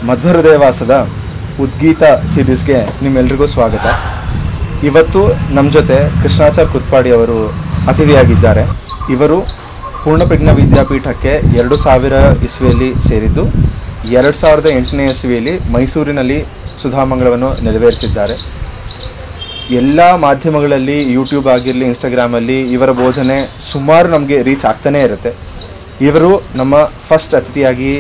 ಮಧ್ವಹೃದಯವಾಸದ ಉದ್ಗೀತ ಸೀರೀಸ್ಗೆ ನಿಮ್ಮೆಲ್ರಿಗೂ ಸ್ವಾಗತ. ಇವತ್ತು ನಮ್ಮ ಜೊತೆ ಕೃಷ್ಣಾಚಾರ್ ಕುತ್ಪಾಡಿ ಅವರು ಅತಿಥಿಯಾಗಿದ್ದಾರೆ. ಇವರು ಪೂರ್ಣಪ್ರಜ್ಞಾ ವಿದ್ಯಾಪೀಠಕ್ಕೆ 2000 ಇಸ್ವಿಯಲ್ಲಿ ಸೇರಿದ್ದು 2008ನೇ ಇಸ್ವಿಯಲ್ಲಿ ಮೈಸೂರಿನಲ್ಲಿ ಸುಧಾಮಂಗಳವನ್ನು ನೆರವೇರಿಸಿದ್ದಾರೆ. ಎಲ್ಲ ಮಾಧ್ಯಮಗಳಲ್ಲಿ ಯೂಟ್ಯೂಬ್ ಆಗಿರಲಿ, ಇನ್ಸ್ಟಾಗ್ರಾಮಲ್ಲಿ ಇವರ ಬೋಧನೆ ಸುಮಾರು ನಮಗೆ ರೀಚ್ ಆಗ್ತಾನೇ ಇರುತ್ತೆ. ಇವರು ನಮ್ಮ ಫಸ್ಟ್ ಅತಿಥಿಯಾಗಿ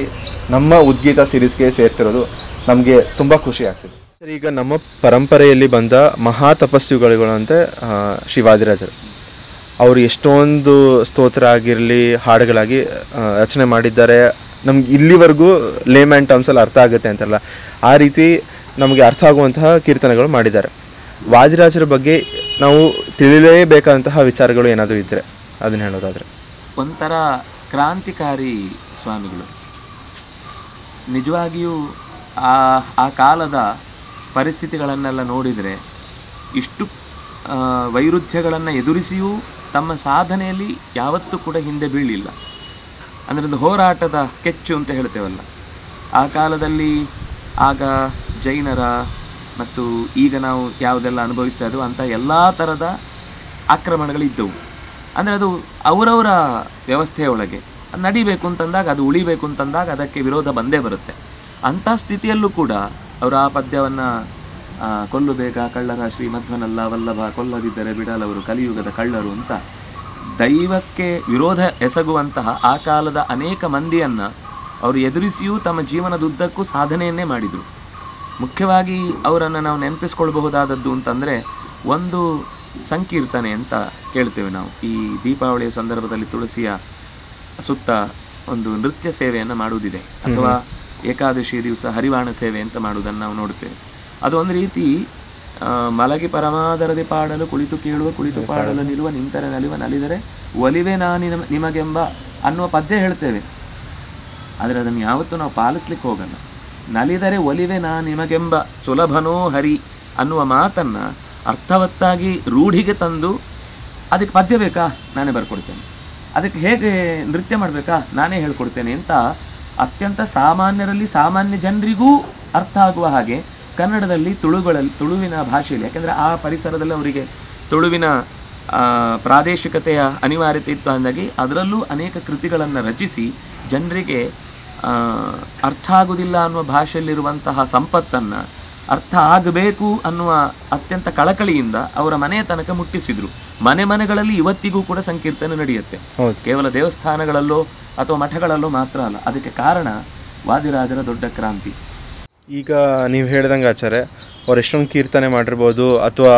ನಮ್ಮ ಉದ್ಗೀತ ಸೀರೀಸ್ಗೆ ಸೇರ್ತಿರೋದು ನಮಗೆ ತುಂಬ ಖುಷಿ ಆಗ್ತಿದೆ. ಈಗ ನಮ್ಮ ಪರಂಪರೆಯಲ್ಲಿ ಬಂದ ಮಹಾ ತಪಸ್ವಿಗಳು ಅಂತೆ ಶ್ರೀ ವಾದಿರಾಜರು ಅವರು ಎಷ್ಟೊಂದು ಸ್ತೋತ್ರ ಆಗಿರಲಿ, ಹಾಡುಗಳಾಗಿ ರಚನೆ ಮಾಡಿದ್ದಾರೆ. ನಮ್ಗೆ ಇಲ್ಲಿವರೆಗೂ ಲೇಮ್ಯಾನ್ ಟರ್ಮ್ಸಲ್ಲಿ ಅರ್ಥ ಆಗುತ್ತೆ ಅಂತಲ್ಲ, ಆ ರೀತಿ ನಮಗೆ ಅರ್ಥ ಆಗುವಂತಹ ಕೀರ್ತನೆಗಳು ಮಾಡಿದ್ದಾರೆ. ವಾದಿರಾಜರ ಬಗ್ಗೆ ನಾವು ತಿಳಿಯಲೇಬೇಕಾದಂತಹ ವಿಚಾರಗಳು ಏನಾದರೂ ಇದ್ದರೆ ಅದನ್ನು ಹೇಳೋದಾದರೆ, ಒಂಥರ ಕ್ರಾಂತಿಕಾರಿ ಸ್ವಾಮಿಗಳು. ನಿಜವಾಗಿಯೂ ಆ ಕಾಲದ ಪರಿಸ್ಥಿತಿಗಳನ್ನೆಲ್ಲ ನೋಡಿದರೆ ಇಷ್ಟು ವೈರುಧ್ಯಗಳನ್ನು ಎದುರಿಸಿಯೂ ತಮ್ಮ ಸಾಧನೆಯಲ್ಲಿ ಯಾವತ್ತೂ ಕೂಡ ಹಿಂದೆ ಬೀಳಿಲ್ಲ. ಅಂದರೆ ಒಂದು ಹೋರಾಟದ ಕೆಚ್ಚು ಅಂತ ಹೇಳ್ತೇವಲ್ಲ, ಆ ಕಾಲದಲ್ಲಿ ಆಗ ಜೈನರ ಮತ್ತು ಈಗ ನಾವು ಯಾವುದೆಲ್ಲ ಅನುಭವಿಸ್ತಾ ಇದ್ದವು ಅಂಥ ಎಲ್ಲ ಥರದ ಆಕ್ರಮಣಗಳಿದ್ದವು. ಅಂದರೆ ಅದು ಅವರವರ ವ್ಯವಸ್ಥೆಯೊಳಗೆ ನಡಿಬೇಕು ಅಂತಂದಾಗ, ಅದು ಉಳಿಬೇಕು ಅಂತಂದಾಗ ಅದಕ್ಕೆ ವಿರೋಧ ಬಂದೇ ಬರುತ್ತೆ. ಅಂಥ ಸ್ಥಿತಿಯಲ್ಲೂ ಕೂಡ ಅವರು ಆ ಪದ್ಯವನ್ನು ಕೊಲ್ಲುಬೇಕ ಕಳ್ಳರ ಶ್ರೀಮಧ್ವನಲ್ಲ ವಲ್ಲಭ, ಕೊಲ್ಲದಿದ್ದರೆ ಬಿಡಲವರು ಕಲಿಯುಗದ ಕಳ್ಳರು ಅಂತ ದೈವಕ್ಕೆ ವಿರೋಧ ಎಸಗುವಂತಹ ಆ ಕಾಲದ ಅನೇಕ ಮಂದಿಯನ್ನು ಅವರು ಎದುರಿಸಿಯೂ ತಮ್ಮ ಜೀವನದುದ್ದಕ್ಕೂ ಸಾಧನೆಯನ್ನೇ ಮಾಡಿದರು. ಮುಖ್ಯವಾಗಿ ಅವರನ್ನು ನಾವು ನೆನಪಿಸ್ಕೊಳ್ಬಹುದಾದದ್ದು ಅಂತಂದರೆ ಒಂದು ಸಂಕೀರ್ತನೆ ಅಂತ ಕೇಳ್ತೇವೆ ನಾವು. ಈ ದೀಪಾವಳಿಯ ಸಂದರ್ಭದಲ್ಲಿ ತುಳಸಿಯ ಸುತ್ತ ಒಂದು ನೃತ್ಯ ಸೇವೆಯನ್ನು ಮಾಡುವುದಿದೆ, ಅಥವಾ ಏಕಾದಶಿ ದಿವಸ ಹರಿವಾಣ ಸೇವೆ ಅಂತ ಮಾಡುವುದನ್ನು ನಾವು ನೋಡ್ತೇವೆ. ಅದು ಒಂದು ರೀತಿ ಮಲಗಿ ಪರಮಾದರದಿ ಪಾಡಲು ಕುಳಿತು ಕೇಳುವ, ಕುಳಿತು ಪಾಡಲು ನಿಲ್ಲುವ, ನಿಂತರೆ ನಲಿವ, ನಲಿದರೆ ಒಲಿವೆ ನಿಮಗೆಂಬ ಅನ್ನುವ ಪದ್ಯ ಹೇಳ್ತೇವೆ. ಆದರೆ ಅದನ್ನು ಯಾವತ್ತೂ ನಾವು ಪಾಲಿಸ್ಲಿಕ್ಕೆ ಹೋಗಲ್ಲ. ನಲಿದರೆ ಒಲಿವೆ ನಿಮಗೆಂಬ ಸುಲಭನೋ ಹರಿ ಅನ್ನುವ ಮಾತನ್ನು ಅರ್ಥವತ್ತಾಗಿ ರೂಢಿಗೆ ತಂದು, ಅದಕ್ಕೆ ಪದ್ಯ ಬೇಕಾ ನಾನೇ ಬರ್ಕೊಡ್ತೇನೆ, ಅದಕ್ಕೆ ಹೇಗೆ ನೃತ್ಯ ಮಾಡಬೇಕಾ ನಾನೇ ಹೇಳ್ಕೊಡ್ತೇನೆ ಅಂತ ಅತ್ಯಂತ ಸಾಮಾನ್ಯರಲ್ಲಿ ಸಾಮಾನ್ಯ ಜನರಿಗೂ ಅರ್ಥ ಆಗುವ ಹಾಗೆ ಕನ್ನಡದಲ್ಲಿ ತುಳುವಿನ ಭಾಷೆಯಲ್ಲಿ, ಯಾಕೆಂದರೆ ಆ ಪರಿಸರದಲ್ಲಿ ಅವರಿಗೆ ತುಳುವಿನ ಪ್ರಾದೇಶಿಕತೆಯ ಅನಿವಾರ್ಯತೆ ಇತ್ತು ಅಂದಾಗಿ ಅದರಲ್ಲೂ ಅನೇಕ ಕೃತಿಗಳನ್ನು ರಚಿಸಿ ಜನರಿಗೆ ಅರ್ಥ ಆಗುವುದಿಲ್ಲ ಅನ್ನುವ ಭಾಷೆಯಲ್ಲಿರುವಂತಹ ಸಂಪತ್ತನ್ನು ಅರ್ಥ ಆಗಬೇಕು ಅನ್ನುವ ಅತ್ಯಂತ ಕಳಕಳಿಯಿಂದ ಅವರ ಮನೆಯ ತನಕ ಮುಟ್ಟಿಸಿದರು. ಮನೆಗಳಲ್ಲಿ ಇವತ್ತಿಗೂ ಕೂಡ ಸಂಕೀರ್ತನೆ ನಡೆಯುತ್ತೆ, ಕೇವಲ ದೇವಸ್ಥಾನಗಳಲ್ಲೋ ಅಥವಾ ಮಠಗಳಲ್ಲೋ ಮಾತ್ರ ಅಲ್ಲ. ಅದಕ್ಕೆ ಕಾರಣ ವಾದಿರಾಜರ ದೊಡ್ಡ ಕ್ರಾಂತಿ. ಈಗ ನೀವು ಹೇಳ್ದಂಗೆ ಆಚಾರ್ಯ ಅವ್ರು ಎಷ್ಟೊಂದು ಕೀರ್ತನೆ ಮಾಡಿರ್ಬೋದು, ಅಥವಾ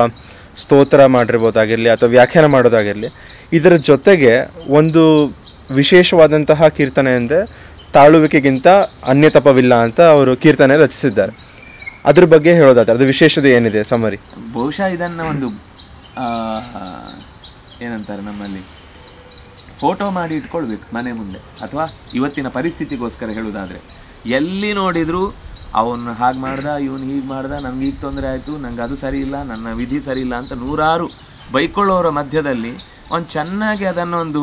ಸ್ತೋತ್ರ ಮಾಡಿರ್ಬೋದಾಗಿರಲಿ, ಅಥವಾ ವ್ಯಾಖ್ಯಾನ ಮಾಡೋದಾಗಿರಲಿ, ಇದರ ಜೊತೆಗೆ ಒಂದು ವಿಶೇಷವಾದಂತಹ ಕೀರ್ತನೆ ಅಂದರೆ ತಾಳುವಿಕೆಗಿಂತ ಅನ್ಯ ತಪವಿಲ್ಲ ಅಂತ ಅವರು ಕೀರ್ತನೆ ರಚಿಸಿದ್ದಾರೆ. ಅದ್ರ ಬಗ್ಗೆ ಹೇಳೋದಾದ್ರೆ ಅದು ವಿಶೇಷತೆ ಏನಿದೆ ಸಮರಿ? ಬಹುಶಃ ಇದನ್ನು ಒಂದು ಏನಂತಾರೆ ನಮ್ಮಲ್ಲಿ ಫೋಟೋ ಮಾಡಿ ಇಟ್ಕೊಳ್ಬೇಕು ಮನೆ ಮುಂದೆ, ಅಥವಾ ಇವತ್ತಿನ ಪರಿಸ್ಥಿತಿಗೋಸ್ಕರ ಹೇಳೋದಾದರೆ ಎಲ್ಲಿ ನೋಡಿದರೂ ಅವನು ಹಾಗೆ ಮಾಡ್ದ, ಇವನು ಹೀಗೆ ಮಾಡ್ದ, ನನಗೆ ಈಗ ತೊಂದರೆ ಆಯಿತು, ನನಗೆ ಅದು ಸರಿ ಇಲ್ಲ, ನನ್ನ ವಿಧಿ ಸರಿ ಇಲ್ಲ ಅಂತ ನೂರಾರು ಬೈಕೊಳ್ಳೋರ ಮಧ್ಯದಲ್ಲಿ ಒಂದು ಚೆನ್ನಾಗಿ ಅದನ್ನೊಂದು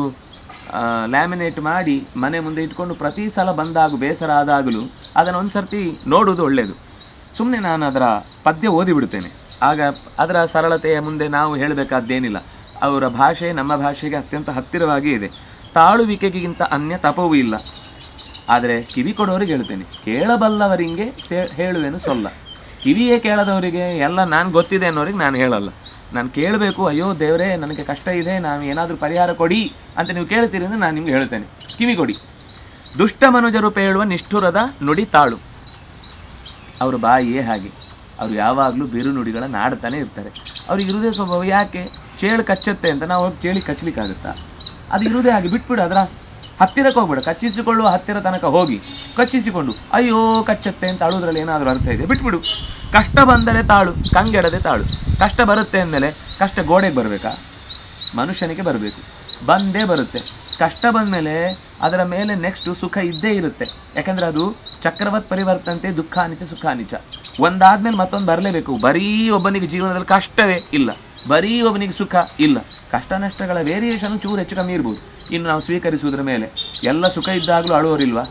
ಲ್ಯಾಮಿನೇಟ್ ಮಾಡಿ ಮನೆ ಮುಂದೆ ಇಟ್ಕೊಂಡು ಪ್ರತಿ ಸಲ ಬಂದಾಗೂ ಬೇಸರ ಆದಾಗಲೂ ಅದನ್ನು ಒಂದು ಸರ್ತಿ ನೋಡೋದು ಒಳ್ಳೆಯದು. ಸುಮ್ಮನೆ ನಾನು ಅದರ ಪದ್ಯ ಓದಿಬಿಡ್ತೇನೆ, ಆಗ ಅದರ ಸರಳತೆಯ ಮುಂದೆ ನಾವು ಹೇಳಬೇಕಾದ್ದೇನಿಲ್ಲ. ಅವರ ಭಾಷೆ ನಮ್ಮ ಭಾಷೆಗೆ ಅತ್ಯಂತ ಹತ್ತಿರವಾಗಿ ಇದೆ. ತಾಳುವಿಕೆಗಿಂತ ಅನ್ಯ ತಪವೂ ಇಲ್ಲ. ಆದರೆ ಕಿವಿ ಕೊಡೋರಿಗೆ ಹೇಳ್ತೇನೆ, ಕೇಳಬಲ್ಲವರಿಗೆ ಹೇಳುವೇನು ಸೊಲ್ಲ. ಕಿವಿಯೇ ಕೇಳದವರಿಗೆ ಎಲ್ಲ ನಾನು ಗೊತ್ತಿದೆ ಅನ್ನೋರಿಗೆ ನಾನು ಹೇಳಲ್ಲ. ನಾನು ಕೇಳಬೇಕು, ಅಯ್ಯೋ ದೇವರೇ ನನಗೆ ಕಷ್ಟ ಇದೆ, ನಾನು ಏನಾದರೂ ಪರಿಹಾರ ಕೊಡಿ ಅಂತ ನೀವು ಕೇಳ್ತೀರಿ ಅಂದರೆ ನಾನು ನಿಮ್ಗೆ ಹೇಳ್ತೇನೆ, ಕಿವಿ ಕೊಡಿ. ದುಷ್ಟ ಮನುಜರು ಪೇಳುವ ನಿಷ್ಠುರದ ನುಡಿ ತಾಳು. ಅವ್ರ ಬಾಯಿಯೇ ಹಾಗೆ, ಅವರು ಯಾವಾಗಲೂ ಬಿರು ನುಡಿಗಳನ್ನು ಆಡ್ತಾನೆ ಇರ್ತಾರೆ. ಅವ್ರಿಗೆ ಇರುವುದೇ ಸ್ವಭಾವ. ಯಾಕೆ ಚೇಳು ಕಚ್ಚತ್ತೆ ಅಂತ ನಾವು ಹೋಗಿ ಚೇಳಿ ಕಚ್ಚಲಿಕ್ಕಾಗುತ್ತಾ? ಅದು ಇರುವುದೇ ಹಾಗೆ, ಬಿಟ್ಬಿಡು, ಅದರ ಹತ್ತಿರಕ್ಕೆ ಹೋಗ್ಬೇಡ. ಕಚ್ಚಿಸಿಕೊಳ್ಳುವ ಹತ್ತಿರ ತನಕ ಹೋಗಿ ಕಚ್ಚಿಸಿಕೊಂಡು ಅಯ್ಯೋ ಕಚ್ಚತ್ತೆ ಅಂತ ಅಳುವುದ್ರಲ್ಲಿ ಏನಾದರೂ ಅರ್ಥ ಇದೆ, ಬಿಟ್ಬಿಡು. ಕಷ್ಟ ಬಂದರೆ ತಾಳು, ಕಂಗೆಡದೆ ತಾಳು. ಕಷ್ಟ ಬರುತ್ತೆ ಅಂದಮೇಲೆ ಕಷ್ಟ ಗೋಡೆಗೆ ಬರಬೇಕಾ? ಮನುಷ್ಯನಿಗೆ ಬರಬೇಕು, ಬಂದೇ ಬರುತ್ತೆ. ಕಷ್ಟ ಬಂದಮೇಲೆ ಅದರ ಮೇಲೆ ನೆಕ್ಸ್ಟು ಸುಖ ಇದ್ದೇ ಇರುತ್ತೆ. ಯಾಕಂದರೆ ಅದು ಚಕ್ರವತ್ ಪರಿವರ್ತಂತೆ ದುಃಖಾನಿಚ ಸುಖಾನಿಚ, ಒಂದಾದ್ಮೇಲೆ ಮತ್ತೊಂದು ಬರಲೇಬೇಕು. ಬರೀ ಒಬ್ಬನಿಗೆ ಜೀವನದಲ್ಲಿ ಕಷ್ಟವೇ ಇಲ್ಲ, ಬರೀ ಒಬ್ಬನಿಗೆ ಸುಖ ಇಲ್ಲ. ಕಷ್ಟ ನಷ್ಟಗಳ ವೇರಿಯೇಷನ್ ಚೂರು ಹೆಚ್ಚು ಕಮ್ಮಿ ಇರ್ಬೋದು. ಇನ್ನು ನಾವು ಸ್ವೀಕರಿಸುವುದರ ಮೇಲೆ ಎಲ್ಲ ಸುಖ ಇದ್ದಾಗಲೂ ಅಳುವರಿಲ್ವಾ?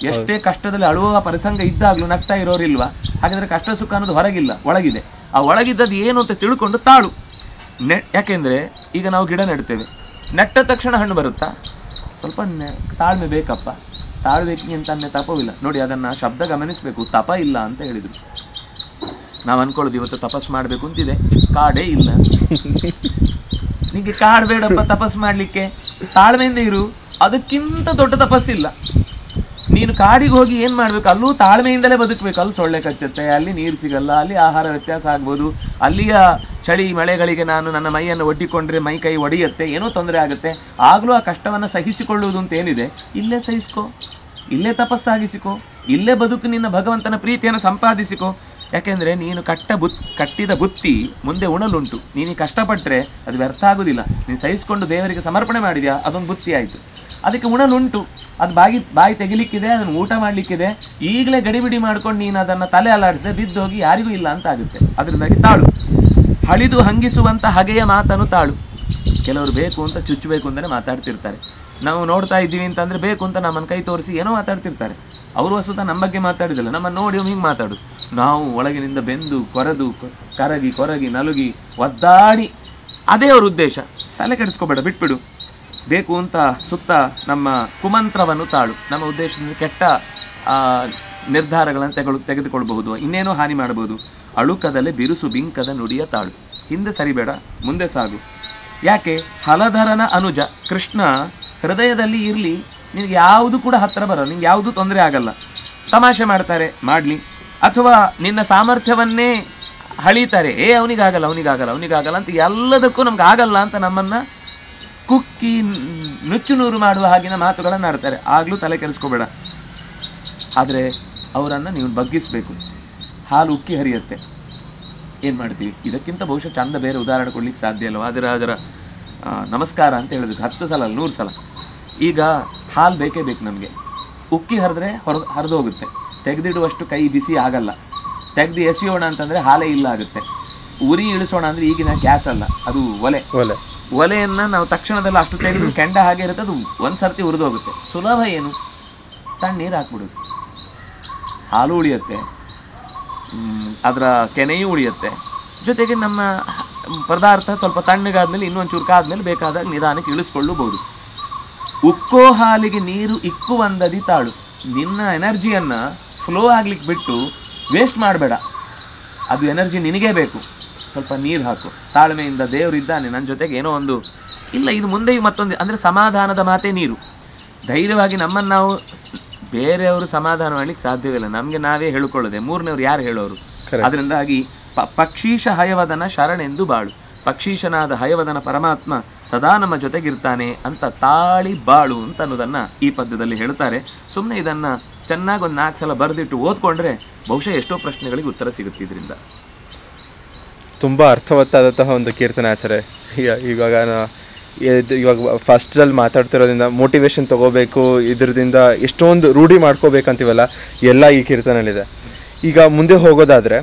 ಎಷ್ಟೇ ಕಷ್ಟದಲ್ಲಿ ಅಳುವ ಪ್ರಸಂಗ ಇದ್ದಾಗ್ಲೂ ನಗ್ತಾ ಇರೋರಿಲ್ವಾ? ಹಾಗಾದ್ರೆ ಕಷ್ಟ ಸುಖ ಅನ್ನೋದು ಹೊರಗಿಲ್ಲ, ಒಳಗಿದೆ. ಆ ಒಳಗಿದ್ದದ್ದು ಏನು ಅಂತ ತಿಳ್ಕೊಂಡು ತಾಳು. ಯಾಕೆಂದ್ರೆ ಈಗ ನಾವು ಗಿಡ ನೆಡ್ತೇವೆ, ನೆಟ್ಟ ತಕ್ಷಣ ಹಣ್ಣು ಬರುತ್ತಾ? ಸ್ವಲ್ಪ ತಾಳ್ಮೆ ಬೇಕಪ್ಪ. ತಾಳ್ಬೇಕಿಗಿಂತ ತಪವಿಲ್ಲ ನೋಡಿ. ಅದನ್ನ ಶಬ್ದ ಗಮನಿಸಬೇಕು. ತಪ ಇಲ್ಲ ಅಂತ ಹೇಳಿದ್ರು. ನಾವು ಅನ್ಕೊಳ್ಳೋದು ಇವತ್ತು ತಪಸ್ ಮಾಡ್ಬೇಕು ಅಂತಿದೆ, ಕಾಡೇ ಇಲ್ಲ. ನಿಂಗೆ ಕಾಡ್ ಬೇಡಪ್ಪ ತಪಸ್ ಮಾಡ್ಲಿಕ್ಕೆ, ತಾಳ್ಮೆಯಿಂದ ಇರು. ಅದಕ್ಕಿಂತ ದೊಡ್ಡ ತಪಸ್ಸಿಲ್ಲ. ನೀನು ಕಾಡಿಗೆ ಹೋಗಿ ಏನ್ ಮಾಡ್ಬೇಕು? ಅಲ್ಲೂ ತಾಳ್ಮೆಯಿಂದಲೇ ಬದುಕಬೇಕು. ಅಲ್ಲಿ ಸೊಳ್ಳೆ ಕಚ್ಚುತ್ತೆ, ಅಲ್ಲಿ ನೀರು ಸಿಗಲ್ಲ, ಅಲ್ಲಿ ಆಹಾರ ವ್ಯತ್ಯಾಸ ಆಗ್ಬೋದು, ಅಲ್ಲಿಯ ಚಳಿ ಮಳೆಗಳಿಗೆ ನಾನು ನನ್ನ ಮೈಯನ್ನು ಒಡ್ಡಿಕೊಂಡ್ರೆ ಮೈ ಕೈ ಒಡೆಯುತ್ತೆ, ಏನೋ ತೊಂದರೆ ಆಗುತ್ತೆ. ಆಗಲೂ ಆ ಕಷ್ಟವನ್ನು ಸಹಿಸಿಕೊಳ್ಳುವುದು ಅಂತ ಏನಿದೆ, ಇಲ್ಲೇ ಸಹಿಸ್ಕೋ, ಇಲ್ಲೇ ತಪಸ್ಸಾಗಿಸಿಕೋ, ಇಲ್ಲೇ ಬದುಕು, ನಿನ್ನ ಭಗವಂತನ ಪ್ರೀತಿಯನ್ನು ಸಂಪಾದಿಸಿಕೋ. ಯಾಕೆಂದರೆ ನೀನು ಕಟ್ಟಿದ ಬುತ್ತಿ ಮುಂದೆ ಉಣಲುಂಟು. ನೀನು ಕಷ್ಟಪಟ್ಟರೆ ಅದು ವ್ಯರ್ಥ ಆಗೋದಿಲ್ಲ. ನೀನು ಸಹಿಸಿಕೊಂಡು ದೇವರಿಗೆ ಸಮರ್ಪಣೆ ಮಾಡಿದ್ಯಾ, ಅದೊಂದು ಬುತ್ತಿ ಆಯಿತು. ಅದಕ್ಕೆ ಉಣಲುಂಟು. ಅದು ಬಾಯಿ ತೆಗಿಲಿಕ್ಕಿದೆ, ಅದನ್ನು ಊಟ ಮಾಡಲಿಕ್ಕಿದೆ. ಈಗಲೇ ಗಡಿಬಿಡಿ ಮಾಡ್ಕೊಂಡು ನೀನು ಅದನ್ನು ತಲೆ ಅಲ್ಲಾಡಿಸಿದೆ ಬಿದ್ದೋಗಿ ಯಾರಿಗೂ ಇಲ್ಲ ಅಂತ ಆಗುತ್ತೆ. ಅದರಿಂದಾಗಿ ತಾಳು. ಹಳಿದು ಹಂಗಿಸುವಂಥ ಹಗೆಯ ಮಾತನ್ನು ತಾಳು. ಕೆಲವರು ಬೇಕು ಅಂತ ಚುಚ್ಚಬೇಕು ಅಂತಲೇ ಮಾತಾಡ್ತಿರ್ತಾರೆ. ನಾವು ನೋಡ್ತಾ ಇದ್ದೀವಿ ಅಂತಂದರೆ ಬೇಕು ಅಂತ ನಮ್ಮನ್ನು ಕೈ ತೋರಿಸಿ ಏನೋ ಮಾತಾಡ್ತಿರ್ತಾರೆ. ಅವರು ವಸ್ತುತ ನಮ್ಮ ಬಗ್ಗೆ ಮಾತಾಡಿದಲ್ಲ, ನಮ್ಮನ್ನು ನೋಡಿ ಹಿಂಗೆ ಮಾತಾಡು. ನಾವು ಒಳಗಿನಿಂದ ಬೆಂದು ಕೊರೆದು ಕೊರಗಿ ನಲುಗಿ ಒದ್ದಾಡಿ, ಅದೇ ಅವ್ರ ಉದ್ದೇಶ. ತಲೆ ಕೆಡಿಸ್ಕೋಬೇಡ, ಬಿಟ್ಬಿಡು. ಬೇಕು ಅಂತ ಸುತ್ತ ನಮ್ಮ ಕುಮಂತ್ರವನ್ನು ತಾಳು. ನಮ್ಮ ಉದ್ದೇಶದಿಂದ ಕೆಟ್ಟ ನಿರ್ಧಾರಗಳನ್ನು ತೆಗೆದುಕೊಳ್ಬಹುದು, ಇನ್ನೇನೋ ಹಾನಿ ಮಾಡಬಹುದು. ಅಳುಕದಲ್ಲೇ ಬಿರುಸು ಬಿಂಕದ ನುಡಿಯ ತಾಳು. ಹಿಂದೆ ಸರಿಬೇಡ, ಮುಂದೆ ಸಾಗು. ಯಾಕೆ? ಹಲಧರನ ಅನುಜ ಕೃಷ್ಣ ಹೃದಯದಲ್ಲಿ ಇರಲಿ. ನಿನಗೆ ಯಾವುದು ಕೂಡ ಹತ್ತಿರ ಬರಲ್ಲ, ನಿಂಗೆ ಯಾವುದೂ ತೊಂದರೆ ಆಗಲ್ಲ. ತಮಾಷೆ ಮಾಡ್ತಾರೆ, ಮಾಡಲಿ. ಅಥವಾ ನಿನ್ನ ಸಾಮರ್ಥ್ಯವನ್ನೇ ಹಳೀತಾರೆ, ಅವನಿಗಾಗಲ್ಲ ಅಂತ. ಎಲ್ಲದಕ್ಕೂ ನಮ್ಗೆ ಆಗಲ್ಲ ಅಂತ ನಮ್ಮನ್ನು ಕುಕ್ಕಿ ನುಚ್ಚು ನೂರು ಮಾಡುವ ಹಾಗಿನ ಮಾತುಗಳನ್ನು ಆಡ್ತಾರೆ. ಆಗಲೂ ತಲೆ ಕೆಡಿಸ್ಕೋಬೇಡ. ಆದರೆ ಅವರನ್ನು ನೀವು ಬಗ್ಗಿಸಬೇಕು. ಹಾಲು ಉಕ್ಕಿ ಹರಿಯುತ್ತೆ, ಏನು ಮಾಡ್ತೀವಿ? ಇದಕ್ಕಿಂತ ಬಹುಶಃ ಚಂದ ಬೇರೆ ಉದಾಹರಣೆ ಕೊಡ್ಲಿಕ್ಕೆ ಸಾಧ್ಯ ಅಲ್ವ? ಅದರ ನಮಸ್ಕಾರ ಅಂತ ಹೇಳಬೇಕು 10 ಸಲ 100 ಸಲ. ಈಗ ಹಾಲು ಬೇಕೇ ಬೇಕು ನಮಗೆ. ಉಕ್ಕಿ ಹರಿದ್ರೆ ಹರಿದು ಹೋಗುತ್ತೆ. ತೆಗೆದಿಡುವಷ್ಟು ಕೈ ಬಿಸಿ ಆಗಲ್ಲ. ತೆಗೆದು ಎಸೆಯೋಣ ಅಂತಂದರೆ ಹಾಲೇ ಇಲ್ಲ ಆಗುತ್ತೆ. ಉರಿ ಇಳಿಸೋಣ ಅಂದರೆ ಈಗಿನ ಗ್ಯಾಸ್ ಅಲ್ಲ, ಅದು ಒಲೆಯನ್ನು ನಾವು ತಕ್ಷಣದಲ್ಲಿ ಅಷ್ಟು ತೆಗೆದು ಕೆಂಡ ಹಾಗೆ ಇರುತ್ತೆ, ಅದು ಒಂದು ಸರ್ತಿ ಉರಿದು ಹೋಗುತ್ತೆ. ಸುಲಭ ಏನು? ತಣ್ಣೀರು ಹಾಕ್ಬಿಡೋದು, ಹಾಲು ಉಳಿಯುತ್ತೆ, ಅದರ ಕೆನೆಯೂ ಉಳಿಯುತ್ತೆ. ಜೊತೆಗೆ ನಮ್ಮ ಪದಾರ್ಥ ಸ್ವಲ್ಪ ತಣ್ಣಗಾದ್ಮೇಲೆ ಇನ್ನೊಂಚೂರು ಕಾದ್ಮೇಲೆ ಬೇಕಾದಾಗ ನಿಧಾನಕ್ಕೆ ಇಳಿಸ್ಕೊಳ್ಳಬಹುದು. ಉಕ್ಕೋ ಹಾಲಿಗೆ ನೀರು ಇಕ್ಕುವಂದದಿ ತಾಳು. ನಿನ್ನ ಎನರ್ಜಿಯನ್ನು ಫ್ಲೋ ಆಗ್ಲಿಕ್ಕೆ ಬಿಟ್ಟು ವೇಸ್ಟ್ ಮಾಡಬೇಡ. ಅದು ಎನರ್ಜಿ ನಿನಗೇ ಬೇಕು. ಸ್ವಲ್ಪ ನೀರು ಹಾಕು, ತಾಳ್ಮೆಯಿಂದ. ದೇವರಿದ್ದಾನೆ ನನ್ನ ಜೊತೆಗೆ, ಏನೋ ಒಂದು ಇಲ್ಲ, ಇದು ಮುಂದೆಯೂ ಮತ್ತೊಂದು ಅಂದರೆ ಸಮಾಧಾನದ ಮಾತೇ ನೀರು. ಧೈರ್ಯವಾಗಿ ನಮ್ಮನ್ನು ನಾವು, ಬೇರೆಯವರು ಸಮಾಧಾನ ಮಾಡ್ಲಿಕ್ಕೆ ಸಾಧ್ಯವಿಲ್ಲ, ನಮಗೆ ನಾವೇ ಹೇಳ್ಕೊಳ್ಳೋದೆ. ಮೂರನೇವ್ರು ಯಾರು ಹೇಳೋರು? ಅದರಿಂದಾಗಿ ಪಕ್ಷೀಶ ಹಯವದನ ಶರಣೆಂದು ಬಾಳು. ಪಕ್ಷೀಶನಾದ ಹಯವದನ ಪರಮಾತ್ಮ ಸದಾ ನಮ್ಮ ಜೊತೆಗಿರ್ತಾನೆ ಅಂತ ತಾಳಿ ಬಾಳು ಅಂತ ಅನ್ನೋದನ್ನು ಈ ಪದ್ಯದಲ್ಲಿ ಹೇಳ್ತಾರೆ. ಸುಮ್ಮನೆ ಇದನ್ನು ಚೆನ್ನಾಗಿ ಒಂದು 4 ಸಲ ಬರೆದಿಟ್ಟು ಓದ್ಕೊಂಡ್ರೆ ಬಹುಶಃ ಎಷ್ಟೋ ಪ್ರಶ್ನೆಗಳಿಗೆ ಉತ್ತರ ಸಿಗುತ್ತೆ. ಇದರಿಂದ ತುಂಬ ಅರ್ಥವತ್ತಾದಂತಹ ಒಂದು ಕೀರ್ತನೆ ಆಚಾರ್ಯ. ಇವಾಗ ಫಸ್ಟಲ್ಲಿ ಮಾತಾಡ್ತಿರೋದ್ರಿಂದ ಮೋಟಿವೇಶನ್ ತೊಗೋಬೇಕು, ಇದರಿಂದ ಎಷ್ಟೊಂದು ರೂಢಿ ಮಾಡ್ಕೋಬೇಕಂತೀವಲ್ಲ, ಎಲ್ಲ ಈ ಕೀರ್ತನೆಯಲ್ಲಿದೆ. ಈಗ ಮುಂದೆ ಹೋಗೋದಾದರೆ,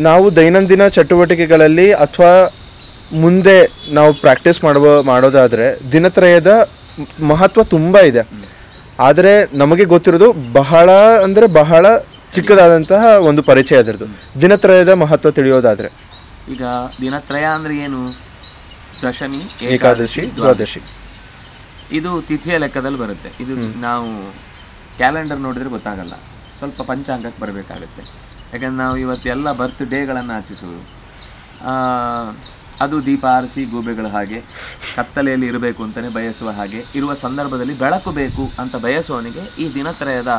ನಾವು ದೈನಂದಿನ ಚಟುವಟಿಕೆಗಳಲ್ಲಿ ಅಥವಾ ಮುಂದೆ ನಾವು ಪ್ರಾಕ್ಟೀಸ್ ಮಾಡೋದಾದರೆ ದಿನತ್ರಯದ ಮಹತ್ವ ತುಂಬ ಇದೆ. ಆದರೆ ನಮಗೆ ಗೊತ್ತಿರೋದು ಬಹಳ ಚಿಕ್ಕದಾದಂತಹ ಒಂದು ಪರಿಚಯ ಅದರದ್ದು. ದಿನತ್ರಯದ ಮಹತ್ವ ತಿಳಿಯೋದಾದರೆ, ಈಗ ದಿನತ್ರಯ ಅಂದರೆ ಏನು? ದಶಮಿ, ಏಕಾದಶಿ, ದ್ವಾದಶಿ, ಇದು ತಿಥಿಯ ಲೆಕ್ಕದಲ್ಲಿ ಬರುತ್ತೆ. ಇದು ನಾವು ಕ್ಯಾಲೆಂಡರ್ ನೋಡಿದ್ರೆ ಗೊತ್ತಾಗಲ್ಲ, ಸ್ವಲ್ಪ ಪಂಚಾಂಗಕ್ಕೆ ಬರಬೇಕಾಗುತ್ತೆ. ಯಾಕಂದ್ರೆ ನಾವು ಇವತ್ತೆಲ್ಲ ಬರ್ತ್ ಡೇಗಳನ್ನು ಆಚರಿಸೋದು. ಅದು ದೀಪ ಆರಿಸಿ ಗೂಬೆಗಳ ಹಾಗೆ ಕತ್ತಲೆಯಲ್ಲಿ ಇರಬೇಕು ಅಂತಲೇ ಬಯಸುವ ಹಾಗೆ ಇರುವ ಸಂದರ್ಭದಲ್ಲಿ ಬೆಳಕು ಬೇಕು ಅಂತ ಬಯಸುವವನಿಗೆ ಈ ದಿನತ್ರಯದ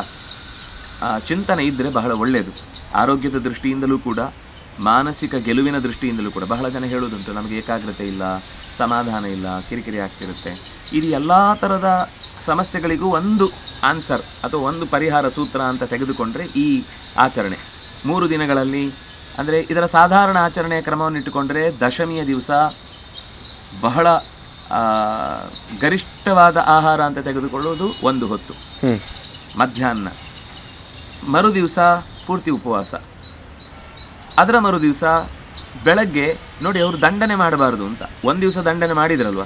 ಚಿಂತನೆ ಇದ್ದರೆ ಬಹಳ ಒಳ್ಳೆಯದು. ಆರೋಗ್ಯದ ದೃಷ್ಟಿಯಿಂದಲೂ ಕೂಡ, ಮಾನಸಿಕ ಗೆಲುವಿನ ದೃಷ್ಟಿಯಿಂದಲೂ ಕೂಡ. ಬಹಳ ಜನ ಹೇಳೋದುಂಟು, ನಮಗೆ ಏಕಾಗ್ರತೆ ಇಲ್ಲ, ಸಮಾಧಾನ ಇಲ್ಲ, ಕಿರಿಕಿರಿ ಆಗ್ತಿರುತ್ತೆ. ಇದು ಎಲ್ಲ ಥರದ ಸಮಸ್ಯೆಗಳಿಗೂ ಒಂದು ಆನ್ಸರ್ ಅಥವಾ ಒಂದು ಪರಿಹಾರ ಸೂತ್ರ ಅಂತ ತೆಗೆದುಕೊಂಡ್ರೆ ಈ ಆಚರಣೆ 3 ದಿನಗಳಲ್ಲಿ, ಅಂದರೆ ಇದರ ಸಾಧಾರಣ ಆಚರಣೆಯ ಕ್ರಮವನ್ನು ಇಟ್ಟುಕೊಂಡ್ರೆ ದಶಮಿಯ ದಿವಸ ಬಹಳ ಗರಿಷ್ಠವಾದ ಆಹಾರ ಅಂತ ತೆಗೆದುಕೊಳ್ಳೋದು 1 ಹೊತ್ತು ಮಧ್ಯಾಹ್ನ. ಮರು ದಿವಸ ಪೂರ್ತಿ ಉಪವಾಸ. ಅದರ ಮರು ದಿವಸ ಬೆಳಗ್ಗೆ ನೋಡಿ, ಅವರು ದಂಡನೆ ಮಾಡಬಾರ್ದು ಅಂತ 1 ದಿವಸ ದಂಡನೆ ಮಾಡಿದ್ರಲ್ವ,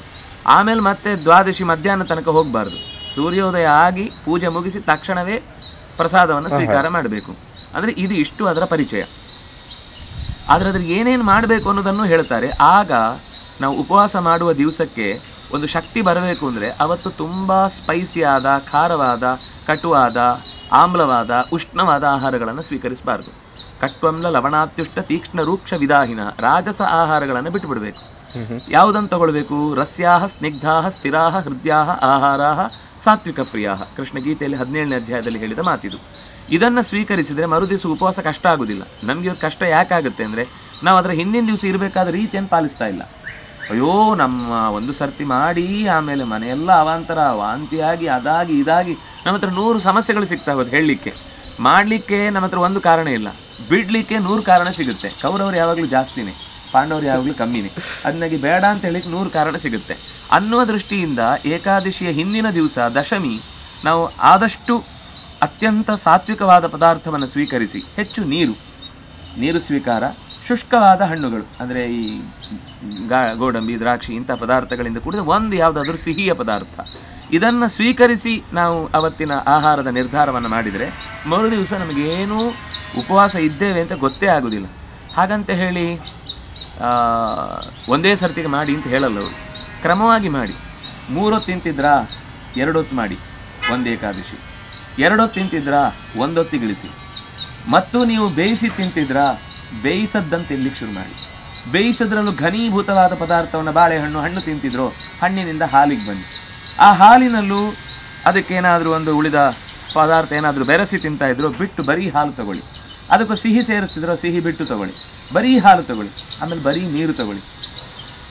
ಆಮೇಲೆ ಮತ್ತೆ ದ್ವಾದಶಿ ಮಧ್ಯಾಹ್ನ ತನಕ ಹೋಗಬಾರ್ದು. ಸೂರ್ಯೋದಯ ಆಗಿ ಪೂಜೆ ಮುಗಿಸಿ ತಕ್ಷಣವೇ ಪ್ರಸಾದವನ್ನು ಸ್ವೀಕಾರ ಮಾಡಬೇಕು. ಅಂದರೆ ಇದು ಇಷ್ಟು ಅದರ ಪರಿಚಯ. ಆದರೆ ಅದ್ರ ಏನೇನು ಮಾಡಬೇಕು ಅನ್ನೋದನ್ನು ಹೇಳ್ತಾರೆ. ಆಗ ನಾವು ಉಪವಾಸ ಮಾಡುವ ದಿವಸಕ್ಕೆ ಒಂದು ಶಕ್ತಿ ಬರಬೇಕು ಅಂದರೆ ಅವತ್ತು ತುಂಬ ಸ್ಪೈಸಿಯಾದ, ಖಾರವಾದ, ಕಟುವಾದ, ಆಮ್ಲವಾದ, ಉಷ್ಣವಾದ ಆಹಾರಗಳನ್ನು ಸ್ವೀಕರಿಸಬಾರ್ದು. ಕಟ್ವಂಲ ಲವಣಾತ್ಯುಷ್ಟ ತೀಕ್ಷ್ಣ ರೂಕ್ಷ ವಿದಾಹಿನ ರಾಜಸ ಆಹಾರಗಳನ್ನು ಬಿಟ್ಟುಬಿಡಬೇಕು. ಯಾವುದನ್ನು ತಗೊಳ್ಬೇಕು? ರಸ್ಯಾಹ ಸ್ನಿಗ್ಧಾಹ ಸ್ಥಿರಾಹ ಹೃದಯಾಹ ಆಹಾರಾಹ ಸಾತ್ವಿಕ ಪ್ರಿಯಾಹ. ಕೃಷ್ಣ ಗೀತೆಯಲ್ಲಿ 17ನೇ ಅಧ್ಯಾಯದಲ್ಲಿ ಹೇಳಿದ ಮಾತಿದು. ಇದನ್ನು ಸ್ವೀಕರಿಸಿದರೆ ಮರುದಿವಸ ಉಪವಾಸ ಕಷ್ಟ ಆಗೋದಿಲ್ಲ. ನಮಗೆ ಕಷ್ಟ ಯಾಕಾಗುತ್ತೆ ಅಂದರೆ ನಾವು ಅದರ ಹಿಂದಿನ ದಿವಸ ಇರಬೇಕಾದ ರೀತಿಯನ್ನು ಪಾಲಿಸ್ತಾ ಇಲ್ಲ. ಅಯ್ಯೋ ನಮ್ಮ ಒಂದು ಸರ್ತಿ ಮಾಡಿ ಆಮೇಲೆ ಮನೆಯೆಲ್ಲ ಅವಾಂತರ, ವಾಂತಿಯಾಗಿ, ಅದಾಗಿ ಇದಾಗಿ ನಮ್ಮ ಹತ್ರ 100 ಸಮಸ್ಯೆಗಳು ಸಿಗ್ತಾ ಹೋಗೋದು. ಹೇಳಲಿಕ್ಕೆ ಮಾಡಲಿಕ್ಕೆ ನಮ್ಮ ಹತ್ರ ಒಂದು ಕಾರಣ ಇಲ್ಲ, ಬಿಡಲಿಕ್ಕೆ 100 ಕಾರಣ ಸಿಗುತ್ತೆ. ಕೌರವರು ಯಾವಾಗಲೂ ಜಾಸ್ತಿನೇ, ಪಾಂಡವರು ಯಾವಾಗಲೂ ಕಮ್ಮಿನೇ. ಅದನ್ನಾಗಿ ಬೇಡ ಅಂತ ಹೇಳಿಕ್ಕೆ 100 ಕಾರಣ ಸಿಗುತ್ತೆ. ಅನ್ನುವ ದೃಷ್ಟಿಯಿಂದ ಏಕಾದಶಿಯ ಹಿಂದಿನ ದಿವಸ ದಶಮಿ ನಾವು ಆದಷ್ಟು ಅತ್ಯಂತ ಸಾತ್ವಿಕವಾದ ಪದಾರ್ಥವನ್ನು ಸ್ವೀಕರಿಸಿ, ಹೆಚ್ಚು ನೀರು ಸ್ವೀಕಾರ, ಶುಷ್ಕವಾದ ಹಣ್ಣುಗಳು ಅಂದರೆ ಈ ಗೋಡಂಬಿ, ದ್ರಾಕ್ಷಿ ಇಂಥ ಪದಾರ್ಥಗಳಿಂದ ಕೂಡಿದ ಒಂದು ಯಾವುದಾದ್ರೂ ಸಿಹಿಯ ಪದಾರ್ಥ, ಇದನ್ನು ಸ್ವೀಕರಿಸಿ ನಾವು ಅವತ್ತಿನ ಆಹಾರದ ನಿರ್ಧಾರವನ್ನು ಮಾಡಿದರೆ ಮರುದಿವಸ ನಮಗೇನೂ ಉಪವಾಸ ಇದ್ದೇವೆ ಅಂತ ಗೊತ್ತೇ ಆಗೋದಿಲ್ಲ. ಹಾಗಂತ ಹೇಳಿ ಒಂದೇ ಸರ್ತಿಗೆ ಮಾಡಿ ಅಂತ ಹೇಳಲ್ಲ ಅವರು. ಕ್ರಮವಾಗಿ ಮಾಡಿ. 3 ಹೊತ್ತು ತಿಂತಿದ್ರಾ 2 ಹೊತ್ತು ಮಾಡಿ ಒಂದು ಏಕಾದಶಿ, 2 ಹೊತ್ತು ತಿಂತಿದ್ರಾ 1 ಹೊತ್ತಿಗಿಳಿಸಿ. ಮತ್ತು ನೀವು ಬೇಯಿಸಿ ತಿಂತಿದ್ರಾ ಬೇಯಿಸದ್ದಂತ ತಿನ್ಲಿಕ್ಕೆ ಶುರು ಮಾಡಿ. ಬೇಯಿಸೋದ್ರಲ್ಲೂ ಘನೀಭೂತವಾದ ಪದಾರ್ಥವನ್ನು ಹಣ್ಣು ತಿಂತಿದ್ರು, ಹಣ್ಣಿನಿಂದ ಹಾಲಿಗೆ ಬನ್ನಿ. ಆ ಹಾಲಿನಲ್ಲೂ ಅದಕ್ಕೇನಾದರೂ ಒಂದು ಉಳಿದ ಪದಾರ್ಥ ಏನಾದರೂ ಬೆರೆಸಿ ತಿಂತಾಯಿದ್ರು ಬಿಟ್ಟು ಬರೀ ಹಾಲು ತಗೊಳ್ಳಿ. ಅದಕ್ಕೂ ಸಿಹಿ ಸೇರಿಸ್ತಿದ್ರೋ ಸಿಹಿ ಬಿಟ್ಟು ತಗೊಳ್ಳಿ, ಬರೀ ಹಾಲು ತಗೊಳ್ಳಿ, ಆಮೇಲೆ ಬರೀ ನೀರು ತಗೊಳ್ಳಿ.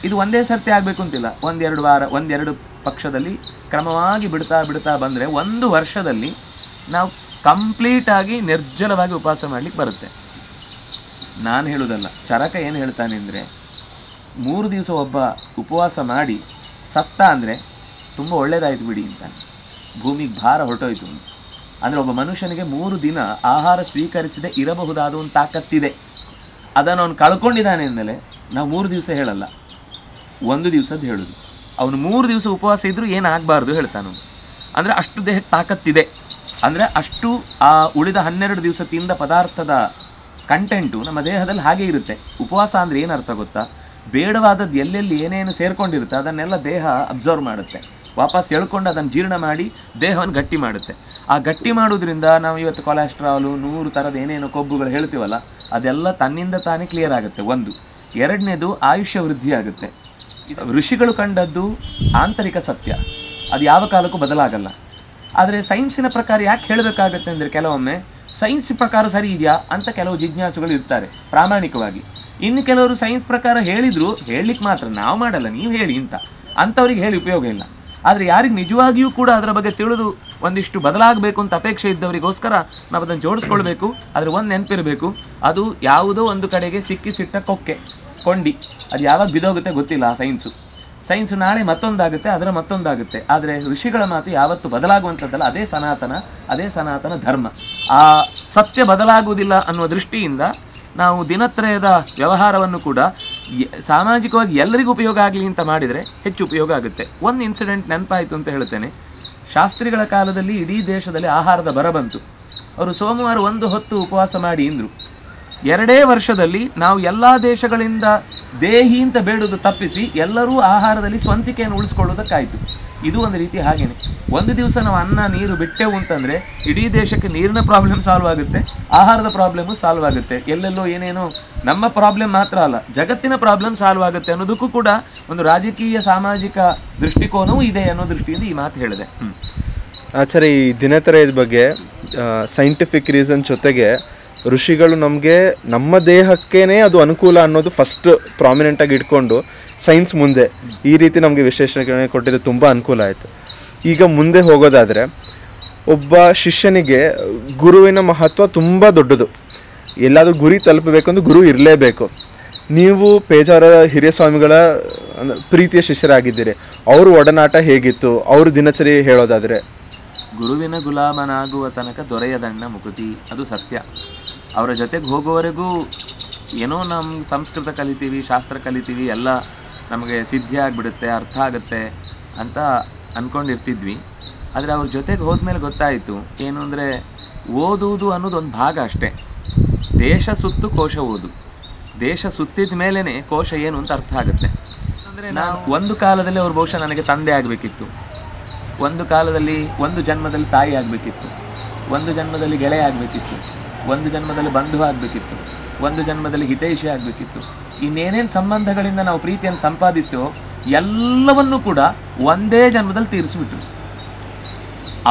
ಇದು ಒಂದೇ ಸರ್ತಿ ಆಗಬೇಕು ಅಂತಿಲ್ಲ. 1-2 ವಾರ, 1-2 ಪಕ್ಷದಲ್ಲಿ ಕ್ರಮವಾಗಿ ಬಿಡ್ತಾ ಬಂದರೆ 1 ವರ್ಷದಲ್ಲಿ ನಾವು ಕಂಪ್ಲೀಟಾಗಿ ನಿರ್ಜಲವಾಗಿ ಉಪವಾಸ ಮಾಡಲಿಕ್ಕೆ ಬರುತ್ತೆ. ನಾನು ಹೇಳೋದಲ್ಲ, ಚರಕ ಏನು ಹೇಳ್ತಾನೆ ಅಂದರೆ 3 ದಿವಸ ಒಬ್ಬ ಉಪವಾಸ ಮಾಡಿ ಸತ್ತ ಅಂದರೆ ತುಂಬ ಒಳ್ಳೆಯದಾಯಿತು ಬಿಡಿ ಅಂತಾನೆ. ಭೂಮಿಗೆ ಭಾರ ಹೊರಟೋಯ್ತು ಅಂದರೆ ಒಬ್ಬ ಮನುಷ್ಯನಿಗೆ 3 ದಿನ ಆಹಾರ ಸ್ವೀಕರಿಸದೆ ಇರಬಹುದಾದ ಒಂದು ತಾಕತ್ತಿದೆ. ಅದನ್ನು ಅವನು ಕಳ್ಕೊಂಡಿದ್ದಾನೆ ಅಂದಮೇಲೆ ನಾವು 3 ದಿವಸ ಹೇಳಲ್ಲ, 1 ದಿವಸದ್ದು ಹೇಳೋದು. ಅವನು 3 ದಿವಸ ಉಪವಾಸ ಇದ್ದರೂ ಏನಾಗಬಾರ್ದು ಹೇಳ್ತಾನು. ಅಂದರೆ ಅಷ್ಟು ದೇಹಕ್ಕೆ ತಾಕತ್ತಿದೆ. ಅಂದರೆ ಅಷ್ಟು ಆ ಉಳಿದ 12 ದಿವಸ ತಿಂದ ಪದಾರ್ಥದ ಕಂಟೆಂಟು ನಮ್ಮ ದೇಹದಲ್ಲಿ ಹಾಗೆ ಇರುತ್ತೆ. ಉಪವಾಸ ಅಂದರೆ ಏನು ಅರ್ಥ ಗೊತ್ತಾ? ಬೇಡವಾದದ್ದು ಎಲ್ಲೆಲ್ಲಿ ಏನೇನು ಸೇರ್ಕೊಂಡಿರುತ್ತೆ ಅದನ್ನೆಲ್ಲ ದೇಹ ಅಬ್ಸರ್ವ್ ಮಾಡುತ್ತೆ, ವಾಪಸ್ ಎಳ್ಕೊಂಡು ಅದನ್ನು ಜೀರ್ಣ ಮಾಡಿ ದೇಹವನ್ನು ಗಟ್ಟಿ ಮಾಡುತ್ತೆ. ಆ ಗಟ್ಟಿ ಮಾಡೋದ್ರಿಂದ ನಾವು ಇವತ್ತು ಕೊಲೆಸ್ಟ್ರಾಲು 100 ಥರದ ಏನೇನೋ ಕೊಬ್ಬುಗಳು ಹೇಳ್ತೀವಲ್ಲ, ಅದೆಲ್ಲ ತನ್ನಿಂದ ತಾನೇ ಕ್ಲಿಯರ್ ಆಗುತ್ತೆ. 1. 2ನೇದು ಆಯುಷ್ಯ ವೃದ್ಧಿ ಆಗುತ್ತೆ. ಋಷಿಗಳು ಕಂಡದ್ದು ಆಂತರಿಕ ಸತ್ಯ, ಅದು ಯಾವ ಕಾಲಕ್ಕೂ ಬದಲಾಗಲ್ಲ. ಆದರೆ ಸೈನ್ಸಿನ ಪ್ರಕಾರ ಯಾಕೆ ಹೇಳಬೇಕಾಗತ್ತೆ ಅಂದರೆ ಕೆಲವೊಮ್ಮೆ ಸೈನ್ಸ್ ಪ್ರಕಾರ ಸರಿ ಇದೆಯಾ ಅಂತ ಕೆಲವು ಜಿಜ್ಞಾಸುಗಳು ಇರ್ತಾರೆ ಪ್ರಾಮಾಣಿಕವಾಗಿ. ಇನ್ನು ಕೆಲವರು ಸೈನ್ಸ್ ಪ್ರಕಾರ ಹೇಳಿದ್ರು ಹೇಳಲಿಕ್ಕೆ ಮಾತ್ರ, ನಾವು ಮಾಡಲ್ಲ ನೀವು ಹೇಳಿ ಅಂಥವ್ರಿಗೆ ಹೇಳಿ ಉಪಯೋಗ ಇಲ್ಲ. ಆದರೆ ಯಾರಿಗೆ ನಿಜವಾಗಿಯೂ ಕೂಡ ಅದರ ಬಗ್ಗೆ ತಿಳಿದು ಒಂದಿಷ್ಟು ಬದಲಾಗಬೇಕು ಅಂತ ಅಪೇಕ್ಷೆ ಇದ್ದವರಿಗೋಸ್ಕರ ನಾವು ಅದನ್ನು ಜೋಡಿಸ್ಕೊಳ್ಬೇಕು. ಆದರೆ ಒಂದು ನೆನಪಿರಬೇಕು, ಅದು ಯಾವುದೋ ಒಂದು ಕಡೆಗೆ ಸಿಕ್ಕಿಸಿಟ್ಟ ಕೊಂಡಿ, ಅದು ಯಾವಾಗ ಬಿದೋಗುತ್ತೆ ಗೊತ್ತಿಲ್ಲ. ಆ ಸೈನ್ಸು ನಾಳೆ ಮತ್ತೊಂದಾಗುತ್ತೆ, ಅದರ ಮತ್ತೊಂದಾಗುತ್ತೆ. ಆದರೆ ಋಷಿಗಳ ಮಾತು ಯಾವತ್ತು ಬದಲಾಗುವಂಥದ್ದಲ್ಲ. ಅದೇ ಸನಾತನ ಧರ್ಮ. ಆ ಸತ್ಯ ಬದಲಾಗುವುದಿಲ್ಲ ಅನ್ನುವ ದೃಷ್ಟಿಯಿಂದ ನಾವು ದಿನತ್ರಯದ ವ್ಯವಹಾರವನ್ನು ಕೂಡ ಸಾಮಾಜಿಕವಾಗಿ ಎಲ್ಲರಿಗೂ ಉಪಯೋಗ ಆಗಲಿ ಅಂತ ಮಾಡಿದರೆ ಹೆಚ್ಚು ಉಪಯೋಗ ಆಗುತ್ತೆ. ಒಂದು ಇನ್ಸಿಡೆಂಟ್ ನೆನಪಾಯಿತು ಅಂತ ಹೇಳ್ತೇನೆ. ಶಾಸ್ತ್ರಿಗಳ ಕಾಲದಲ್ಲಿ ಇಡೀ ದೇಶದಲ್ಲಿ ಆಹಾರದ ಬರ ಬಂತು. ಅವರು ಸೋಮವಾರ 1 ಹೊತ್ತು ಉಪವಾಸ ಮಾಡಿ ಇಂದರು. 2 ವರ್ಷದಲ್ಲಿ ನಾವು ಎಲ್ಲ ದೇಶಗಳಿಂದ ದೇಹಿ ಅಂತ ಬೇಡುವುದು ತಪ್ಪಿಸಿ ಎಲ್ಲರೂ ಆಹಾರದಲ್ಲಿ ಸ್ವಂತಿಕೆಯನ್ನು ಉಳಿಸ್ಕೊಳ್ಳೋದಕ್ಕಾಯಿತು. ಇದು ಒಂದು ರೀತಿ ಹಾಗೇನೆ. 1 ದಿವಸ ನಾವು ಅನ್ನ ನೀರು ಬಿಟ್ಟೆವು ಅಂತಂದರೆ ಇಡೀ ದೇಶಕ್ಕೆ ನೀರಿನ ಪ್ರಾಬ್ಲಮ್ ಸಾಲ್ವ್ ಆಗುತ್ತೆ, ಆಹಾರದ ಪ್ರಾಬ್ಲಮ್ಮು ಸಾಲ್ವ್ ಆಗುತ್ತೆ. ಎಲ್ಲೆಲ್ಲೋ ಏನೇನೋ ನಮ್ಮ ಪ್ರಾಬ್ಲಮ್ ಮಾತ್ರ ಅಲ್ಲ, ಜಗತ್ತಿನ ಪ್ರಾಬ್ಲಮ್ ಸಾಲ್ವ್ ಆಗುತ್ತೆ ಅನ್ನೋದಕ್ಕೂ ಕೂಡ ಒಂದು ರಾಜಕೀಯ ಸಾಮಾಜಿಕ ದೃಷ್ಟಿಕೋನವೂ ಇದೆ ಅನ್ನೋ ದೃಷ್ಟಿಯಿಂದ ಈ ಮಾತು ಹೇಳಿದೆ. ಆಚಾರ್ಯ, ಈ ದಿನಚರ್ಯದ ಬಗ್ಗೆ ಸೈಂಟಿಫಿಕ್ ರೀಸನ್ ಜೊತೆಗೆ ಋಷಿಗಳು ನಮಗೆ ನಮ್ಮ ದೇಹಕ್ಕೇನೆ ಅದು ಅನುಕೂಲ ಅನ್ನೋದು ಫಸ್ಟ್ ಪ್ರಾಮಿನೆಂಟಾಗಿ ಇಟ್ಕೊಂಡು ಸೈನ್ಸ್ ಮುಂದೆ ಈ ರೀತಿ ನಮಗೆ ವಿಶ್ಲೇಷಣೆ ಕೊಟ್ಟಿದ್ದು ತುಂಬ ಅನುಕೂಲ ಆಯಿತು. ಈಗ ಮುಂದೆ ಹೋಗೋದಾದರೆ ಒಬ್ಬ ಶಿಷ್ಯನಿಗೆ ಗುರುವಿನ ಮಹತ್ವ ತುಂಬ ದೊಡ್ಡದು. ಎಲ್ಲಾದರೂ ಗುರಿ ತಲುಪಬೇಕಂದ್ರೆ ಗುರು ಇರಲೇಬೇಕು. ನೀವು ಪೇಜಾವರ ಹಿರಿಯ ಸ್ವಾಮಿಗಳ ಪ್ರೀತಿಯ ಶಿಷ್ಯರಾಗಿದ್ದೀರಿ. ಅವ್ರ ಒಡನಾಟ ಹೇಗಿತ್ತು, ಅವ್ರ ದಿನಚರಿ ಹೇಳೋದಾದರೆ? ಗುರುವಿನ ಗುಲಾಮನಾಗುವ ತನಕ ದೊರೆಯದಣ್ಣ ಮುಕುತಿ, ಅದು ಸತ್ಯ. ಅವರ ಜೊತೆಗೆ ಹೋಗೋವರೆಗೂ ಏನೋ ನಮ್ಮ ಸಂಸ್ಕೃತ ಕಲಿತೀವಿ, ಶಾಸ್ತ್ರ ಕಲಿತೀವಿ, ಎಲ್ಲ ನಮಗೆ ಸಿದ್ಧಿ ಆಗಿಬಿಡುತ್ತೆ, ಅರ್ಥ ಆಗುತ್ತೆ ಅಂತ ಅಂದ್ಕೊಂಡಿರ್ತಿದ್ವಿ. ಆದರೆ ಅವ್ರ ಜೊತೆಗೆ ಹೋದ್ಮೇಲೆ ಗೊತ್ತಾಯಿತು ಏನು ಅಂದರೆ ಓದುವುದು ಅನ್ನೋದೊಂದು ಭಾಗ ಅಷ್ಟೇ. ದೇಶ ಸುತ್ತು ಕೋಶ ಓದು, ದೇಶ ಸುತ್ತಿದ ಮೇಲೇ ಕೋಶ ಏನು ಅಂತ ಅರ್ಥ ಆಗುತ್ತೆ. ಅಂದರೆ ನಾನು ಒಂದು ಕಾಲದಲ್ಲಿ ಅವ್ರು ಬಹುಶಃ ನನಗೆ ತಂದೆ ಆಗಬೇಕಿತ್ತು, ಒಂದು ಕಾಲದಲ್ಲಿ ಒಂದು ಜನ್ಮದಲ್ಲಿ ತಾಯಿ ಆಗಬೇಕಿತ್ತು, ಒಂದು ಜನ್ಮದಲ್ಲಿ ಗೆಳೆಯ ಆಗಬೇಕಿತ್ತು, ಒಂದು ಜನ್ಮದಲ್ಲಿ ಬಂಧು ಆಗಬೇಕಿತ್ತು, ಒಂದು ಜನ್ಮದಲ್ಲಿ ಹಿತೈಷಿ ಆಗಬೇಕಿತ್ತು. ಇನ್ನೇನೇನು ಸಂಬಂಧಗಳಿಂದ ನಾವು ಪ್ರೀತಿಯನ್ನು ಸಂಪಾದಿಸ್ತೇವೋ ಎಲ್ಲವನ್ನೂ ಕೂಡ ಒಂದೇ ಜನ್ಮದಲ್ಲಿ ತೀರಿಸಿಬಿಟ್ರು.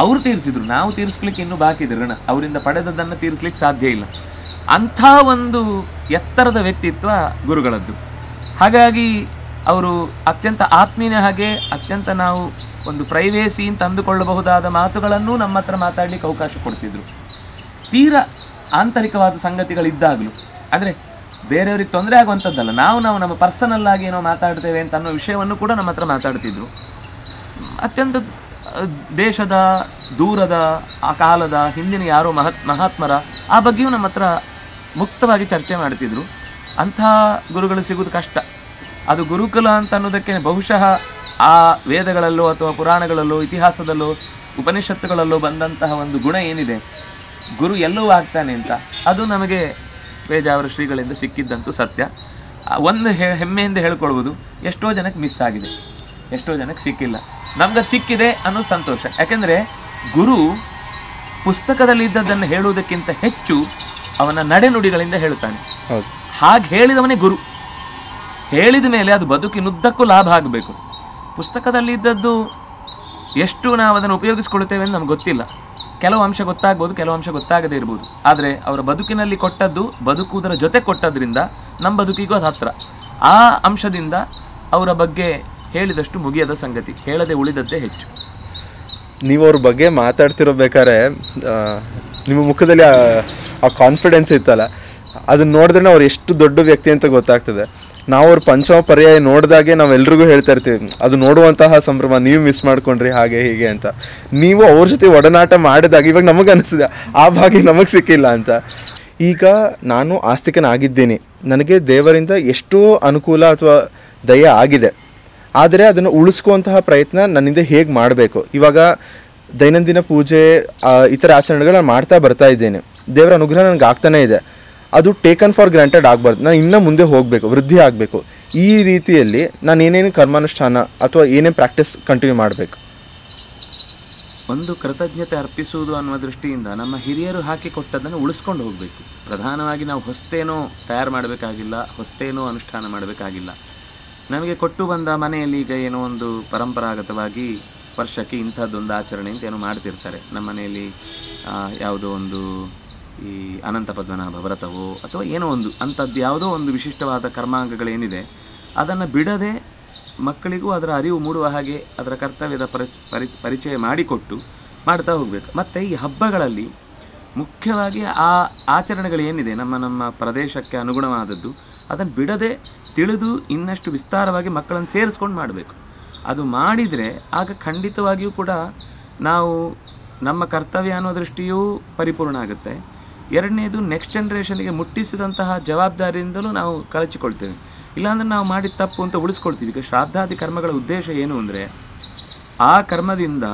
ಅವ್ರು ತೀರಿಸಿದ್ರು, ನಾವು ತೀರಿಸ್ಲಿಕ್ಕೆ ಇನ್ನೂ ಬಾಕಿ ಇದೆ ಋಣ. ಅವರಿಂದ ಪಡೆದದ್ದನ್ನು ತೀರಿಸ್ಲಿಕ್ಕೆ ಸಾಧ್ಯ ಇಲ್ಲ. ಅಂಥ ಒಂದು ಎತ್ತರದ ವ್ಯಕ್ತಿತ್ವ ಗುರುಗಳದ್ದು. ಹಾಗಾಗಿ ಅವರು ಅತ್ಯಂತ ಆತ್ಮೀಯ ಹಾಗೆ ಅತ್ಯಂತ ನಾವು ಒಂದು ಪ್ರೈವೇಸಿ ಅಂತ ಅಂದುಕೊಳ್ಳಬಹುದಾದ ಮಾತುಗಳನ್ನು ನಮ್ಮ ಹತ್ರ ಮಾತಾಡಲಿಕ್ಕೆ ಅವಕಾಶ ಕೊಡ್ತಿದ್ರು. ತೀರಾ ಆಂತರಿಕವಾದ ಸಂಗತಿಗಳಿದ್ದಾಗಲೂ, ಅಂದರೆ ಬೇರೆಯವ್ರಿಗೆ ತೊಂದರೆ ಆಗುವಂಥದ್ದಲ್ಲ, ನಾವು ನಮ್ಮ ಪರ್ಸನಲ್ ಆಗಿ ಏನೋ ಮಾತಾಡ್ತೇವೆ ಅಂತ ಅನ್ನೋ ವಿಷಯವನ್ನು ಕೂಡ ನಮ್ಮ ಹತ್ರ ಮಾತಾಡ್ತಿದ್ರು. ಅತ್ಯಂತ ದೇಶದ ದೂರದ ಆ ಕಾಲದ ಹಿಂದಿನ ಯಾರೋ ಮಹಾತ್ಮರ ಆ ಬಗ್ಗೆಯೂ ನಮ್ಮ ಹತ್ರ ಮುಕ್ತವಾಗಿ ಚರ್ಚೆ ಮಾಡ್ತಿದ್ರು. ಅಂಥ ಗುರುಗಳು ಸಿಗೋದು ಕಷ್ಟ. ಅದು ಗುರುಕುಲ ಅಂತ ಅನ್ನೋದಕ್ಕೆ ಬಹುಶಃ ಆ ವೇದಗಳಲ್ಲೋ ಅಥವಾ ಪುರಾಣಗಳಲ್ಲೋ ಇತಿಹಾಸದಲ್ಲೋ ಉಪನಿಷತ್ತುಗಳಲ್ಲೋ ಬಂದಂತಹ ಒಂದು ಗುಣ ಏನಿದೆ, ಗುರು ಎಲ್ಲವೂ ಆಗ್ತಾನೆ ಅಂತ, ಅದು ನಮಗೆ ಪೇಜಾವರ ಶ್ರೀಗಳಿಂದ ಸಿಕ್ಕಿದ್ದಂತೂ ಸತ್ಯ. ಒಂದು ಹೆಮ್ಮೆಯಿಂದ ಹೇಳ್ಕೊಳ್ಬೋದು, ಎಷ್ಟೋ ಜನಕ್ಕೆ ಮಿಸ್ ಆಗಿದೆ, ಎಷ್ಟೋ ಜನಕ್ಕೆ ಸಿಕ್ಕಿಲ್ಲ. ನಮ್ಗೆ ಸಿಕ್ಕಿದೆ ಅನ್ನೋದು ಸಂತೋಷ. ಯಾಕೆಂದರೆ ಗುರು ಪುಸ್ತಕದಲ್ಲಿ ಇದ್ದದ್ದನ್ನು ಹೇಳುವುದಕ್ಕಿಂತ ಹೆಚ್ಚು ಅವನ ನಡೆನುಡಿಗಳಿಂದ ಹೇಳ್ತಾನೆ. ಹಾಗೆ ಹೇಳಿದವನೇ ಗುರು. ಹೇಳಿದ ಮೇಲೆ ಅದು ಬದುಕಿನುದ್ದಕ್ಕೂ ಲಾಭ ಆಗಬೇಕು. ಪುಸ್ತಕದಲ್ಲಿ ಇದ್ದದ್ದು ಎಷ್ಟು ನಾವು ಅದನ್ನು ಉಪಯೋಗಿಸ್ಕೊಳ್ತೇವೆ ಅಂತ ನಮ್ಗೆ ಗೊತ್ತಿಲ್ಲ. ಕೆಲವು ಅಂಶ ಗೊತ್ತಾಗ್ಬೋದು, ಕೆಲವು ಅಂಶ ಗೊತ್ತಾಗದೇ ಇರ್ಬೋದು. ಆದರೆ ಅವರ ಬದುಕಿನಲ್ಲಿ ಕೊಟ್ಟದ್ದು, ಬದುಕುವುದರ ಜೊತೆ ಕೊಟ್ಟದ್ರಿಂದ ನಮ್ಮ ಬದುಕಿಗೂ ಅದು ಹತ್ರ. ಆ ಅಂಶದಿಂದ ಅವರ ಬಗ್ಗೆ ಹೇಳಿದಷ್ಟು ಮುಗಿಯದ ಸಂಗತಿ, ಹೇಳದೆ ಉಳಿದದ್ದೇ ಹೆಚ್ಚು. ನೀವು ಅವ್ರ ಬಗ್ಗೆ ಮಾತಾಡ್ತಿರೋಬೇಕಾದ್ರೆ ನಿಮ್ಮ ಮುಖದಲ್ಲಿ ಆ ಕಾನ್ಫಿಡೆನ್ಸ್ ಇತ್ತಲ್ಲ, ಅದನ್ನ ನೋಡಿದ್ರೆ ಅವ್ರು ಎಷ್ಟು ದೊಡ್ಡ ವ್ಯಕ್ತಿ ಅಂತ ಗೊತ್ತಾಗ್ತದೆ. ನಾವು ಅವ್ರ ಪಂಚಮ ಪರ್ಯಾಯ ನೋಡಿದಾಗೆ ನಾವೆಲ್ರಿಗೂ ಹೇಳ್ತಾ ಇರ್ತೀವಿ, ಅದು ನೋಡುವಂತಹ ಸಂಭ್ರಮ ನೀವು ಮಿಸ್ ಮಾಡ್ಕೊಂಡ್ರಿ ಹಾಗೆ ಹೀಗೆ ಅಂತ. ನೀವು ಅವ್ರ ಜೊತೆ ಒಡನಾಟ ಮಾಡಿದಾಗ ಇವಾಗ ನಮಗೆ ಅನಿಸಿದೆ ಆ ಭಾಗ್ಯ ನಮಗೆ ಸಿಕ್ಕಿಲ್ಲ ಅಂತ. ಈಗ ನಾನು ಆಸ್ತಿಕನಾಗಿದ್ದೀನಿ, ನನಗೆ ದೇವರಿಂದ ಎಷ್ಟೋ ಅನುಕೂಲ ಅಥವಾ ದಯ ಆಗಿದೆ, ಆದರೆ ಅದನ್ನು ಉಳಿಸ್ಕುವಂತಹ ಪ್ರಯತ್ನ ನನ್ನಿಂದ ಹೇಗೆ ಮಾಡಬೇಕು. ಇವಾಗ ದೈನಂದಿನ ಪೂಜೆ ಇತರ ಆಚರಣೆಗಳು ನಾನು ಮಾಡ್ತಾ ಬರ್ತಾ ಇದ್ದೇನೆ, ದೇವರ ಅನುಗ್ರಹ ನನಗೆ ಆಗ್ತಾನೇ ಇದೆ. ಅದು ಟೇಕನ್ ಫಾರ್ ಗ್ರಾಂಟೆಡ್ ಆಗಬಾರ್ದು, ನಾನು ಇನ್ನೂ ಮುಂದೆ ಹೋಗಬೇಕು, ವೃದ್ಧಿ ಆಗಬೇಕು. ಈ ರೀತಿಯಲ್ಲಿ ನಾನು ಏನೇನು ಕರ್ಮಾನುಷ್ಠಾನ ಅಥವಾ ಏನೇನು ಪ್ರಾಕ್ಟೀಸ್ ಕಂಟಿನ್ಯೂ ಮಾಡಬೇಕು? ಒಂದು ಕೃತಜ್ಞತೆ ಅರ್ಪಿಸುವುದು ಅನ್ನುವ ದೃಷ್ಟಿಯಿಂದ ನಮ್ಮ ಹಿರಿಯರು ಹಾಕಿಕೊಟ್ಟದ್ದನ್ನು ಉಳಿಸ್ಕೊಂಡು ಹೋಗಬೇಕು. ಪ್ರಧಾನವಾಗಿ ನಾವು ಹೊಸ್ತೇನೋ ತಯಾರು ಮಾಡಬೇಕಾಗಿಲ್ಲ, ಹೊಸ್ತೇನೋ ಅನುಷ್ಠಾನ ಮಾಡಬೇಕಾಗಿಲ್ಲ. ನಮಗೆ ಕೊಟ್ಟು ಬಂದ ಮನೆಯಲ್ಲಿ ಈಗ ಏನೋ ಒಂದು ಪರಂಪರಾಗತವಾಗಿ ವರ್ಷಕ್ಕೆ ಇಂಥದ್ದೊಂದು ಆಚರಣೆ ಅಂತ ಏನೋ ಮಾಡ್ತಿರ್ತಾರೆ. ನಮ್ಮ ಮನೆಯಲ್ಲಿ ಯಾವುದೋ ಒಂದು ಈ ಅನಂತ ಪದ್ಮನಾಭ ವ್ರತವೋ ಅಥವಾ ಏನೋ ಒಂದು ಅಂಥದ್ದು ಯಾವುದೋ ಒಂದು ವಿಶಿಷ್ಟವಾದ ಕರ್ಮಾಂಗಗಳೇನಿದೆ ಅದನ್ನು ಬಿಡದೆ ಮಕ್ಕಳಿಗೂ ಅದರ ಅರಿವು ಮೂಡುವ ಹಾಗೆ ಅದರ ಕರ್ತವ್ಯದ ಪರಿಚಯ ಮಾಡಿಕೊಟ್ಟು ಮಾಡ್ತಾ ಹೋಗಬೇಕು. ಮತ್ತು ಈ ಹಬ್ಬಗಳಲ್ಲಿ ಮುಖ್ಯವಾಗಿ ಆ ಆಚರಣೆಗಳೇನಿದೆ ನಮ್ಮ ಪ್ರದೇಶಕ್ಕೆ ಅನುಗುಣವಾದದ್ದು ಅದನ್ನು ಬಿಡದೆ ತಿಳಿದು ಇನ್ನಷ್ಟು ವಿಸ್ತಾರವಾಗಿ ಮಕ್ಕಳನ್ನು ಸೇರಿಸ್ಕೊಂಡು ಮಾಡಬೇಕು. ಅದು ಮಾಡಿದರೆ ಆಗ ಖಂಡಿತವಾಗಿಯೂ ಕೂಡ ನಾವು ನಮ್ಮ ಕರ್ತವ್ಯ ಅನ್ನೋ ದೃಷ್ಟಿಯೂ ಪರಿಪೂರ್ಣ ಆಗುತ್ತೆ. ಎರಡನೇದು ನೆಕ್ಸ್ಟ್ ಜನ್ರೇಷನ್ಗೆ ಮುಟ್ಟಿಸಿದಂತಹ ಜವಾಬ್ದಾರಿಯಿಂದಲೂ ನಾವು ಕಳಚಿಕೊಳ್ತೇವೆ. ಇಲ್ಲಾಂದರೆ ನಾವು ಮಾಡಿದ ತಪ್ಪು ಅಂತ ಉಳಿಸ್ಕೊಳ್ತೀವಿ. ಈಗ ಶ್ರಾದ್ದಾದಿ ಕರ್ಮಗಳ ಉದ್ದೇಶ ಏನು ಅಂದರೆ ಆ ಕರ್ಮದಿಂದ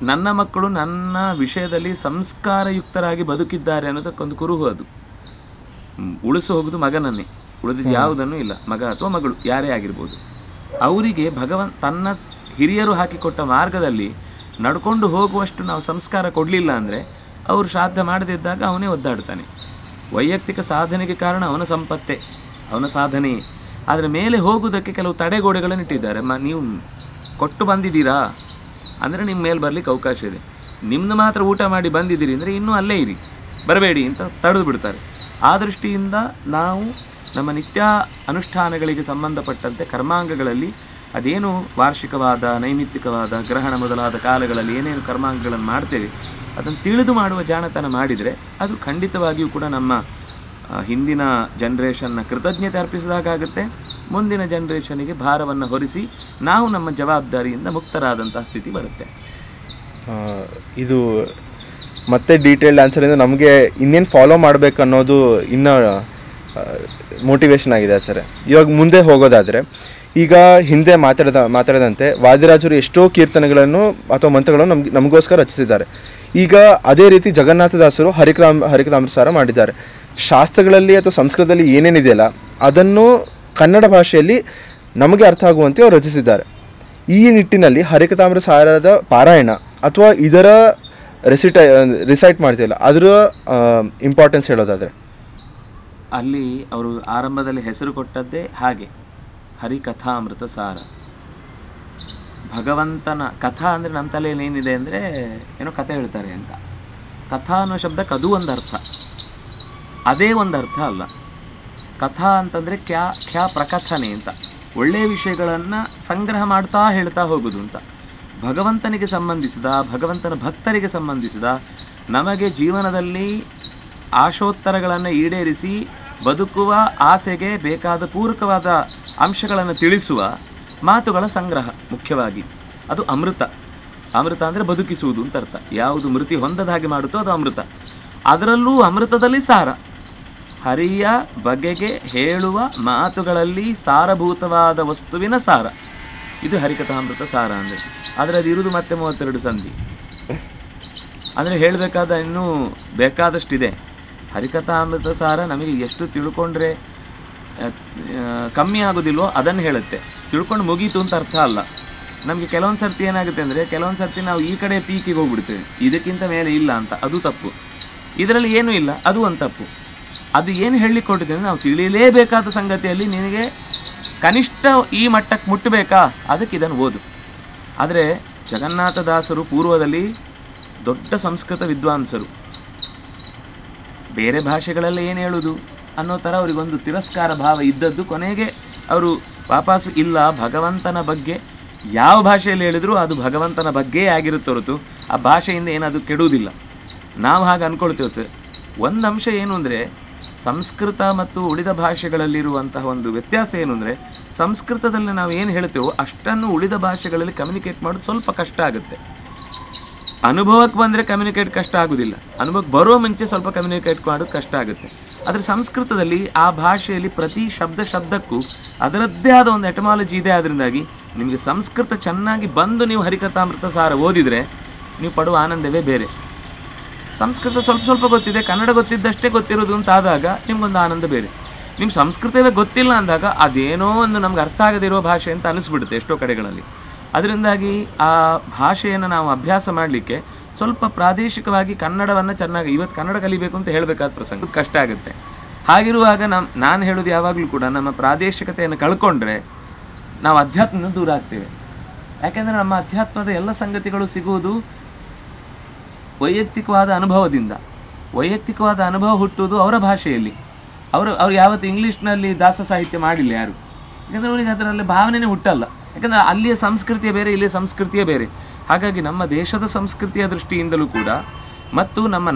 ನನ್ನ ಮಕ್ಕಳು ನನ್ನ ವಿಷಯದಲ್ಲಿ ಸಂಸ್ಕಾರಯುಕ್ತರಾಗಿ ಬದುಕಿದ್ದಾರೆ ಅನ್ನೋದಕ್ಕೊಂದು ಕುರುಹು. ಅದು ಉಳಿಸು ಹೋಗೋದು ಮಗನನ್ನೇ, ಉಳಿದಿದ್ದು ಯಾವುದನ್ನು ಇಲ್ಲ. ಮಗ ಅಥವಾ ಮಗಳು ಯಾರೇ ಆಗಿರ್ಬೋದು, ಅವರಿಗೆ ತನ್ನ ಹಿರಿಯರು ಹಾಕಿಕೊಟ್ಟ ಮಾರ್ಗದಲ್ಲಿ ನಡ್ಕೊಂಡು ಹೋಗುವಷ್ಟು ನಾವು ಸಂಸ್ಕಾರ ಕೊಡಲಿಲ್ಲ ಅಂದರೆ ಅವರು ಶ್ರಾದ್ದ ಮಾಡದಿದ್ದಾಗ ಅವನೇ ಒದ್ದಾಡ್ತಾನೆ. ವೈಯಕ್ತಿಕ ಸಾಧನೆಗೆ ಕಾರಣ ಅವನ ಸಂಪತ್ತೇ, ಅವನ ಸಾಧನೆಯೇ. ಆದರೆ ಮೇಲೆ ಹೋಗುವುದಕ್ಕೆ ಕೆಲವು ತಡೆಗೋಡೆಗಳನ್ನು ಇಟ್ಟಿದ್ದಾರೆ. ನೀವು ಕೊಟ್ಟು ಬಂದಿದ್ದೀರಾ ಅಂದರೆ ನಿಮ್ಮ ಮೇಲೆ ಬರಲಿಕ್ಕೆ ಅವಕಾಶ ಇದೆ. ನಿಮ್ಮದು ಮಾತ್ರ ಊಟ ಮಾಡಿ ಬಂದಿದ್ದೀರಿ ಅಂದರೆ ಇನ್ನೂ ಅಲ್ಲೇ ಇರಿ, ಬರಬೇಡಿ ಅಂತ ತಡೆದು ಬಿಡ್ತಾರೆ. ಆ ದೃಷ್ಟಿಯಿಂದ ನಾವು ನಮ್ಮ ನಿತ್ಯ ಅನುಷ್ಠಾನಗಳಿಗೆ ಸಂಬಂಧಪಟ್ಟಂತೆ ಕರ್ಮಾಂಗಗಳಲ್ಲಿ ಅದೇನು ವಾರ್ಷಿಕವಾದ ನೈಮಿತ್ತಿಕವಾದ ಗ್ರಹಣ ಮೊದಲಾದ ಕಾಲಗಳಲ್ಲಿ ಏನೇನು ಕರ್ಮಾಂಗಗಳನ್ನು ಮಾಡ್ತೇವೆ ಅದನ್ನು ತಿಳಿದು ಮಾಡುವ ಜಾಣತನ ಮಾಡಿದರೆ ಅದು ಖಂಡಿತವಾಗಿಯೂ ಕೂಡ ನಮ್ಮ ಹಿಂದಿನ ಜನ್ರೇಷನ್ನ ಕೃತಜ್ಞತೆ ಅರ್ಪಿಸಿದಾಗುತ್ತೆ. ಮುಂದಿನ ಜನ್ರೇಷನಿಗೆ ಭಾರವನ್ನು ಹೊರಿಸಿ ನಾವು ನಮ್ಮ ಜವಾಬ್ದಾರಿಯಿಂದ ಮುಕ್ತರಾದಂಥ ಸ್ಥಿತಿ ಬರುತ್ತೆ. ಇದು ಮತ್ತೆ ಡೀಟೇಲ್ಡ್ ಆನ್ಸರಿಂದ ನಮಗೆ ಇನ್ನೇನು ಫಾಲೋ ಮಾಡಬೇಕು ಅನ್ನೋದು ಇನ್ನೂ ಮೋಟಿವೇಶನ್ ಆಗಿದೆ ಸರ್. ಇವಾಗ ಮುಂದೆ ಹೋಗೋದಾದರೆ ಈಗ ಹಿಂದೆ ಮಾತಾಡಿದಂತೆ ವಾದಿರಾಜರು ಎಷ್ಟೋ ಕೀರ್ತನೆಗಳನ್ನು ಅಥವಾ ಮಂತ್ರಗಳನ್ನು ನಮಗೋಸ್ಕರ ರಚಿಸಿದ್ದಾರೆ. ಈಗ ಅದೇ ರೀತಿ ಜಗನ್ನಾಥದಾಸರು ಹರಿಕಥಾಮೃತಸಾರ ಮಾಡಿದ್ದಾರೆ. ಶಾಸ್ತ್ರಗಳಲ್ಲಿ ಅಥವಾ ಸಂಸ್ಕೃತದಲ್ಲಿ ಏನೇನಿದೆಯಲ್ಲ ಅದನ್ನು ಕನ್ನಡ ಭಾಷೆಯಲ್ಲಿ ನಮಗೆ ಅರ್ಥ ಆಗುವಂತೆ ಅವರು ರಚಿಸಿದ್ದಾರೆ. ಈ ನಿಟ್ಟಿನಲ್ಲಿ ಹರಿಕಥಾಮೃತಸಾರದ ಪಾರಾಯಣ ಅಥವಾ ಇದರ ರಿಸೈಟ್ ಮಾಡ್ತಿಲ್ಲ, ಅದರ ಇಂಪಾರ್ಟೆನ್ಸ್ ಹೇಳೋದಾದರೆ ಅಲ್ಲಿ ಅವರು ಆರಂಭದಲ್ಲಿ ಹೆಸರು ಕೊಟ್ಟದ್ದೇ ಹಾಗೆ, ಹರಿಕಥಾಮೃತ ಸಾರ. ಭಗವಂತನ ಕಥಾ ಅಂದರೆ ನಮ್ಮ ತಲೆಯಲ್ಲಿ ಏನಿದೆ ಅಂದರೆ ಏನೋ ಕಥೆ ಹೇಳ್ತಾರೆ ಅಂತ. ಕಥಾ ಅನ್ನೋ ಶಬ್ದಕ್ಕೆ ಅದು ಒಂದು ಅರ್ಥ, ಅದೇ ಒಂದು ಅರ್ಥ ಅಲ್ಲ. ಕಥಾ ಅಂತಂದರೆ ಖ್ಯಾ ಪ್ರಕಥನೆ ಅಂತ, ಒಳ್ಳೆಯ ವಿಷಯಗಳನ್ನು ಸಂಗ್ರಹ ಮಾಡ್ತಾ ಹೇಳ್ತಾ ಹೋಗೋದು ಅಂತ. ಭಗವಂತನಿಗೆ ಸಂಬಂಧಿಸಿದ, ಭಗವಂತನ ಭಕ್ತರಿಗೆ ಸಂಬಂಧಿಸಿದ, ನಮಗೆ ಜೀವನದಲ್ಲಿ ಆಶೋತ್ತರಗಳನ್ನು ಈಡೇರಿಸಿ ಬದುಕುವ ಆಸೆಗೆ ಬೇಕಾದ ಪೂರಕವಾದ ಅಂಶಗಳನ್ನು ತಿಳಿಸುವ ಮಾತುಗಳ ಸಂಗ್ರಹ ಮುಖ್ಯವಾಗಿ. ಅದು ಅಮೃತ. ಅಮೃತ ಅಂದರೆ ಬದುಕಿಸುವುದು ಅಂತ ಅರ್ಥ. ಯಾವುದು ಮೃತಿ ಹೊಂದದ ಹಾಗೆ ಮಾಡುತ್ತೋ ಅದು ಅಮೃತ. ಅದರಲ್ಲೂ ಅಮೃತದಲ್ಲಿ ಸಾರ, ಹರಿಯ ಬಗೆಗೆ ಹೇಳುವ ಮಾತುಗಳಲ್ಲಿ ಸಾರಭೂತವಾದ ವಸ್ತುವಿನ ಸಾರ. ಇದು ಹರಿಕಥಾಮೃತ ಸಾರ ಅಂದರೆ. ಆದರೆ ಅದು ಇರುವುದು ಮತ್ತೆ 32 ಸಂಧಿ. ಅಂದರೆ ಹೇಳಬೇಕಾದ ಇನ್ನೂ ಬೇಕಾದಷ್ಟಿದೆ. ಹರಿಕಥಾಮೃತ ಸಾರ ನಮಗೆ ಎಷ್ಟು ತಿಳ್ಕೊಂಡ್ರೆ ಕಮ್ಮಿ ಆಗೋದಿಲ್ವೋ ಅದನ್ನು ಹೇಳುತ್ತೆ. ತಿಳ್ಕೊಂಡು ಮುಗೀತು ಅಂತ ಅರ್ಥ ಅಲ್ಲ. ನಮಗೆ ಕೆಲವೊಂದು ಸರ್ತಿ ಏನಾಗುತ್ತೆ ಅಂದರೆ, ಕೆಲವೊಂದು ಸರ್ತಿ ನಾವು ಈ ಕಡೆ ಪೀಕಿಗೆ ಹೋಗ್ಬಿಡ್ತೇವೆ, ಇದಕ್ಕಿಂತ ಮೇಲೆ ಇಲ್ಲ ಅಂತ. ಅದು ತಪ್ಪು. ಇದರಲ್ಲಿ ಏನೂ ಇಲ್ಲ, ಅದು ಒಂದು ತಪ್ಪು. ಅದು ಏನು ಹೇಳಲಿಕ್ಕೆ ಕೊಟ್ಟಿದೆ ಅಂದರೆ, ನಾವು ತಿಳಿಯಲೇಬೇಕಾದ ಸಂಗತಿಯಲ್ಲಿ ನಿನಗೆ ಕನಿಷ್ಠ ಈ ಮಟ್ಟಕ್ಕೆ ಮುಟ್ಟಬೇಕಾ, ಅದಕ್ಕೆ ಇದನ್ನು ಓದು. ಆದರೆ ಜಗನ್ನಾಥದಾಸರು ಪೂರ್ವದಲ್ಲಿ ದೊಡ್ಡ ಸಂಸ್ಕೃತ ವಿದ್ವಾಂಸರು. ಬೇರೆ ಭಾಷೆಗಳೆಲ್ಲ ಏನು ಹೇಳೋದು ಅನ್ನೋ ಥರ ಅವರಿಗೊಂದು ತಿರಸ್ಕಾರ ಭಾವ ಇದ್ದದ್ದು. ಕೊನೆಗೆ ಅವರು ವಾಪಸ್ಸು ಇಲ್ಲ, ಭಗವಂತನ ಬಗ್ಗೆ ಯಾವ ಭಾಷೆಯಲ್ಲಿ ಹೇಳಿದರೂ ಅದು ಭಗವಂತನ ಬಗ್ಗೇ ಆಗಿರುತ್ತೆ ಹೊರತು ಆ ಭಾಷೆಯಿಂದ ಏನದು ಕೆಡುವುದಿಲ್ಲ. ನಾವು ಹಾಗೆ ಅಂದ್ಕೊಳ್ತೇವೆ. ಒಂದು ಅಂಶ ಏನು ಅಂದರೆ, ಸಂಸ್ಕೃತ ಮತ್ತು ಉಳಿದ ಭಾಷೆಗಳಲ್ಲಿರುವಂತಹ ಒಂದು ವ್ಯತ್ಯಾಸ ಏನು ಅಂದರೆ, ಸಂಸ್ಕೃತದಲ್ಲಿ ನಾವು ಏನು ಹೇಳ್ತೇವೋ ಅಷ್ಟನ್ನು ಉಳಿದ ಭಾಷೆಗಳಲ್ಲಿ ಕಮ್ಯುನಿಕೇಟ್ ಮಾಡೋದು ಸ್ವಲ್ಪ ಕಷ್ಟ ಆಗುತ್ತೆ. ಅನುಭವಕ್ಕೆ ಬಂದರೆ ಕಮ್ಯುನಿಕೇಟ್ ಕಷ್ಟ ಆಗೋದಿಲ್ಲ, ಅನುಭವಕ್ಕೆ ಬರೋ ಮುಂಚೆ ಸ್ವಲ್ಪ ಕಮ್ಯುನಿಕೇಟ್ ಮಾಡೋದು ಕಷ್ಟ ಆಗುತ್ತೆ. ಆದರೆ ಸಂಸ್ಕೃತದಲ್ಲಿ ಆ ಭಾಷೆಯಲ್ಲಿ ಪ್ರತಿ ಶಬ್ದಕ್ಕೂ ಅದರದ್ದೇ ಆದ ಒಂದು ಎಟಮಾಲಜಿ ಇದೆ. ಅದರಿಂದಾಗಿ ನಿಮಗೆ ಸಂಸ್ಕೃತ ಚೆನ್ನಾಗಿ ಬಂದು ನೀವು ಹರಿಕಥಾಮೃತ ಸಾರ ಓದಿದರೆ ನೀವು ಪಡುವ ಆನಂದವೇ ಬೇರೆ. ಸಂಸ್ಕೃತ ಸ್ವಲ್ಪ ಗೊತ್ತಿದೆ, ಕನ್ನಡ ಗೊತ್ತಿದ್ದಷ್ಟೇ ಗೊತ್ತಿರೋದು ಅಂತ ಆದಾಗ ನಿಮ್ಗೊಂದು ಆನಂದ ಬೇರೆ. ನಿಮ್ಮ ಸಂಸ್ಕೃತವೇ ಗೊತ್ತಿಲ್ಲ ಅಂದಾಗ ಅದೇನೋ ಒಂದು ನಮ್ಗೆ ಅರ್ಥ ಆಗದಿರೋ ಭಾಷೆ ಅಂತ ಅನಿಸ್ಬಿಡುತ್ತೆ ಎಷ್ಟೋ ಕಡೆಗಳಲ್ಲಿ. ಅದರಿಂದಾಗಿ ಆ ಭಾಷೆಯನ್ನು ನಾವು ಅಭ್ಯಾಸ ಮಾಡಲಿಕ್ಕೆ ಸ್ವಲ್ಪ ಪ್ರಾದೇಶಿಕವಾಗಿ ಕನ್ನಡವನ್ನು ಚೆನ್ನಾಗಿ, ಇವತ್ತು ಕನ್ನಡ ಕಲಿಬೇಕು ಅಂತ ಹೇಳಬೇಕಾದ ಪ್ರಸಂಗ ಕಷ್ಟ ಆಗುತ್ತೆ. ಹಾಗಿರುವಾಗ ನಾನು ಹೇಳೋದು ಯಾವಾಗಲೂ ಕೂಡ, ನಮ್ಮ ಪ್ರಾದೇಶಿಕತೆಯನ್ನು ಕಳ್ಕೊಂಡ್ರೆ ನಾವು ಅಧ್ಯಾತ್ಮದಿಂದ ದೂರ ಆಗ್ತೇವೆ. ಯಾಕೆಂದರೆ ನಮ್ಮ ಅಧ್ಯಾತ್ಮದ ಎಲ್ಲ ಸಂಗತಿಗಳು ಸಿಗುವುದು ವೈಯಕ್ತಿಕವಾದ ಅನುಭವದಿಂದ. ವೈಯಕ್ತಿಕವಾದ ಅನುಭವ ಹುಟ್ಟುವುದು ಅವರ ಭಾಷೆಯಲ್ಲಿ. ಅವರು ಯಾವತ್ತು ಇಂಗ್ಲೀಷ್ನಲ್ಲಿ ದಾಸ ಸಾಹಿತ್ಯ ಮಾಡಿಲ್ಲ ಯಾರು. ಯಾಕಂದರೆ ಅವರಿಗೆ ಅದರಲ್ಲಿ ಭಾವನೆಯೇ ಹುಟ್ಟಲ್ಲ. ಯಾಕಂದರೆ ಅಲ್ಲಿಯ ಸಂಸ್ಕೃತಿಯೇ ಬೇರೆ, ಇಲ್ಲಿಯ ಸಂಸ್ಕೃತಿಯೇ ಬೇರೆ. ಹಾಗಾಗಿ ನಮ್ಮ ದೇಶದ ಸಂಸ್ಕೃತಿಯ ದೃಷ್ಟಿಯಿಂದಲೂ ಕೂಡ ಮತ್ತು ನಮ್ಮ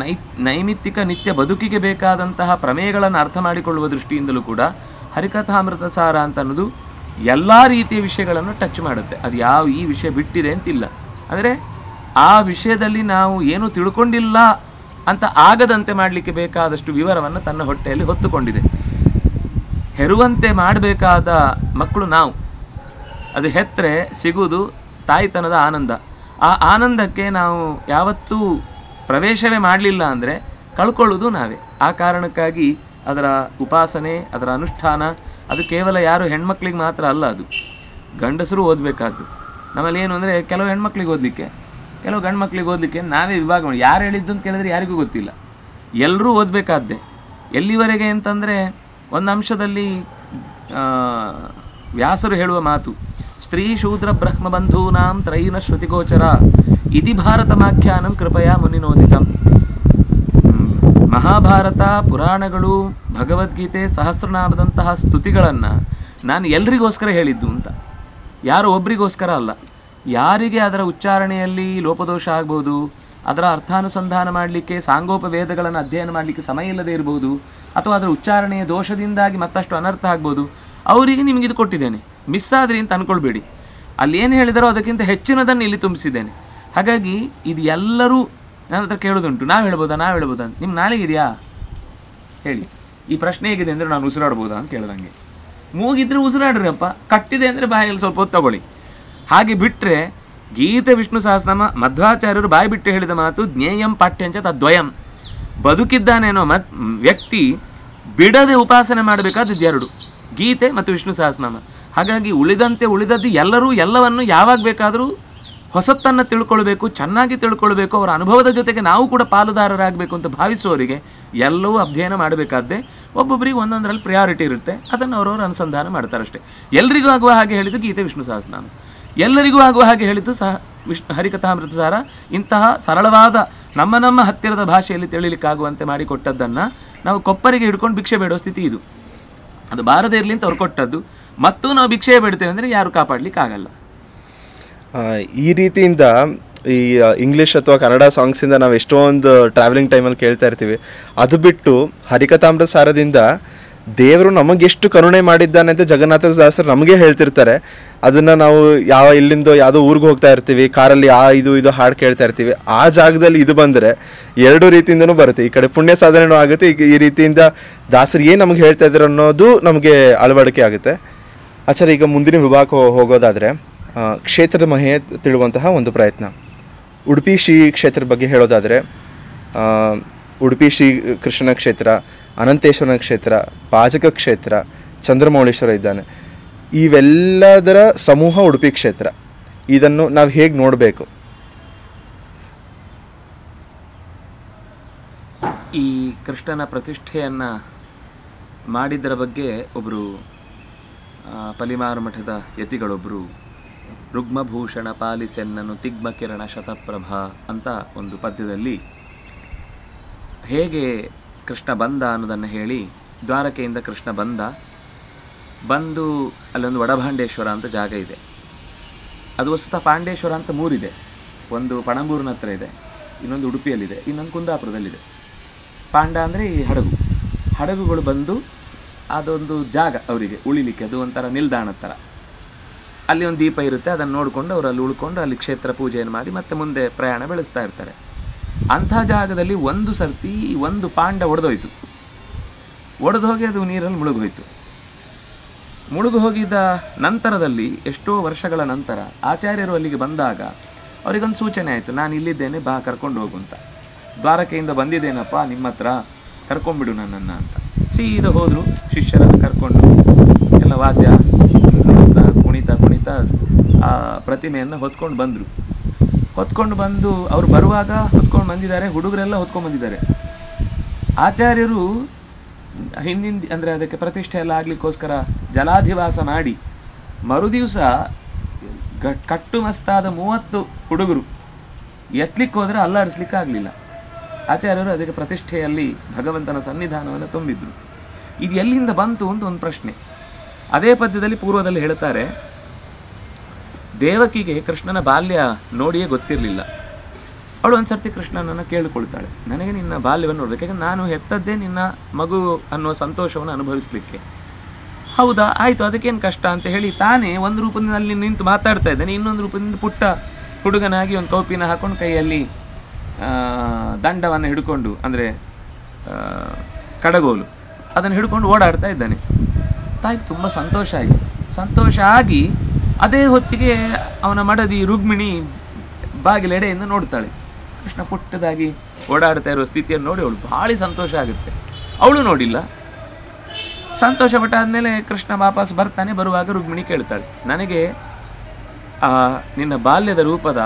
ನೈಮಿತ್ತಿಕ ನಿತ್ಯ ಬದುಕಿಗೆ ಬೇಕಾದಂತಹ ಪ್ರಮೇಯಗಳನ್ನು ಅರ್ಥ ಮಾಡಿಕೊಳ್ಳುವ ದೃಷ್ಟಿಯಿಂದಲೂ ಕೂಡ ಹರಿಕಥಾಮೃತ ಸಾರ ಅಂತ ಅನ್ನೋದು ಎಲ್ಲ ರೀತಿಯ ವಿಷಯಗಳನ್ನು ಟಚ್ ಮಾಡುತ್ತೆ. ಅದು ಈ ವಿಷಯ ಬಿಟ್ಟಿದೆ ಅಂತಿಲ್ಲ. ಅಂದರೆ ಆ ವಿಷಯದಲ್ಲಿ ನಾವು ಏನೂ ತಿಳ್ಕೊಂಡಿಲ್ಲ ಅಂತ ಆಗದಂತೆ ಮಾಡಲಿಕ್ಕೆ ಬೇಕಾದಷ್ಟು ವಿವರವನ್ನು ತನ್ನ ಹೊಟ್ಟೆಯಲ್ಲಿ ಹೊತ್ತುಕೊಂಡಿದೆ. ಹೆರುವಂತೆ ಮಾಡಬೇಕಾದ ಮಕ್ಕಳು ನಾವು. ಅದು ಹೆತ್ತರೆ ಸಿಗುವುದು ತಾಯ್ತನದ ಆನಂದ. ಆ ಆನಂದಕ್ಕೆ ನಾವು ಯಾವತ್ತೂ ಪ್ರವೇಶವೇ ಮಾಡಲಿಲ್ಲ ಅಂದರೆ ಕಳ್ಕೊಳ್ಳೋದು ನಾವೇ. ಆ ಕಾರಣಕ್ಕಾಗಿ ಅದರ ಉಪಾಸನೆ, ಅದರ ಅನುಷ್ಠಾನ ಅದು ಕೇವಲ ಯಾರು ಹೆಣ್ಮಕ್ಳಿಗೆ ಮಾತ್ರ ಅಲ್ಲ, ಅದು ಗಂಡಸರು ಓದಬೇಕಾದ್ದು. ನಮ್ಮಲ್ಲಿ ಏನು ಅಂದರೆ, ಕೆಲವು ಹೆಣ್ಮಕ್ಳಿಗೆ ಓದಲಿಕ್ಕೆ, ಕೆಲವು ಗಂಡು ಮಕ್ಳಿಗೆ ಓದಲಿಕ್ಕೆ ನಾವೇ ವಿಭಾಗ ಮಾಡಿ. ಯಾರು ಹೇಳಿದ್ದು ಅಂತ ಕೇಳಿದ್ರೆ ಯಾರಿಗೂ ಗೊತ್ತಿಲ್ಲ. ಎಲ್ಲರೂ ಓದಬೇಕಾದ್ದೆ. ಎಲ್ಲಿವರೆಗೆ ಅಂತಂದರೆ, ಒಂದು ಅಂಶದಲ್ಲಿ ವ್ಯಾಸರು ಹೇಳುವ ಮಾತು, ಸ್ತ್ರೀ ಶೂದ್ರ ಬ್ರಹ್ಮ ಬಂಧೂನಾಂ ತ್ರೈನ ಶ್ರುತಿಗೋಚರ ಇತಿ ಭಾರತಮಾಖ್ಯಾನಂ ಕೃಪಯಾ ಮುನಿನೋದಿತಂ. ಮಹಾಭಾರತ, ಪುರಾಣಗಳು, ಭಗವದ್ಗೀತೆ, ಸಹಸ್ರನಾಮದಂತಹ ಸ್ತುತಿಗಳನ್ನು ನಾನು ಎಲ್ರಿಗೋಸ್ಕರ ಹೇಳಿದ್ದು ಅಂತ, ಯಾರೋ ಒಬ್ರಿಗೋಸ್ಕರ ಅಲ್ಲ. ಯಾರಿಗೆ ಅದರ ಉಚ್ಚಾರಣೆಯಲ್ಲಿ ಲೋಪದೋಷ ಆಗ್ಬೋದು, ಅದರ ಅರ್ಥಾನುಸಂಧಾನ ಮಾಡಲಿಕ್ಕೆ, ಸಾಂಗೋಪವೇದಗಳನ್ನು ಅಧ್ಯಯನ ಮಾಡಲಿಕ್ಕೆ ಸಮಯ ಇಲ್ಲದೆ ಇರ್ಬೋದು, ಅಥವಾ ಅದರ ಉಚ್ಚಾರಣೆಯ ದೋಷದಿಂದಾಗಿ ಮತ್ತಷ್ಟು ಅನರ್ಥ ಆಗ್ಬೋದು, ಅವರಿಗೆ ನಿಮಗಿದು ಕೊಟ್ಟಿದ್ದೇನೆ, ಮಿಸ್ ಆದ್ರಿ ಅಂತ ಅಂದ್ಕೊಳ್ಬೇಡಿ. ಅಲ್ಲಿ ಏನು ಹೇಳಿದಾರೋ ಅದಕ್ಕಿಂತ ಹೆಚ್ಚಿನದನ್ನು ಇಲ್ಲಿ ತುಂಬಿಸಿದ್ದೇನೆ. ಹಾಗಾಗಿ ಇದು ಎಲ್ಲರೂ ನನ್ನ ಹತ್ರ ಕೇಳೋದುಂಟು, ನಾವು ಹೇಳ್ಬೋದಾ ನಿಮ್ಗೆ ನಾಳೆ ಇದೆಯಾ ಹೇಳಿ, ಈ ಪ್ರಶ್ನೆ ಹೇಗಿದೆ ಅಂದರೆ ನಾನು ಉಸಿರಾಡ್ಬೋದಾ ಅಂತ ಕೇಳ್ದಂಗೆ. ಮೂಗಿದ್ರೆ ಉಸಿರಾಡ್ರಪ್ಪ, ಕಟ್ಟಿದೆ ಅಂದರೆ ಬಾಯಲ್ಲಿ ಸ್ವಲ್ಪ ಹೊತ್ತು ತಗೊಳ್ಳಿ. ಹಾಗೆ ಬಿಟ್ಟರೆ ಗೀತೆ ವಿಷ್ಣು ಸಹಸ್ರನಾಮ ಮಧ್ವಾಚಾರ್ಯರು ಬಾಯಿ ಬಿಟ್ಟು ಹೇಳಿದ ಮಾತು ಜ್ಞೇಯಂ ಪಾಠ್ಯಂಚ ತದ್ವಯಂ. ಬದುಕಿದ್ದಾನೇನೋ ವ್ಯಕ್ತಿ ಬಿಡದೆ ಉಪಾಸನೆ ಮಾಡಬೇಕಾದದ್ದು ಎರಡು, ಗೀತೆ ಮತ್ತು ವಿಷ್ಣು ಸಹಸ್ರನಾಮ. ಹಾಗಾಗಿ ಉಳಿದದ್ದು ಎಲ್ಲರೂ ಎಲ್ಲವನ್ನು ಯಾವಾಗ ಬೇಕಾದರೂ ಹೊಸತನ್ನು ತಿಳ್ಕೊಳ್ಬೇಕು, ಚೆನ್ನಾಗಿ ತಿಳ್ಕೊಳ್ಬೇಕು, ಅವರ ಅನುಭವದ ಜೊತೆಗೆ ನಾವು ಕೂಡ ಪಾಲುದಾರರಾಗಬೇಕು ಅಂತ ಭಾವಿಸುವವರಿಗೆ ಎಲ್ಲವೂ ಅಧ್ಯಯನ ಮಾಡಬೇಕಾದ್ದೇ. ಒಬ್ಬೊಬ್ಬರಿಗೆ ಒಂದೊಂದರಲ್ಲಿ ಪ್ರಿಯಾರಿಟಿ ಇರುತ್ತೆ, ಅದನ್ನು ಅವರವರು ಅನುಸಂಧಾನ ಮಾಡ್ತಾರಷ್ಟೇ. ಎಲ್ಲರಿಗೂ ಆಗುವ ಹಾಗೆ ಹೇಳಿದ್ದು ಗೀತೆ ವಿಷ್ಣು ಸಹಸ್ರನಾಮ, ಎಲ್ಲರಿಗೂ ಆಗುವ ಹಾಗೆ ಹೇಳಿದ್ದು ಹರಿಕಥಾಮೃತಸಾರ. ಇಂತಹ ಸರಳವಾದ ನಮ್ಮ ಹತ್ತಿರದ ಭಾಷೆಯಲ್ಲಿ ತಿಳಿಲಿಕ್ಕಾಗುವಂತೆ ಮಾಡಿಕೊಟ್ಟದ್ದನ್ನು ನಾವು ಕೊಪ್ಪರಿಗೆ ಹಿಡ್ಕೊಂಡು ಭಿಕ್ಷೆ ಬೇಡೋ ಸ್ಥಿತಿ ಇದು. ಅದು ಬಾರದೇ ಇರಲಿ ಅಂತ ಅವ್ರು ಕೊಟ್ಟದ್ದು. ಮತ್ತು ನಾವು ಭಿಕ್ಷೆ ಬೇಡ್ತೇವೆ ಅಂದರೆ ಯಾರು ಕಾಪಾಡಲಿಕ್ಕಾಗಲ್ಲ. ಈ ರೀತಿಯಿಂದ ಈ ಇಂಗ್ಲೀಷ್ ಅಥವಾ ಕನ್ನಡ ಸಾಂಗ್ಸಿಂದ ನಾವು ಎಷ್ಟೊಂದು ಟ್ರಾವೆಲಿಂಗ್ ಟೈಮಲ್ಲಿ ಕೇಳ್ತಾ ಇರ್ತೀವಿ. ಅದು ಬಿಟ್ಟು ಹರಿಕಥಾಮೃತ ಸಾರದಿಂದ ದೇವರು ನಮಗೆಷ್ಟು ಕರುಣೆ ಮಾಡಿದ್ದಾನೆ ಅಂತ ಜಗನ್ನಾಥದಾಸರು ನಮಗೆ ಹೇಳ್ತಿರ್ತಾರೆ. ಅದನ್ನು ನಾವು ಇಲ್ಲಿಂದ ಯಾವುದೋ ಊರಿಗೆ ಹೋಗ್ತಾ ಇರ್ತೀವಿ, ಕಾರಲ್ಲಿ ಇದು ಹಾಡು ಕೇಳ್ತಾ ಇರ್ತೀವಿ. ಆ ಜಾಗದಲ್ಲಿ ಇದು ಬಂದರೆ ಎರಡು ರೀತಿಯಿಂದನೂ ಬರುತ್ತೆ. ಈ ಕಡೆ ಪುಣ್ಯ ಸಾಧನೆಯೂ ಆಗುತ್ತೆ, ಈ ರೀತಿಯಿಂದ ದಾಸರು ಏನು ನಮಗೆ ಹೇಳ್ತಾ ಇದ್ದಾರೆ ಅನ್ನೋದು ನಮಗೆ ಅಳವಡಿಕೆ ಆಗುತ್ತೆ. ಆಚಾರ್ಯ, ಈಗ ಮುಂದಿನ ವಿಭಾಗ ಹೋಗೋದಾದರೆ ಕ್ಷೇತ್ರದ ಮಹೆ ತಿಳುವಂತಹ ಒಂದು ಪ್ರಯತ್ನ. ಉಡುಪಿ ಶ್ರೀ ಕ್ಷೇತ್ರದ ಬಗ್ಗೆ ಹೇಳೋದಾದರೆ ಉಡುಪಿ ಶ್ರೀ ಕೃಷ್ಣನ ಕ್ಷೇತ್ರ, ಅನಂತೇಶ್ವರನ ಕ್ಷೇತ್ರ, ಪಾಜಕ ಕ್ಷೇತ್ರ, ಚಂದ್ರಮೌಳೇಶ್ವರ ಇದ್ದಾನೆ. ಇವೆಲ್ಲದರ ಸಮೂಹ ಉಡುಪಿ ಕ್ಷೇತ್ರ. ಇದನ್ನು ನಾವು ಹೇಗೆ ನೋಡಬೇಕು? ಈ ಕೃಷ್ಣನ ಪ್ರತಿಷ್ಠೆಯನ್ನು ಮಾಡಿದ್ದರ ಬಗ್ಗೆ ಒಬ್ಬರು ಪಲಿಮಾರು ಮಠದ ಯತಿಗಳೊಬ್ಬರು ರುಗ್ಮಭೂಷಣ ಪಾಲಿಸೆನ್ನನು ತಿಗ್ಮ ಕಿರಣ ಶತಪ್ರಭಾ ಅಂತ ಒಂದು ಪದ್ಯದಲ್ಲಿ ಹೇಗೆ ಕೃಷ್ಣ ಬಂದ ಅನ್ನೋದನ್ನು ಹೇಳಿ, ದ್ವಾರಕೆಯಿಂದ ಕೃಷ್ಣ ಬಂದು ಅಲ್ಲೊಂದು ವಡಭಾಂಡೇಶ್ವರ ಅಂತ ಜಾಗ ಇದೆ. ಅದು ವಸ್ತುತಃ ಪಾಂಡೇಶ್ವರ ಅಂತ ಮೂರಿದೆ. ಒಂದು ಪಣಂಬೂರಿನ ಹತ್ರ ಇದೆ, ಇನ್ನೊಂದು ಉಡುಪಿಯಲ್ಲಿದೆ, ಇನ್ನೊಂದು ಕುಂದಾಪುರದಲ್ಲಿದೆ. ಪಾಂಡ ಅಂದರೆ ಈ ಹಡಗುಗಳು ಬಂದು ಅದೊಂದು ಜಾಗ ಅವರಿಗೆ ಉಳಿಲಿಕ್ಕೆ, ಅದು ಒಂಥರ ನಿಲ್ದಾಣದ ಥರ. ಅಲ್ಲಿ ಒಂದು ದೀಪ ಇರುತ್ತೆ, ಅದನ್ನು ನೋಡಿಕೊಂಡು ಅವರು ಅಲ್ಲಿ ಉಳ್ಕೊಂಡು ಅಲ್ಲಿ ಕ್ಷೇತ್ರ ಪೂಜೆಯನ್ನು ಮಾಡಿ ಮತ್ತೆ ಮುಂದೆ ಪ್ರಯಾಣ ಬೆಳೆಸ್ತಾ ಇರ್ತಾರೆ. ಅಂಥ ಜಾಗದಲ್ಲಿ ಒಂದು ಸರ್ತಿ ಒಂದು ಪಾಂಡ ಒಡೆದೋಯ್ತು. ಒಡೆದು ಹೋಗಿ ಅದು ನೀರಲ್ಲಿ ಮುಳುಗೋಯ್ತು. ಮುಳುಗು ಹೋಗಿದ್ದ ನಂತರದಲ್ಲಿ ಎಷ್ಟೋ ವರ್ಷಗಳ ನಂತರ ಆಚಾರ್ಯರು ಅಲ್ಲಿಗೆ ಬಂದಾಗ ಅವರಿಗೊಂದು ಸೂಚನೆ ಆಯಿತು, ನಾನು ಇಲ್ಲಿದ್ದೇನೆ, ಬಾ ಕರ್ಕೊಂಡು ಹೋಗು ಅಂತ. ದ್ವಾರಕೆಯಿಂದ ಬಂದಿದ್ದೇನಪ್ಪ ನಿಮ್ಮ ಹತ್ರ, ಕರ್ಕೊಂಡ್ಬಿಡು ನನ್ನನ್ನು ಅಂತ. ಸೀದಾ ಹೋದರು, ಶಿಷ್ಯರನ್ನು ಕರ್ಕೊಂಡು ಎಲ್ಲ ವಾದ್ಯ ಕುಣಿತ ಆ ಪ್ರತಿಮೆಯನ್ನು ಹೊತ್ಕೊಂಡು ಬಂದು ಅವ್ರು ಬರುವಾಗ ಹೊತ್ಕೊಂಡು ಬಂದಿದ್ದಾರೆ, ಹುಡುಗರೆಲ್ಲ ಹೊತ್ಕೊಂಡು ಬಂದಿದ್ದಾರೆ. ಆಚಾರ್ಯರು ಹಿಂದಿನ ಅಂದರೆ ಅದಕ್ಕೆ ಪ್ರತಿಷ್ಠೆ ಎಲ್ಲ ಆಗಲಿಕ್ಕೋಸ್ಕರ ಜಲಾಧಿವಾಸ ಮಾಡಿ ಮರುದಿವಸ ಕಟ್ಟುಮಸ್ತಾದ 30 ಹುಡುಗರು ಎತ್ತಲಿಕ್ಕೆ ಹೋದರೆ ಅಲ್ಲಾಡಿಸ್ಲಿಕ್ಕೆ ಆಗಲಿಲ್ಲ. ಆಚಾರ್ಯರು ಅದಕ್ಕೆ ಪ್ರತಿಷ್ಠೆಯಲ್ಲಿ ಭಗವಂತನ ಸನ್ನಿಧಾನವನ್ನು ತುಂಬಿದ್ರು. ಇದು ಎಲ್ಲಿಂದ ಬಂತು ಅಂತ ಒಂದು ಪ್ರಶ್ನೆ. ಅದೇ ಪದ್ಯದಲ್ಲಿ ಪೂರ್ವದಲ್ಲಿ ಹೇಳ್ತಾರೆ, ದೇವಕಿಗೆ ಕೃಷ್ಣನ ಬಾಲ್ಯ ನೋಡಿಯೇ ಗೊತ್ತಿರಲಿಲ್ಲ. ಅವಳು ಒಂದು ಸರ್ತಿ ಕೃಷ್ಣನನ್ನು ಕೇಳಿಕೊಳ್ತಾಳೆ, ನನಗೆ ನಿನ್ನ ಬಾಲ್ಯವನ್ನು ನೋಡ್ಬೇಕು, ಯಾಕಂದ್ರೆ ನಾನು ಹೆತ್ತದ್ದೇ ನಿನ್ನ ಮಗು ಅನ್ನುವ ಸಂತೋಷವನ್ನು ಅನುಭವಿಸಲಿಕ್ಕೆ. ಹೌದಾ, ಆಯಿತು, ಅದಕ್ಕೇನು ಕಷ್ಟ ಅಂತ ಹೇಳಿ ತಾನೇ ಒಂದು ರೂಪದಲ್ಲಿ ನಿಂತು ಮಾತಾಡ್ತಾ ಇದ್ದಾನೆ, ಇನ್ನೊಂದು ರೂಪದಿಂದ ಪುಟ್ಟ ಹುಡುಗನಾಗಿ ಒಂದು ಕೌಪಿನ ಹಾಕೊಂಡು ಕೈಯಲ್ಲಿ ದಂಡವನ್ನು ಹಿಡ್ಕೊಂಡು, ಅಂದರೆ ಕಡಗೋಲು, ಅದನ್ನು ಹಿಡ್ಕೊಂಡು ಓಡಾಡ್ತಾ ಇದ್ದಾನೆ. ತಾಯಿಗೆ ತುಂಬ ಸಂತೋಷ ಆಗಿ ಅದೇ ಹೊತ್ತಿಗೆ ಅವನ ಮಡದಿ ರುಕ್ಮಿಣಿ ಬಾಗಿಲೆಡೆಯಿಂದ ನೋಡ್ತಾಳೆ. ಕೃಷ್ಣ ಪುಟ್ಟದಾಗಿ ಓಡಾಡ್ತಾ ಇರುವ ಸ್ಥಿತಿಯನ್ನು ನೋಡಿ ಅವಳು ಭಾಳ ಸಂತೋಷ ಆಗುತ್ತೆ. ಅವಳು ನೋಡಿಲ್ಲ, ಸಂತೋಷಪಟ್ಟ ಆದಮೇಲೆ ಕೃಷ್ಣ ವಾಪಸ್ ಬರ್ತಾನೆ. ಬರುವಾಗ ರುಕ್ಮಿಣಿ ಕೇಳ್ತಾಳೆ, ನನಗೆ ನಿನ್ನ ಬಾಲ್ಯದ ರೂಪದ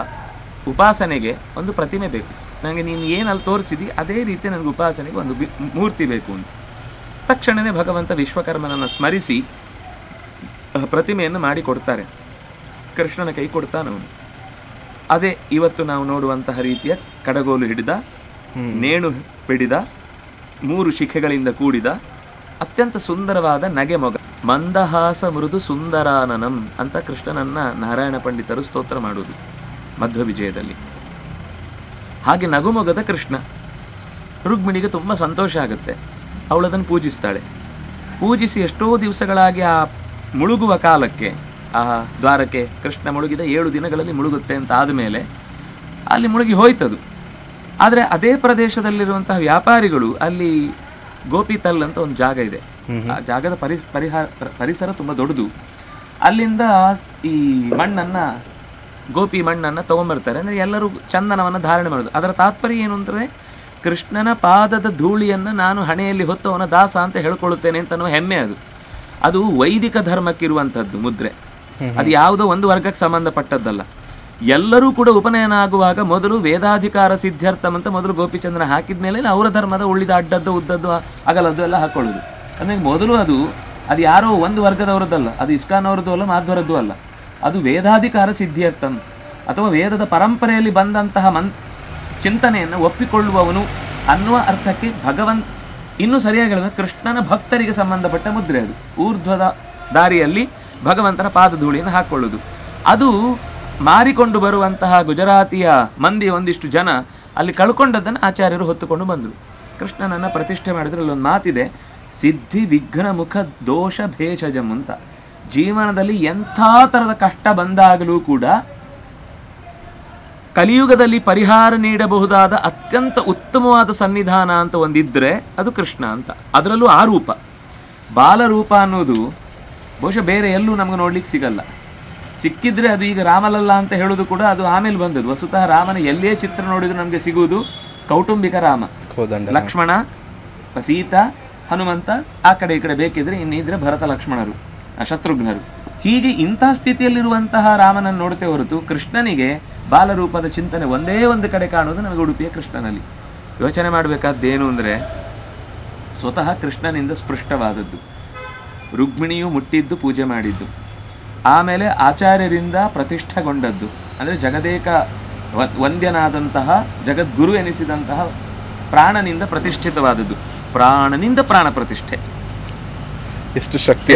ಉಪಾಸನೆಗೆ ಒಂದು ಪ್ರತಿಮೆ ಬೇಕು, ನನಗೆ ನೀನು ಏನಲ್ಲಿ ತೋರಿಸಿದಿ ಅದೇ ರೀತಿ ನನಗೆ ಉಪಾಸನೆಗೆ ಒಂದು ಮೂರ್ತಿ ಬೇಕು ಅಂತ. ತಕ್ಷಣವೇ ಭಗವಂತ ವಿಶ್ವಕರ್ಮನನ್ನು ಸ್ಮರಿಸಿ ಪ್ರತಿಮೆಯನ್ನು ಮಾಡಿಕೊಡ್ತಾರೆ. ಕೃಷ್ಣನ ಕೈ ಕೊಡ್ತಾನವನು. ಅದೇ ಇವತ್ತು ನಾವು ನೋಡುವಂತಹ ರೀತಿಯ ಕಡಗೋಲು ಹಿಡಿದ, ನೇಣು ಹಿಡಿದ, 3 ಶಿಖೆಗಳಿಂದ ಕೂಡಿದ ಅತ್ಯಂತ ಸುಂದರವಾದ ನಗೆಮೊಗ, ಮಂದಹಾಸ ಮೃದು ಸುಂದರಾನನಂ ಅಂತ ಕೃಷ್ಣನನ್ನು ನಾರಾಯಣ ಪಂಡಿತರು ಸ್ತೋತ್ರ ಮಾಡುವುದು ಮಧ್ವ ವಿಜಯದಲ್ಲಿ. ಹಾಗೆ ನಗುಮೊಗದ ಕೃಷ್ಣ. ರುಕ್ಮಿಣಿಗೆ ತುಂಬ ಸಂತೋಷ ಆಗುತ್ತೆ. ಅವಳದನ್ನು ಪೂಜಿಸ್ತಾಳೆ. ಪೂಜಿಸಿ ಎಷ್ಟೋ ದಿವಸಗಳಾಗಿ ಆ ಮುಳುಗುವ ಕಾಲಕ್ಕೆ, ಆ ದ್ವಾರಕ್ಕೆ ಕೃಷ್ಣ ಮುಳುಗಿದ 7 ದಿನಗಳಲ್ಲಿ ಮುಳುಗುತ್ತೆ ಅಂತ ಆದಮೇಲೆ ಅಲ್ಲಿ ಮುಳುಗಿ ಹೋಯ್ತದು. ಆದರೆ ಅದೇ ಪ್ರದೇಶದಲ್ಲಿರುವಂತಹ ವ್ಯಾಪಾರಿಗಳು ಅಲ್ಲಿ ಗೋಪಿತಲ್ ಅಂತ ಒಂದು ಜಾಗ ಇದೆ. ಆ ಜಾಗದ ಪರಿಸರ ತುಂಬ ದೊಡ್ಡದು. ಅಲ್ಲಿಂದ ಈ ಮಣ್ಣನ್ನು, ಗೋಪಿ ಮಣ್ಣನ್ನು ತೊಗೊಂಬರ್ತಾರೆ. ಅಂದರೆ ಎಲ್ಲರೂ ಚಂದನವನ್ನು ಧಾರಣೆ ಮಾಡೋದು. ಅದರ ತಾತ್ಪರ್ಯ ಏನು ಅಂದರೆ, ಕೃಷ್ಣನ ಪಾದದ ಧೂಳಿಯನ್ನು ನಾನು ಹಣೆಯಲ್ಲಿ ಹೊತ್ತು ಅವನ ದಾಸ ಅಂತ ಹೇಳ್ಕೊಳ್ಳುತ್ತೇನೆ ಅಂತನ್ನುವ ಹೆಮ್ಮೆ ಅದು. ಅದು ವೈದಿಕ ಧರ್ಮಕ್ಕಿರುವಂಥದ್ದು ಮುದ್ರೆ. ಅದು ಯಾವುದೋ ಒಂದು ವರ್ಗಕ್ಕೆ ಸಂಬಂಧಪಟ್ಟದ್ದಲ್ಲ. ಎಲ್ಲರೂ ಕೂಡ ಉಪನಯನ ಆಗುವಾಗ ಮೊದಲು ವೇದಾಧಿಕಾರ ಸಿದ್ಧಾರ್ಥಂ ಅಂತ ಮೊದಲು ಗೋಪಿಚಂದ್ರನ ಹಾಕಿದ ಮೇಲೆ ಅವರ ಧರ್ಮದ ಉಳಿದ ಅಡ್ಡದ್ದು ಉದ್ದದ್ದು ಅಗಲದ್ದು ಎಲ್ಲ ಹಾಕೊಳ್ಳೋದು. ಅಂದರೆ ಮೊದಲು ಅದು ಯಾರೋ ಒಂದು ವರ್ಗದವರದ್ದಲ್ಲ, ಅದು ಇಸ್ಕಾನವರದ್ದು ಅಲ್ಲ, ಮಾಧ್ವರದ್ದು ಅಲ್ಲ. ಅದು ವೇದಾಧಿಕಾರ ಸಿದ್ಧಾರ್ಥಂ ಅಥವಾ ವೇದದ ಪರಂಪರೆಯಲ್ಲಿ ಬಂದಂತಹ ಚಿಂತನೆಯನ್ನು ಒಪ್ಪಿಕೊಳ್ಳುವವನು ಅನ್ನುವ ಅರ್ಥಕ್ಕೆ ಭಗವಂತ, ಇನ್ನೂ ಸರಿಯಾಗಿ ಹೇಳಿದ್ರೆ ಕೃಷ್ಣನ ಭಕ್ತರಿಗೆ ಸಂಬಂಧಪಟ್ಟ ಮುದ್ರೆ. ಅದು ಊರ್ಧ್ವದ ದಾರಿಯಲ್ಲಿ ಭಗವಂತನ ಪಾದಧೂಳಿಯನ್ನು ಹಾಕ್ಕೊಳ್ಳೋದು. ಅದು ಮಾರಿಕೊಂಡು ಬರುವಂತಹ ಗುಜರಾತಿಯ ಮಂದಿ ಒಂದಿಷ್ಟು ಜನ ಅಲ್ಲಿ ಕಳ್ಕೊಂಡದ್ದನ್ನು ಆಚಾರ್ಯರು ಹೊತ್ತುಕೊಂಡು ಬಂದರು. ಕೃಷ್ಣನನ್ನು ಪ್ರತಿಷ್ಠೆ ಮಾಡಿದ್ರೆ ಅಲ್ಲೊಂದು ಮಾತಿದೆ, ಸಿದ್ಧಿ ವಿಘ್ನ ಮುಖ ದೋಷ ಭೇಷಜಂ ಅಂತ. ಜೀವನದಲ್ಲಿ ಎಂಥ ಥರದ ಕಷ್ಟ ಬಂದಾಗಲೂ ಕೂಡ ಕಲಿಯುಗದಲ್ಲಿ ಪರಿಹಾರ ನೀಡಬಹುದಾದ ಅತ್ಯಂತ ಉತ್ತಮವಾದ ಸನ್ನಿಧಾನ ಅಂತ ಒಂದಿದ್ದರೆ ಅದು ಕೃಷ್ಣ ಅಂತ. ಅದರಲ್ಲೂ ಆ ರೂಪ, ಬಾಲರೂಪ ಅನ್ನೋದು ಬಹುಶಃ ಬೇರೆ ಎಲ್ಲೂ ನಮಗೆ ನೋಡ್ಲಿಕ್ಕೆ ಸಿಗಲ್ಲ. ಸಿಕ್ಕಿದ್ರೆ ಅದು ಈಗ ರಾಮಲಲ್ಲ ಅಂತ ಹೇಳೋದು ಕೂಡ ಅದು ಆಮೇಲೆ ಬಂದದ್ದು. ವಸ್ತುತಃ ರಾಮನ ಎಲ್ಲೇ ಚಿತ್ರ ನೋಡಿದ್ರು ನಮಗೆ ಸಿಗುವುದು ಕೌಟುಂಬಿಕ ರಾಮ, ಲಕ್ಷ್ಮಣ, ಸೀತಾ, ಹನುಮಂತ, ಆ ಕಡೆ ಈ ಕಡೆ ಬೇಕಿದ್ರೆ ಇನ್ನಿದ್ರೆ ಭರತ ಲಕ್ಷ್ಮಣರು, ಶತ್ರುಘ್ನರು. ಹೀಗೆ ಇಂಥ ಸ್ಥಿತಿಯಲ್ಲಿರುವಂತಹ ರಾಮನನ್ನು ನೋಡ್ತೇ ಹೊರತು ಕೃಷ್ಣನಿಗೆ ಬಾಲರೂಪದ ಚಿಂತನೆ ಒಂದೇ ಒಂದು ಕಡೆ ಕಾಣುವುದು ನಮಗೆ ಉಡುಪಿಯ ಕೃಷ್ಣನಲ್ಲಿ. ಯೋಚನೆ ಮಾಡಬೇಕಾದ್ದೇನು ಅಂದರೆ, ಸ್ವತಃ ಕೃಷ್ಣನಿಂದ ಸ್ಪೃಷ್ಟವಾದದ್ದು, ರುಕ್ಮಿಣಿಯು ಮುಟ್ಟಿದ್ದು ಪೂಜೆ ಮಾಡಿದ್ದು, ಆಮೇಲೆ ಆಚಾರ್ಯರಿಂದ ಪ್ರತಿಷ್ಠೆಗೊಂಡದ್ದು, ಅಂದರೆ ಜಗದೇಕ ವಂದ್ಯನಾದಂತಹ ಜಗದ್ಗುರು ಎನಿಸಿದಂತಹ ಪ್ರಾಣನಿಂದ ಪ್ರತಿಷ್ಠಿತವಾದದ್ದು. ಪ್ರಾಣನಿಂದ ಪ್ರಾಣ ಪ್ರತಿಷ್ಠೆ, ಎಷ್ಟು ಶಕ್ತಿ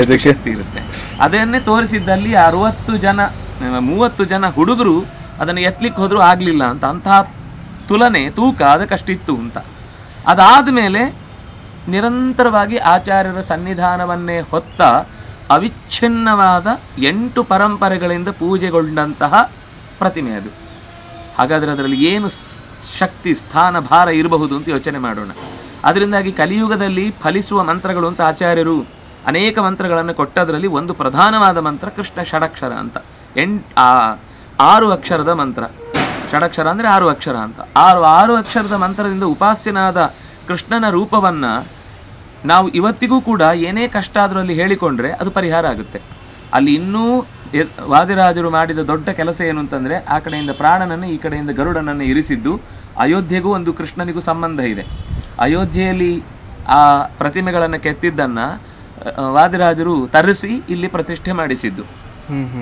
ಇರುತ್ತೆ. ಅದನ್ನೇ ತೋರಿಸಿದ್ದಲ್ಲಿ 30 ಜನ ಹುಡುಗರು ಅದನ್ನು ಎತ್ತಲಿಕ್ಕೆ ಹೋದರೂ ಆಗಲಿಲ್ಲ ಅಂತ. ಅಂತಹ ತುಲನೆ, ತೂಕ ಅದಕ್ಕಷ್ಟಿತ್ತು ಅಂತ. ಅದಾದ ಮೇಲೆ ನಿರಂತರವಾಗಿ ಆಚಾರ್ಯರ ಸನ್ನಿಧಾನವನ್ನೇ ಹೊತ್ತ ಅವಿಚ್ಛಿನ್ನವಾದ 8 ಪರಂಪರೆಗಳಿಂದ ಪೂಜೆಗೊಂಡಂತಹ ಪ್ರತಿಮೆ ಅದು. ಹಾಗಾದರೆ ಅದರಲ್ಲಿ ಏನು ಶಕ್ತಿ, ಸ್ಥಾನ, ಭಾರ ಇರಬಹುದು ಅಂತ ಯೋಚನೆ ಮಾಡೋಣ. ಅದರಿಂದಾಗಿ ಕಲಿಯುಗದಲ್ಲಿ ಫಲಿಸುವ ಮಂತ್ರಗಳು ಅಂತ ಆಚಾರ್ಯರು ಅನೇಕ ಮಂತ್ರಗಳನ್ನು ಕೊಟ್ಟದರಲ್ಲಿ ಒಂದು ಪ್ರಧಾನವಾದ ಮಂತ್ರ ಕೃಷ್ಣ ಷಡಕ್ಷರ ಅಂತ. 6 ಅಕ್ಷರದ ಮಂತ್ರ. ಷಡಕ್ಷರ ಅಂದರೆ 6 ಅಕ್ಷರ ಅಂತ. 6 ಅಕ್ಷರದ ಮಂತ್ರದಿಂದ ಉಪಾಸ್ಯನಾದ ಕೃಷ್ಣನ ರೂಪವನ್ನು ನಾವು ಇವತ್ತಿಗೂ ಕೂಡ ಏನೇ ಕಷ್ಟ ಆದರೂ ಅಲ್ಲಿ ಹೇಳಿಕೊಂಡ್ರೆ ಅದು ಪರಿಹಾರ ಆಗುತ್ತೆ. ಅಲ್ಲಿ ಇನ್ನೂ ವಾದಿರಾಜರು ಮಾಡಿದ ದೊಡ್ಡ ಕೆಲಸ ಏನು ಅಂತಂದರೆ, ಆ ಕಡೆಯಿಂದ ಪ್ರಾಣನನ್ನು, ಈ ಕಡೆಯಿಂದ ಗರುಡನನ್ನು ಇರಿಸಿದ್ದು. ಅಯೋಧ್ಯೆಗೂ ಒಂದು ಕೃಷ್ಣನಿಗೂ ಸಂಬಂಧ ಇದೆ. ಅಯೋಧ್ಯೆಯಲ್ಲಿ ಆ ಪ್ರತಿಮೆಗಳನ್ನು ಕೆತ್ತಿದ್ದನ್ನು ವಾದಿರಾಜರು ತರಿಸಿ ಇಲ್ಲಿ ಪ್ರತಿಷ್ಠೆ ಮಾಡಿಸಿದ್ದು.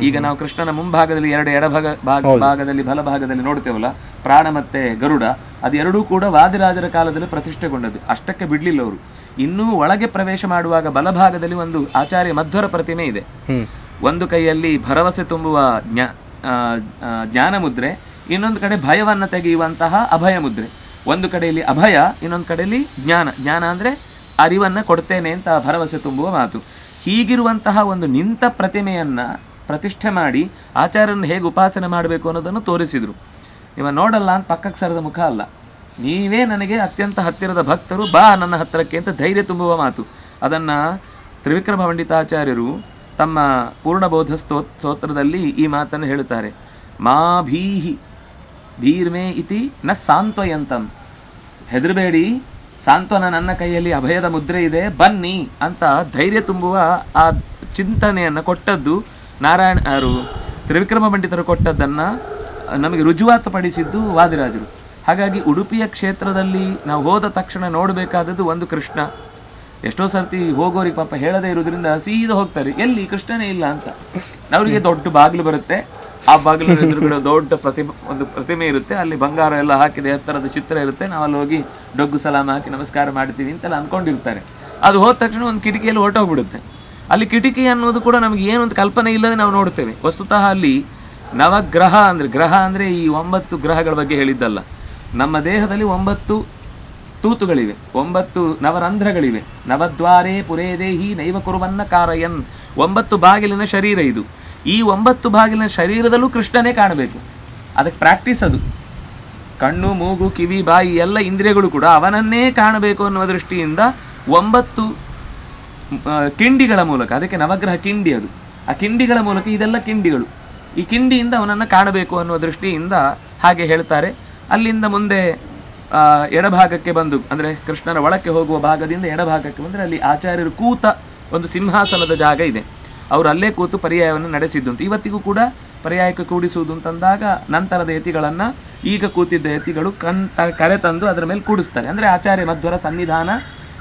ಈಗ ನಾವು ಕೃಷ್ಣನ ಮುಂಭಾಗದಲ್ಲಿ 2 ಎಡಭಾಗದಲ್ಲಿ ಬಲಭಾಗದಲ್ಲಿ ನೋಡ್ತೇವಲ್ಲ, ಪ್ರಾಣ ಮತ್ತೆ ಗರುಡ, ಅದು ಎರಡೂ ಕೂಡ ವಾದಿರಾಜರ ಕಾಲದಲ್ಲಿ ಪ್ರತಿಷ್ಠೆಗೊಂಡದ್ದು. ಅಷ್ಟಕ್ಕೆ ಬಿಡಲಿಲ್ಲ ಅವರು. ಇನ್ನೂ ಒಳಗೆ ಪ್ರವೇಶ ಮಾಡುವಾಗ ಬಲಭಾಗದಲ್ಲಿ ಒಂದು ಆಚಾರ್ಯ ಮಧ್ವರ ಪ್ರತಿಮೆ ಇದೆ. ಒಂದು ಕೈಯಲ್ಲಿ ಭರವಸೆ ತುಂಬುವ ಜ್ಞಾನ ಮುದ್ರೆ, ಇನ್ನೊಂದು ಕಡೆ ಭಯವನ್ನು ತೆಗೆಯುವಂತಹ ಅಭಯ ಮುದ್ರೆ. ಒಂದು ಕಡೆಯಲ್ಲಿ ಅಭಯ, ಇನ್ನೊಂದು ಕಡೆಯಲ್ಲಿ ಜ್ಞಾನ. ಜ್ಞಾನ ಅಂದರೆ ಅರಿವನ್ನು ಕೊಡ್ತೇನೆ ಅಂತ ಭರವಸೆ ತುಂಬುವ ಮಾತು. ಹೀಗಿರುವಂತಹ ಒಂದು ನಿಂತ ಪ್ರತಿಮೆಯನ್ನು ಪ್ರತಿಷ್ಠೆ ಮಾಡಿ ಆಚಾರ್ಯರನ್ನು ಹೇಗೆ ಉಪಾಸನೆ ಮಾಡಬೇಕು ಅನ್ನೋದನ್ನು ತೋರಿಸಿದರು. ನೀವು ನೋಡಲ್ಲ ಅಂತ ಪಕ್ಕಕ್ಕೆ ಸರದ ಮುಖ ಅಲ್ಲ, ನೀವೇ ನನಗೆ ಅತ್ಯಂತ ಹತ್ತಿರದ ಭಕ್ತರು, ಬಾ ನನ್ನ ಹತ್ತಿರಕ್ಕೆ ಅಂತ ಧೈರ್ಯ ತುಂಬುವ ಮಾತು. ಅದನ್ನು ತ್ರಿವಿಕ್ರಮ ಪಂಡಿತಾಚಾರ್ಯರು ತಮ್ಮ ಪೂರ್ಣಬೋಧ ಸ್ತೋತ್ರದಲ್ಲಿ ಈ ಮಾತನ್ನು ಹೇಳುತ್ತಾರೆ. ಮಾ ಭೀಹಿ ಭೀರ್ಮೇ ಇತಿ ನ ಸಾಂತ್ವಯಂತಂ. ಹೆದರಬೇಡಿ, ಸಾಂತ್ವನ ನನ್ನ ಕೈಯಲ್ಲಿ ಅಭಯದ ಮುದ್ರೆ ಇದೆ, ಬನ್ನಿ ಅಂತ ಧೈರ್ಯ ತುಂಬುವ ಆ ಚಿಂತನೆಯನ್ನು ಕೊಟ್ಟದ್ದು ತ್ರಿವಿಕ್ರಮ ಪಂಡಿತರು ಕೊಟ್ಟದ್ದನ್ನು ನಮಗೆ ರುಜುವಾತುಪಡಿಸಿದ್ದು ವಾದಿರಾಜರು. ಹಾಗಾಗಿ ಉಡುಪಿಯ ಕ್ಷೇತ್ರದಲ್ಲಿ ನಾವು ಹೋದ ತಕ್ಷಣ ನೋಡಬೇಕಾದದ್ದು ಒಂದು ಕೃಷ್ಣ. ಎಷ್ಟೋ ಸರ್ತಿ ಹೋಗೋರಿಗೆ ಪಾಪ ಹೇಳದೇ ಇರೋದ್ರಿಂದ ಸೀದಾ ಹೋಗ್ತಾರೆ, ಎಲ್ಲಿ ಕೃಷ್ಣನೇ ಇಲ್ಲ ಅಂತ. ಅವರಿಗೆ ದೊಡ್ಡ ಬಾಗಿಲು ಬರುತ್ತೆ, ಆ ಬಾಗಿಲು ಎದುರುಗಡೆ ದೊಡ್ಡ ಒಂದು ಪ್ರತಿಮೆ ಇರುತ್ತೆ, ಅಲ್ಲಿ ಬಂಗಾರ ಎಲ್ಲ ಹಾಕಿದೆ, ಎತ್ತರದ ಚಿತ್ರ ಇರುತ್ತೆ. ನಾವು ಅಲ್ಲಿ ಹೋಗಿ ಡೊಗ್ಗು ಸಲಾಮ ಹಾಕಿ ನಮಸ್ಕಾರ ಮಾಡ್ತೀವಿ ಅಂತೆಲ್ಲ ಅಂದ್ಕೊಂಡಿರ್ತಾರೆ. ಅದು ಹೋದ ತಕ್ಷಣ ಒಂದು ಕಿಟಕಿಯಲ್ಲಿ ಹೊರಟೋಗ್ಬಿಡುತ್ತೆ. ಅಲ್ಲಿ ಕಿಟಕಿ ಅನ್ನೋದು ಕೂಡ ನಮಗೆ ಏನು ಒಂದು ಕಲ್ಪನೆ ಇಲ್ಲದೆ ನಾವು ನೋಡ್ತೇವೆ. ವಸ್ತುತಃ ಅಲ್ಲಿ ನವಗ್ರಹ ಗ್ರಹ ಅಂದರೆ ಈ 9 ಗ್ರಹಗಳ ಬಗ್ಗೆ ಹೇಳಿದ್ದಲ್ಲ. ನಮ್ಮ ದೇಹದಲ್ಲಿ 9 ತೂತುಗಳಿವೆ, 9 ನವರಂಧ್ರಗಳಿವೆ. ನವದ್ವಾರೇ ಪುರೇ ದೇಹಿ ನೈವ ಕುರುವನ್ನ ಕಾರಯನ್. 9 ಬಾಗಿಲಿನ ಶರೀರ ಇದು. ಈ 9 ಬಾಗಿಲಿನ ಶರೀರದಲ್ಲೂ ಕೃಷ್ಣನೇ ಕಾಣಬೇಕು. ಅದಕ್ಕೆ ಪ್ರಾಕ್ಟೀಸ್ ಅದು. ಕಣ್ಣು, ಮೂಗು, ಕಿವಿ, ಬಾಯಿ ಎಲ್ಲ ಇಂದ್ರಿಯಗಳು ಕೂಡ ಅವನನ್ನೇ ಕಾಣಬೇಕು ಅನ್ನುವ ದೃಷ್ಟಿಯಿಂದ 9 ಕಿಂಡಿಗಳ ಮೂಲಕ, ಅದಕ್ಕೆ ನವಗ್ರಹ ಕಿಂಡಿ ಅದು, ಆ ಕಿಂಡಿಗಳ ಮೂಲಕ ಇದೆಲ್ಲ ಕಿಂಡಿಗಳು, ಈ ಕಿಂಡಿಯಿಂದ ಅವನನ್ನು ಕಾಣಬೇಕು ಅನ್ನುವ ದೃಷ್ಟಿಯಿಂದ ಹಾಗೆ ಹೇಳ್ತಾರೆ. ಅಲ್ಲಿಂದ ಮುಂದೆ ಎಡಭಾಗಕ್ಕೆ ಬಂದು, ಅಂದರೆ ಕೃಷ್ಣನ ಒಳಕ್ಕೆ ಹೋಗುವ ಭಾಗದಿಂದ ಎಡಭಾಗಕ್ಕೆ ಬಂದರೆ ಅಲ್ಲಿ ಆಚಾರ್ಯರು ಕೂತ ಒಂದು ಸಿಂಹಾಸನದ ಜಾಗ ಇದೆ. ಅವರು ಅಲ್ಲೇ ಕೂತು ಪರ್ಯಾಯವನ್ನು ನಡೆಸಿದ್ದು ಅಂತ. ಇವತ್ತಿಗೂ ಕೂಡ ಪರ್ಯಾಯಕ್ಕೆ ಕೂಡಿಸುವುದು ಅಂತಂದಾಗ ನಂತರದ ಯತಿಗಳನ್ನು ಈಗ ಕೂತಿದ್ದ ಯತಿಗಳು ಕರೆತಂದು ಅದರ ಮೇಲೆ ಕೂಡಿಸ್ತಾರೆ. ಅಂದರೆ ಆಚಾರ್ಯ ಮಧ್ವರ ಸನ್ನಿಧಾನ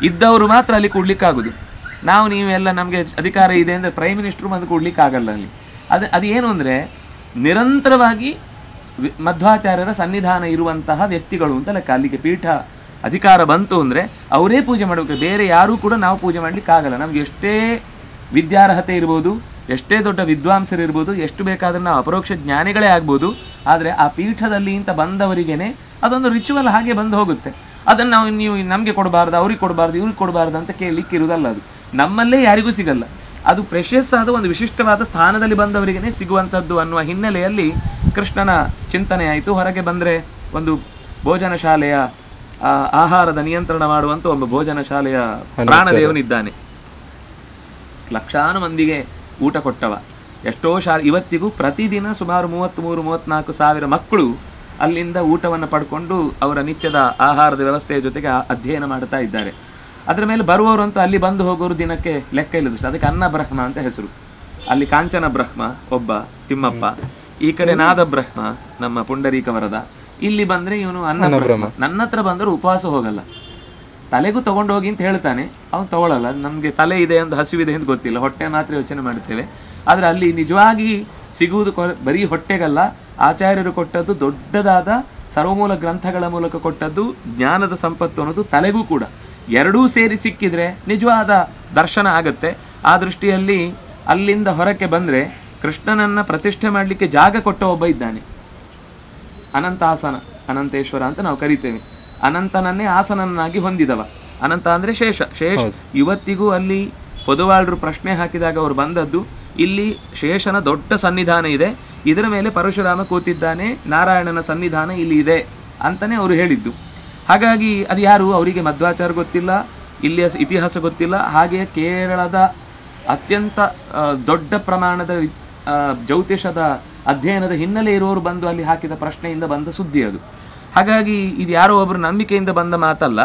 ಇದ್ದವರು ಮಾತ್ರ ಅಲ್ಲಿ ಕೂಡ್ಲಿಕ್ಕಾಗೋದು. ನಾವು ನೀವೆಲ್ಲ ನಮಗೆ ಅಧಿಕಾರ ಇದೆ ಅಂದರೆ ಪ್ರೈಮ್ ಮಿನಿಸ್ಟ್ರು ಬಂದು ಕೂಡ್ಲಿಕ್ಕಾಗಲ್ಲ ಅಲ್ಲಿ. ಅದು ಏನು ಅಂದರೆ ನಿರಂತರವಾಗಿ ಮಧ್ವಾಚಾರ್ಯರ ಸನ್ನಿಧಾನ ಇರುವಂತಹ ವ್ಯಕ್ತಿಗಳು ಅಂತ ಲೆಕ್ಕ. ಅಲ್ಲಿಗೆ ಪೀಠ ಅಧಿಕಾರ ಬಂತು ಅಂದರೆ ಅವರೇ ಪೂಜೆ ಮಾಡಬೇಕು, ಬೇರೆ ಯಾರೂ ಕೂಡ ನಾವು ಪೂಜೆ ಮಾಡಲಿಕ್ಕಾಗಲ್ಲ. ನಮಗೆ ಎಷ್ಟೇ ವಿದ್ಯಾರ್ಹತೆ ಇರ್ಬೋದು, ಎಷ್ಟೇ ದೊಡ್ಡ ವಿದ್ವಾಂಸರಿರ್ಬೋದು, ಎಷ್ಟು ಬೇಕಾದರೂ ನಾವು ಅಪರೋಕ್ಷ ಜ್ಞಾನಿಗಳೇ ಆಗ್ಬೋದು, ಆದರೆ ಆ ಪೀಠದಲ್ಲಿ ಅಂತ ಬಂದವರಿಗೇ ಅದೊಂದು ರಿಚುವಲ್ ಹಾಗೆ ಬಂದು ಹೋಗುತ್ತೆ. ಅದನ್ನು ನೀವು ನಮಗೆ ಕೊಡಬಾರ್ದು, ಅವ್ರಿಗೆ ಕೊಡಬಾರ್ದು, ಇವ್ರಿಗೆ ಕೊಡಬಾರ್ದು ಅಂತ ಕೇಳಲಿಕ್ಕಿರುವುದಲ್ಲ. ಅದು ನಮ್ಮಲ್ಲೇ ಯಾರಿಗೂ ಸಿಗಲ್ಲ. ಅದು ಪ್ರೆಷಸ್ ಆದ ಒಂದು ವಿಶಿಷ್ಟವಾದ ಸ್ಥಾನದಲ್ಲಿ ಬಂದವರಿಗೇ ಸಿಗುವಂಥದ್ದು ಅನ್ನುವ ಹಿನ್ನೆಲೆಯಲ್ಲಿ ಕೃಷ್ಣನ ಚಿಂತನೆ ಆಯಿತು. ಹೊರಗೆ ಬಂದರೆ ಒಂದು ಭೋಜನ ಶಾಲೆಯ ಆಹಾರದ ನಿಯಂತ್ರಣ ಮಾಡುವಂಥ ಒಬ್ಬ ಭೋಜನ ಶಾಲೆಯ ಪ್ರಾಣದೇವನಿದ್ದಾನೆ. ಲಕ್ಷಾನು ಮಂದಿಗೆ ಊಟ ಕೊಟ್ಟವ. ಎಷ್ಟೋ ಇವತ್ತಿಗೂ ಪ್ರತಿದಿನ ಸುಮಾರು 33-34 ಸಾವಿರ ಮಕ್ಕಳು ಅಲ್ಲಿಂದ ಊಟವನ್ನು ಪಡ್ಕೊಂಡು ಅವರ ನಿತ್ಯದ ಆಹಾರದ ವ್ಯವಸ್ಥೆಯ ಜೊತೆಗೆ ಅಧ್ಯಯನ ಮಾಡ್ತಾ ಇದ್ದಾರೆ. ಅದರ ಮೇಲೆ ಬರುವವರು ಅಂತೂ ಅಲ್ಲಿ ಬಂದು ಹೋಗೋರು ದಿನಕ್ಕೆ ಲೆಕ್ಕ ಇಲ್ಲದಷ್ಟು. ಅದಕ್ಕೆ ಅನ್ನ ಬ್ರಹ್ಮ ಅಂತ ಹೆಸರು. ಅಲ್ಲಿ ಕಾಂಚನ ಬ್ರಹ್ಮ ಒಬ್ಬ ತಿಮ್ಮಪ್ಪ, ಈ ಕಡೆ ನಾದ ಬ್ರಹ್ಮ ನಮ್ಮ ಪುಂಡರೀಕ ವರದ, ಇಲ್ಲಿ ಬಂದರೆ ಇವನು ಅನ್ನ ಬ್ರಹ್ಮ. ನನ್ನ ಹತ್ರ ಬಂದರೂ ಉಪವಾಸ ಹೋಗಲ್ಲ, ತಲೆಗೂ ತೊಗೊಂಡು ಹೋಗಿ ಅಂತ ಹೇಳ್ತಾನೆ, ಅವನು ತೊಗೊಳ್ಳಲ್ಲ. ನಮಗೆ ತಲೆ ಇದೆ ಅಂತ ಹಸಿವಿದೆ ಅಂತ ಗೊತ್ತಿಲ್ಲ, ಹೊಟ್ಟೆ ಮಾತ್ರ ಯೋಚನೆ ಮಾಡ್ತೇವೆ. ಆದರೆ ಅಲ್ಲಿ ನಿಜವಾಗಿ ಸಿಗುವುದು ಬರೀ ಹೊಟ್ಟೆಗಲ್ಲ, ಆಚಾರ್ಯರು ಕೊಟ್ಟದ್ದು ದೊಡ್ಡದಾದ ಸರ್ವಮೂಲ ಗ್ರಂಥಗಳ ಮೂಲಕ ಕೊಟ್ಟದ್ದು ಜ್ಞಾನದ ಸಂಪತ್ತು ಅನ್ನೋದು ತಲೆಗೂ ಕೂಡ. ಎರಡೂ ಸೇರಿ ಸಿಕ್ಕಿದ್ರೆ ನಿಜವಾದ ದರ್ಶನ ಆಗತ್ತೆ. ಆ ದೃಷ್ಟಿಯಲ್ಲಿ ಅಲ್ಲಿಂದ ಹೊರಕ್ಕೆ ಬಂದರೆ ಕೃಷ್ಣನನ್ನು ಪ್ರತಿಷ್ಠೆ ಮಾಡಲಿಕ್ಕೆ ಜಾಗ ಕೊಟ್ಟ ಒಬ್ಬ ಇದ್ದಾನೆ, ಅನಂತಾಸನ, ಅನಂತೇಶ್ವರ ಅಂತ ನಾವು ಕರಿತೇವೆ. ಅನಂತನನ್ನೇ ಆಸನನ್ನಾಗಿ ಹೊಂದಿದವ. ಅನಂತ ಅಂದರೆ ಶೇಷ. ಇವತ್ತಿಗೂ ಅಲ್ಲಿ ಪೊದುವಾಳರು ಪ್ರಶ್ನೆ ಹಾಕಿದಾಗ ಅವರು ಬಂದದ್ದು, ಇಲ್ಲಿ ಶೇಷನ ದೊಡ್ಡ ಸನ್ನಿಧಾನ ಇದೆ, ಇದರ ಮೇಲೆ ಪರಶುರಾಮ ಕೂತಿದ್ದಾನೆ, ನಾರಾಯಣನ ಸನ್ನಿಧಾನ ಇಲ್ಲಿ ಇದೆ ಅಂತಲೇ ಅವರು ಹೇಳಿದ್ದು. ಹಾಗಾಗಿ ಅದು ಯಾರು ಅವರಿಗೆ ಮಧ್ವಾಚಾರ ಗೊತ್ತಿಲ್ಲ, ಇಲ್ಲಿಯ ಇತಿಹಾಸ ಗೊತ್ತಿಲ್ಲ. ಹಾಗೆಯೇ ಕೇರಳದ ಅತ್ಯಂತ ದೊಡ್ಡ ಪ್ರಮಾಣದ ಜ್ಯೋತಿಷದ ಅಧ್ಯಯನದ ಹಿನ್ನೆಲೆ ಇರುವವರು ಬಂದು ಅಲ್ಲಿ ಹಾಕಿದ ಪ್ರಶ್ನೆಯಿಂದ ಬಂದ ಸುದ್ದಿ ಅದು. ಹಾಗಾಗಿ ಇದು ಯಾರೋ ಒಬ್ಬರು ನಂಬಿಕೆಯಿಂದ ಬಂದ ಮಾತಲ್ಲ.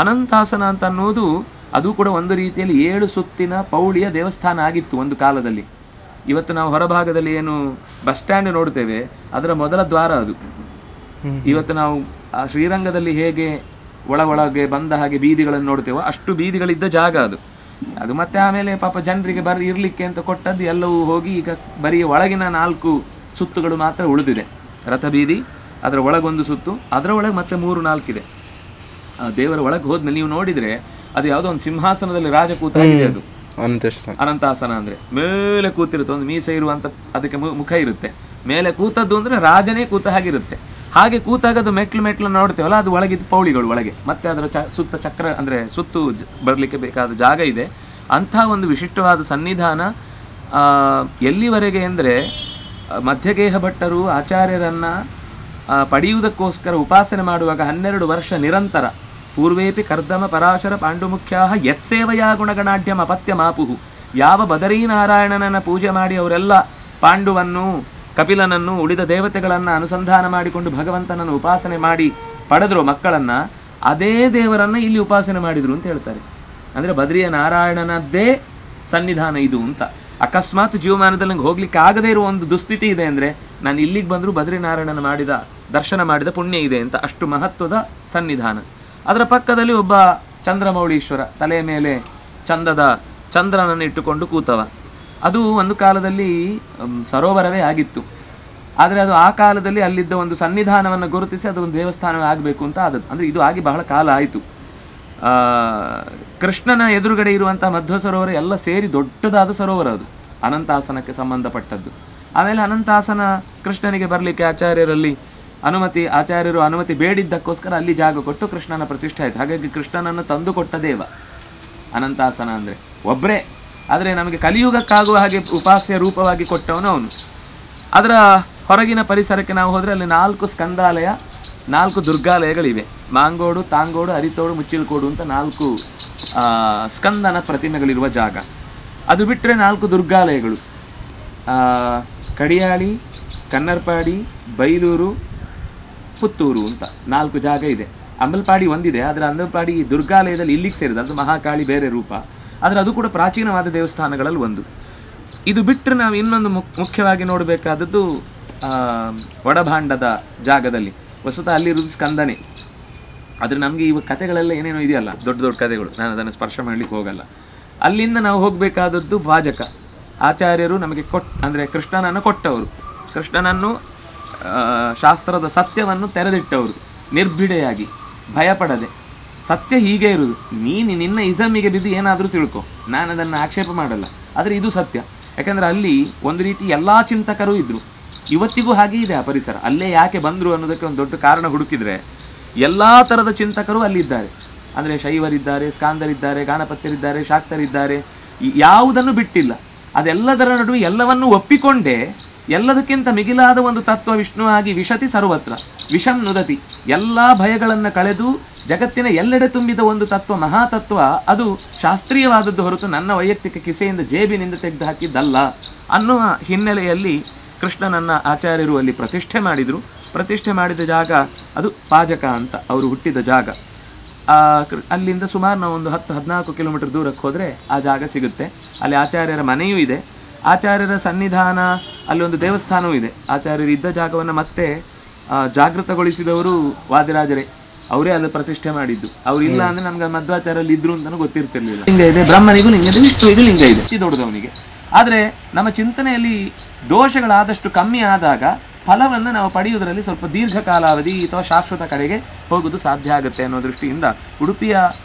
ಅನಂತಾಸನ ಅಂತ ಅನ್ನೋದು ಅದು ಕೂಡ ಒಂದು ರೀತಿಯಲ್ಲಿ 7 ಸುತ್ತಿನ ಪೌಳಿಯ ದೇವಸ್ಥಾನ ಆಗಿತ್ತು ಒಂದು ಕಾಲದಲ್ಲಿ. ಇವತ್ತು ನಾವು ಹೊರಭಾಗದಲ್ಲಿ ಏನು ಬಸ್ ಸ್ಟ್ಯಾಂಡ್ ನೋಡ್ತೇವೆ, ಅದರ ಮೊದಲ ದ್ವಾರ ಅದು. ಇವತ್ತು ನಾವು ಶ್ರೀರಂಗದಲ್ಲಿ ಹೇಗೆ ಒಳಗೆ ಬಂದ ಹಾಗೆ ಬೀದಿಗಳನ್ನು ನೋಡ್ತೇವೋ ಅಷ್ಟು ಬೀದಿಗಳಿದ್ದ ಜಾಗ ಅದು. ಅದು ಮತ್ತೆ ಆಮೇಲೆ ಪಾಪ ಜನರಿಗೆ ಇರಲಿಕ್ಕೆ ಅಂತ ಕೊಟ್ಟದ್ದು ಎಲ್ಲವೂ ಹೋಗಿ ಈಗ ಬರೀ ಒಳಗಿನ 4 ಸುತ್ತುಗಳು ಮಾತ್ರ ಉಳಿದಿದೆ. ರಥ ಬೀದಿ, ಅದರ ಒಳಗೊಂದು ಸುತ್ತು, ಅದರ ಒಳಗೆ ಮತ್ತೆ 3-4 ಇದೆ. ಆ ದೇವರ ಒಳಗೆ ಹೋದ್ಮೇಲೆ ನೀವು ನೋಡಿದರೆ ಅದು ಯಾವುದೋ ಒಂದು ಸಿಂಹಾಸನದಲ್ಲಿ ರಾಜ ಕೂತಾಗಿದೆ. ಅದು ಅನಂತಾಸನ ಅಂದರೆ ಮೇಲೆ ಕೂತಿರುತ್ತೆ, ಒಂದು ಮೀಸೆ ಇರುವಂಥ ಅದಕ್ಕೆ ಮುಖ ಇರುತ್ತೆ. ಮೇಲೆ ಕೂತದ್ದು ಅಂದರೆ ರಾಜನೇ ಕೂತ ಹಾಗಿರುತ್ತೆ. ಹಾಗೆ ಕೂತಾಗ ಅದು ಮೆಟ್ಲು ನೋಡ್ತೇವಲ್ಲ, ಅದು ಒಳಗಿದ್ದು ಪೌಳಿಗಳು ಒಳಗೆ, ಮತ್ತೆ ಅದರ ಸುತ್ತ ಚಕ್ರ ಅಂದರೆ ಸುತ್ತು ಬರಲಿಕ್ಕೆ ಬೇಕಾದ ಜಾಗ ಇದೆ. ಅಂಥ ಒಂದು ವಿಶಿಷ್ಟವಾದ ಸನ್ನಿಧಾನ ಎಲ್ಲಿವರೆಗೆ ಅಂದರೆ ಮಧ್ಯಗೇಹ ಭಟ್ಟರು ಆಚಾರ್ಯರನ್ನು ಪಡೆಯುವುದಕ್ಕೋಸ್ಕರ ಉಪಾಸನೆ ಮಾಡುವಾಗ 12 ವರ್ಷ ನಿರಂತರ ಪೂರ್ವೇಪಿ ಕರ್ದಮ ಪರಾಶರ ಪಾಂಡುಮುಖ್ಯಾ ಯತ್ಸೇವಯಾ ಗುಣಗಣಾಢ್ಯಂ ಅಪತ್ಯ ಮಾಪುಹು. ಯಾವ ಬದರೀನಾರಾಯಣನನ್ನು ಪೂಜೆ ಮಾಡಿ ಅವರೆಲ್ಲ ಪಾಂಡುವನ್ನು, ಕಪಿಲನನ್ನು, ಉಳಿದ ದೇವತೆಗಳನ್ನು ಅನುಸಂಧಾನ ಮಾಡಿಕೊಂಡು ಭಗವಂತನನ್ನು ಉಪಾಸನೆ ಮಾಡಿ ಪಡೆದ್ರು ಮಕ್ಕಳನ್ನು, ಅದೇ ದೇವರನ್ನು ಇಲ್ಲಿ ಉಪಾಸನೆ ಮಾಡಿದರು ಅಂತ ಹೇಳ್ತಾರೆ. ಅಂದರೆ ಬದರಿಯ ನಾರಾಯಣನದ್ದೇ ಸನ್ನಿಧಾನ ಇದು ಅಂತ. ಅಕಸ್ಮಾತ್ ಜೀವಮಾನದಲ್ಲಿ ನಂಗೆ ಹೋಗ್ಲಿಕ್ಕೆ ಆಗದೇ ಇರುವ ಒಂದು ದುಸ್ಥಿತಿ ಇದೆ ಅಂದರೆ ನಾನು ಇಲ್ಲಿಗೆ ಬಂದರೂ ಬದರಿನಾರಾಯಣನ ದರ್ಶನ ಮಾಡಿದ ಪುಣ್ಯ ಇದೆ ಅಂತ, ಅಷ್ಟು ಮಹತ್ವದ ಸನ್ನಿಧಾನ. ಅದರ ಪಕ್ಕದಲ್ಲಿ ಒಬ್ಬ ಚಂದ್ರಮೌಳೀಶ್ವರ, ತಲೆಯ ಮೇಲೆ ಚಂದ್ರನನ್ನು ಇಟ್ಟುಕೊಂಡು ಕೂತವ. ಅದು ಒಂದು ಕಾಲದಲ್ಲಿ ಸರೋವರವೇ ಆಗಿತ್ತು. ಆದರೆ ಅದು ಆ ಕಾಲದಲ್ಲಿ ಅಲ್ಲಿದ್ದ ಒಂದು ಸನ್ನಿಧಾನವನ್ನು ಗುರುತಿಸಿ ಅದು ಒಂದು ದೇವಸ್ಥಾನವೇ ಆಗಬೇಕು ಅಂತ ಆದದ್ದು. ಅಂದರೆ ಇದು ಆಗಿ ಬಹಳ ಕಾಲ ಆಯಿತು. ಕೃಷ್ಣನ ಎದುರುಗಡೆ ಇರುವಂಥ ಮಧ್ವ ಸರೋವರ ಎಲ್ಲ ಸೇರಿ ದೊಡ್ಡದಾದ ಸರೋವರ ಅದು, ಅನಂತಾಸನಕ್ಕೆ ಸಂಬಂಧಪಟ್ಟದ್ದು. ಆಮೇಲೆ ಅನಂತಾಸನ ಕೃಷ್ಣನಿಗೆ ಬರಲಿಕ್ಕೆ ಆಚಾರ್ಯರು ಅನುಮತಿ ಬೇಡಿದ್ದಕ್ಕೋಸ್ಕರ ಅಲ್ಲಿ ಜಾಗ ಕೊಟ್ಟು ಕೃಷ್ಣನ ಪ್ರತಿಷ್ಠೆ ಆಯಿತು. ಹಾಗಾಗಿ ಕೃಷ್ಣನನ್ನು ತಂದುಕೊಟ್ಟ ದೇವ ಅನಂತಾಸನ ಅಂದರೆ ಒಬ್ಬರೇ. ಆದರೆ ನಮಗೆ ಕಲಿಯುಗಕ್ಕಾಗುವ ಹಾಗೆ ಉಪಾಸ್ಯ ರೂಪವಾಗಿ ಕೊಟ್ಟವನು ಅವನು. ಅದರ ಹೊರಗಿನ ಪರಿಸರಕ್ಕೆ ನಾವು ಹೋದರೆ ಅಲ್ಲಿ 4 ಸ್ಕಂದಾಲಯ, 4 ದುರ್ಗಾಲಯಗಳಿವೆ. ಮಾಂಗೋಡು, ತಾಂಗೋಡು, ಅರಿತೋಡು, ಮುಚ್ಚಿಲ್ಕೋಡು ಅಂತ 4 ಸ್ಕಂದನ ಪ್ರತಿಮೆಗಳಿರುವ ಜಾಗ. ಅದು ಬಿಟ್ಟರೆ 4 ದುರ್ಗಾಲಯಗಳು, ಕಡಿಯಾಳಿ, ಕನ್ನರ್ಪಾಡಿ, ಬೈಲೂರು, ಪುತ್ತೂರು ಅಂತ 4 ಜಾಗ ಇದೆ. ಅಂಬಲ್ಪಾಡಿ ಒಂದಿದೆ, ಆದರೆ ಅಂಬಲ್ಪಾಡಿ ದುರ್ಗಾಲಯದಲ್ಲಿ ಇಲ್ಲಿಗೆ ಸೇರಿದೆ, ಅದು ಮಹಾಕಾಳಿ ಬೇರೆ ರೂಪ, ಆದರೆ ಅದು ಕೂಡ ಪ್ರಾಚೀನವಾದ ದೇವಸ್ಥಾನಗಳಲ್ಲಿ ಒಂದು. ಇದು ಬಿಟ್ಟರೆ ನಾವು ಇನ್ನೊಂದು ಮುಖ್ಯವಾಗಿ ನೋಡಬೇಕಾದದ್ದು ಒಡಭಾಂಡದ ಜಾಗದಲ್ಲಿ. ವಸ್ತುತಃ ಅಲ್ಲಿರುವುದು ಸ್ಕಂದನೆ, ಆದರೆ ನಮಗೆ ಇವಾಗ ಕಥೆಗಳೆಲ್ಲ ಏನೇನೋ ಇದೆಯಲ್ಲ, ದೊಡ್ಡ ದೊಡ್ಡ ಕಥೆಗಳು, ನಾನು ಅದನ್ನು ಸ್ಪರ್ಶ ಮಾಡಲಿಕ್ಕೆ ಹೋಗಲ್ಲ. ಅಲ್ಲಿಂದ ನಾವು ಹೋಗಬೇಕಾದದ್ದು ವಾಜಕ. ಆಚಾರ್ಯರು ನಮಗೆ ಅಂದರೆ ಕೃಷ್ಣನನ್ನು ಕೊಟ್ಟವರು, ಕೃಷ್ಣನನ್ನು ಶಾಸ್ತ್ರದ ಸತ್ಯವನ್ನು ತೆರೆದಿಟ್ಟವರು, ನಿರ್ಭಿಡೆಯಾಗಿ ಭಯಪಡದೆ. ಸತ್ಯ ಹೀಗೆ ಇರುವುದು, ನಿನ್ನ ಇಸಮಿಗೆ ಬಿದ್ದು ಏನಾದರೂ ತಿಳ್ಕೊ, ನಾನು ಅದನ್ನು ಆಕ್ಷೇಪ ಮಾಡಲ್ಲ, ಆದರೆ ಇದು ಸತ್ಯ. ಯಾಕಂದರೆ ಅಲ್ಲಿ ಒಂದು ರೀತಿ ಎಲ್ಲ ಚಿಂತಕರು ಇದ್ದರು. ಇವತ್ತಿಗೂ ಹಾಗೆ ಇದೆ ಆ ಪರಿಸರ. ಅಲ್ಲೇ ಯಾಕೆ ಬಂದರು ಅನ್ನೋದಕ್ಕೆ ಒಂದು ದೊಡ್ಡ ಕಾರಣ ಹುಡುಕಿದರೆ ಎಲ್ಲ ಥರದ ಚಿಂತಕರು ಅಲ್ಲಿದ್ದಾರೆ. ಅಂದರೆ ಶೈವರಿದ್ದಾರೆ, ಸ್ಕಾಂದರಿದ್ದಾರೆ, ಗಾಣಪತ್ಯರಿದ್ದಾರೆ, ಶಾಕ್ತರಿದ್ದಾರೆ, ಯಾವುದನ್ನು ಬಿಟ್ಟಿಲ್ಲ. ಅದೆಲ್ಲದರ ನಡುವೆ ಎಲ್ಲವನ್ನೂ ಒಪ್ಪಿಕೊಂಡೇ ಎಲ್ಲದಕ್ಕಿಂತ ಮಿಗಿಲಾದ ಒಂದು ತತ್ವ ವಿಷ್ಣುವಾಗಿ ವಿಶತಿ ಸರ್ವತ್ರ ವಿಷಂ ನುದತಿ, ಎಲ್ಲ ಭಯಗಳನ್ನು ಕಳೆದು ಜಗತ್ತಿನ ಎಲ್ಲೆಡೆ ತುಂಬಿದ ಒಂದು ತತ್ವ, ಮಹಾತತ್ವ, ಅದು ಶಾಸ್ತ್ರೀಯವಾದದ್ದು ಹೊರತು ನನ್ನ ವೈಯಕ್ತಿಕ ಕಿಸೆಯಿಂದ ಜೇಬಿನಿಂದ ತೆಗೆದು ಹಾಕಿದ್ದಲ್ಲ ಅನ್ನುವ ಹಿನ್ನೆಲೆಯಲ್ಲಿ ಕೃಷ್ಣನನ್ನು ಆಚಾರ್ಯರು ಅಲ್ಲಿ ಪ್ರತಿಷ್ಠೆ ಮಾಡಿದರು. ಪ್ರತಿಷ್ಠೆ ಮಾಡಿದ ಜಾಗ ಅದು ಪಾಜಕ ಅಂತ, ಅವರು ಹುಟ್ಟಿದ ಜಾಗ. ಅಲ್ಲಿಂದ ಸುಮಾರು ನಾವು ಒಂದು 10-14 ಕಿಲೋಮೀಟರ್ ದೂರಕ್ಕೆ ಹೋದರೆ ಆ ಜಾಗ ಸಿಗುತ್ತೆ. ಅಲ್ಲಿ ಆಚಾರ್ಯರ ಮನೆಯೂ ಇದೆ, ಆಚಾರ್ಯರ ಸನ್ನಿಧಾನ, ಅಲ್ಲಿ ಒಂದು ದೇವಸ್ಥಾನವೂ ಇದೆ. ಆಚಾರ್ಯರು ಇದ್ದ ಜಾಗವನ್ನು ಮತ್ತೆ ಜಾಗೃತಗೊಳಿಸಿದವರು ವಾದಿರಾಜರೇ, ಅವರೇ ಅಲ್ಲಿ ಪ್ರತಿಷ್ಠೆ ಮಾಡಿದ್ದು. ಅವ್ರು ಇಲ್ಲ ಅಂದರೆ ನಮ್ಗೆ ಮಧ್ವಾಚಾರ್ಯಲ್ಲಿ ಇದ್ರು ಅಂತಲೂ ಗೊತ್ತಿರ್ತಿರ್ಲಿಲ್ಲ. ಲಿಂಗ ಇದೆ, ಬ್ರಹ್ಮನಿಗೂ ಲಿಂಗ ಇದೆ, ವಿಷ್ಣುವಿಗೂ ಲಿಂಗ ಇದೆ, ಇದು ದೊಡ್ಡದವನಿಗೆ. ಆದರೆ ನಮ್ಮ ಚಿಂತನೆಯಲ್ಲಿ ದೋಷಗಳಾದಷ್ಟು ಕಮ್ಮಿ ಆದಾಗ ಫಲವನ್ನು ನಾವು ಪಡೆಯುವುದರಲ್ಲಿ ಸ್ವಲ್ಪ ದೀರ್ಘಕಾಲಾವಧಿ ಅಥವಾ ಶಾಶ್ವತ ಕಡೆಗೆ ಹೋಗೋದು ಸಾಧ್ಯ ಆಗುತ್ತೆ ಅನ್ನೋ ದೃಷ್ಟಿಯಿಂದ ಉಡುಪಿಯ